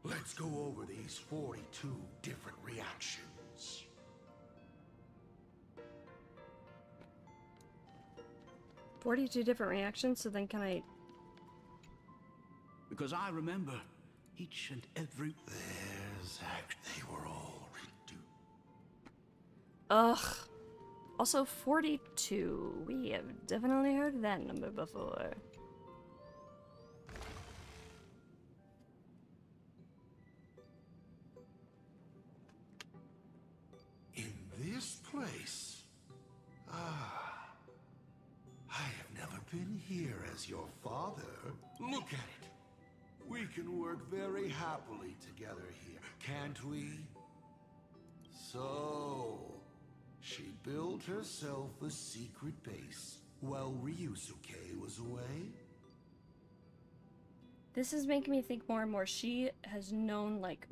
Let's go over these 42 different reactions. "42 different reactions, so then can I..." Because I remember each and every... They were all Ugh. Also, 42. We have definitely heard that number before. In this place? Ah. I have never been here as your father. Look at it. We can work very happily together here, can't we? So, she built herself a secret base while Ryusuke was away? This is making me think more and more. She has known, like,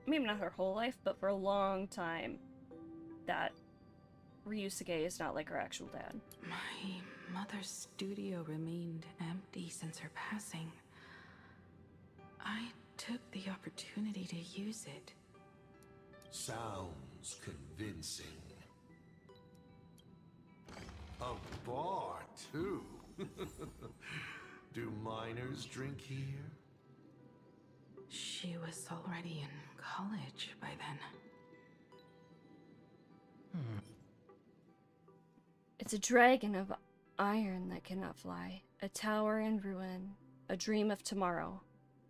maybe not her whole life, but for a long time, that Ryusuke is not like her actual dad. My mother's studio remained empty since her passing. I took the opportunity to use it. Sounds convincing. A bar, too. Do minors drink here? She was already in college by then. It's a dragon of iron that cannot fly, a tower in ruin, a dream of tomorrow,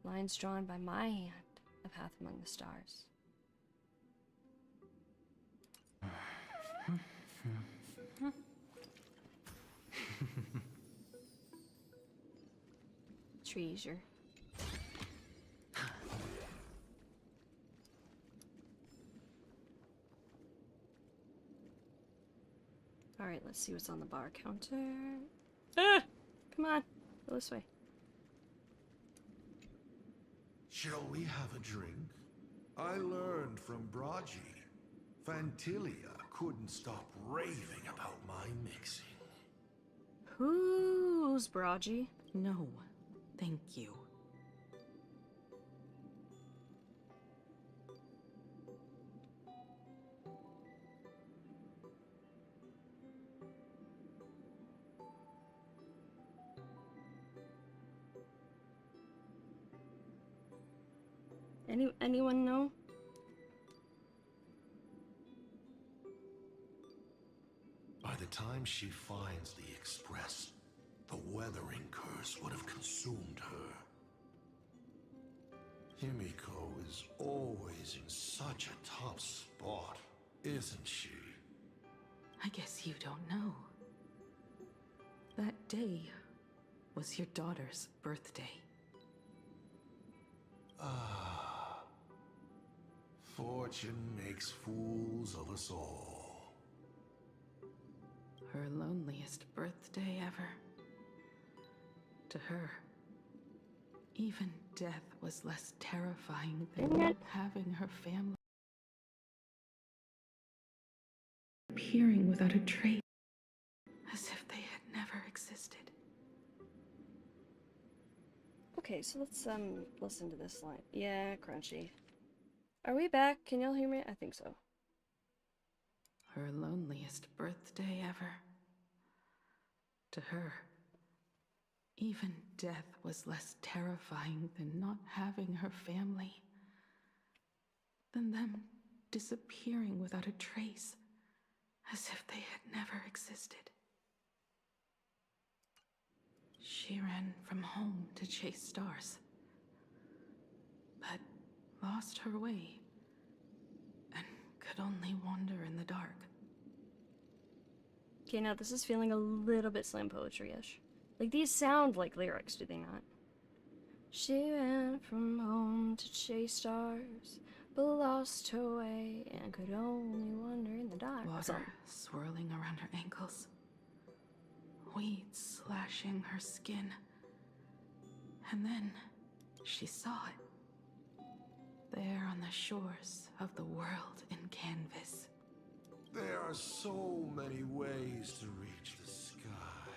lines drawn by my hand, a path among the stars. Treasure. Alright, let's see what's on the bar counter. Ah! Come on, go this way. Shall we have a drink? I learned from Braji. Fantilia couldn't stop raving about my mixing. Who's Braji? No, thank you. Anyone know? By the time she finds the Express, the weathering curse would have consumed her. Himiko is always in such a tough spot, isn't she? I guess you don't know. That day was your daughter's birthday. Ah. Fortune makes fools of us all. Her loneliest birthday ever. To her, even death was less terrifying than not having her family appearing without a trace, as if they had never existed. Okay, so let's listen to this line. Yeah, crunchy. Are we back? Can y'all hear me? I think so. Her loneliest birthday ever. To her, even death was less terrifying than not having her family, than them disappearing without a trace, as if they had never existed. She ran from home to chase stars, but lost her way and could only wander in the dark. Okay, now this is feeling a little bit slam poetry-ish. Like, these sound like lyrics, do they not? She ran from home to chase stars, but lost her way and could only wander in the dark. Water swirling around her ankles, weeds slashing her skin, and then she saw it. There on the shores of the world in canvas. There are so many ways to reach the sky.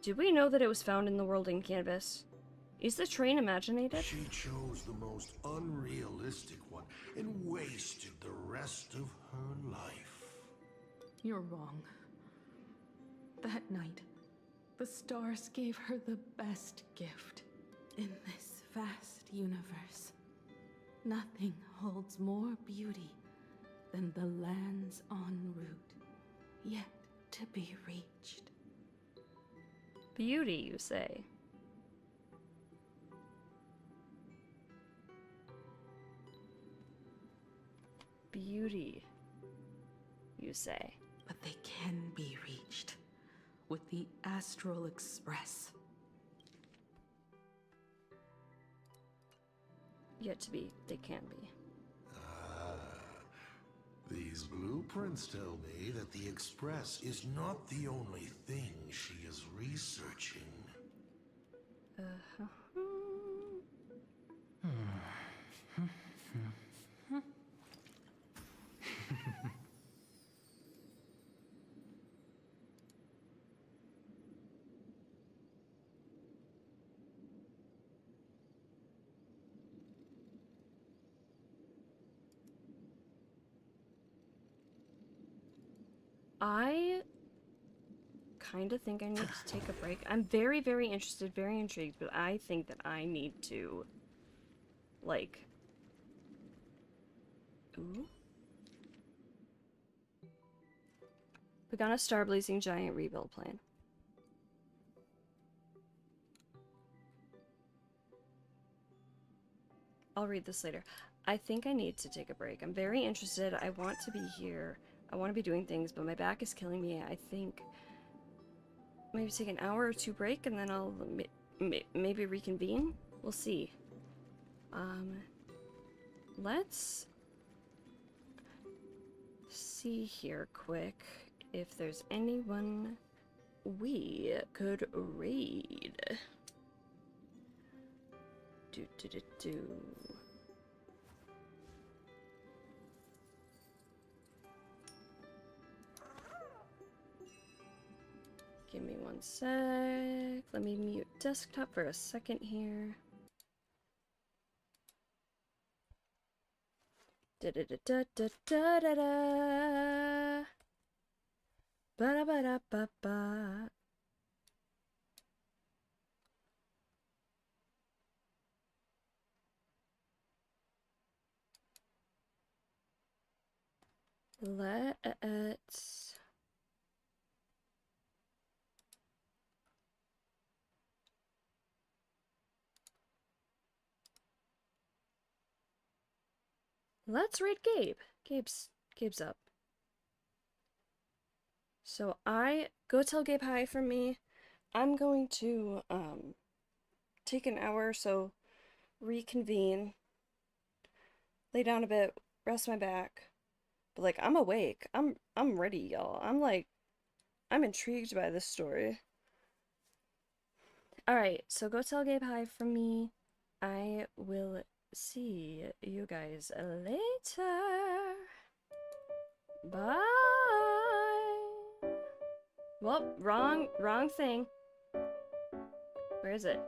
Did we know that it was found in the world in canvas? Is the train imaginated? She chose the most unrealistic one and wasted the rest of her life. You're wrong. That night, the stars gave her the best gift. In this vast universe, nothing holds more beauty than the lands en route, yet to be reached. Beauty, you say? Beauty, you say? But they can be reached with the Astral Express. Yet to be, they can be. These blueprints tell me that the Express is not the only thing she is researching. I kind of think I need to take a break. I'm very, very interested, very intrigued, but I think that I need to, like... Ooh? Begun a star-blazing giant rebuild plan. I'll read this later. I think I need to take a break. I'm very interested. I want to be here. I want to be doing things, but my back is killing me. I think maybe take an hour or two break, and then I'll maybe reconvene. We'll see. Let's see here quick if there's anyone we could raid. Give me one sec. Let me mute desktop for a second here. Da da da da da da da da. Ba da ba da ba ba. Let's raid Gabe. Gabe's up. So go tell Gabe hi from me. I'm going to take an hour or so, reconvene, lay down a bit, rest my back. But like I'm awake. I'm ready, y'all. I'm intrigued by this story. Alright, so go tell Gabe hi from me. I will see you guys later. Bye. Well, wrong thing. Where is it?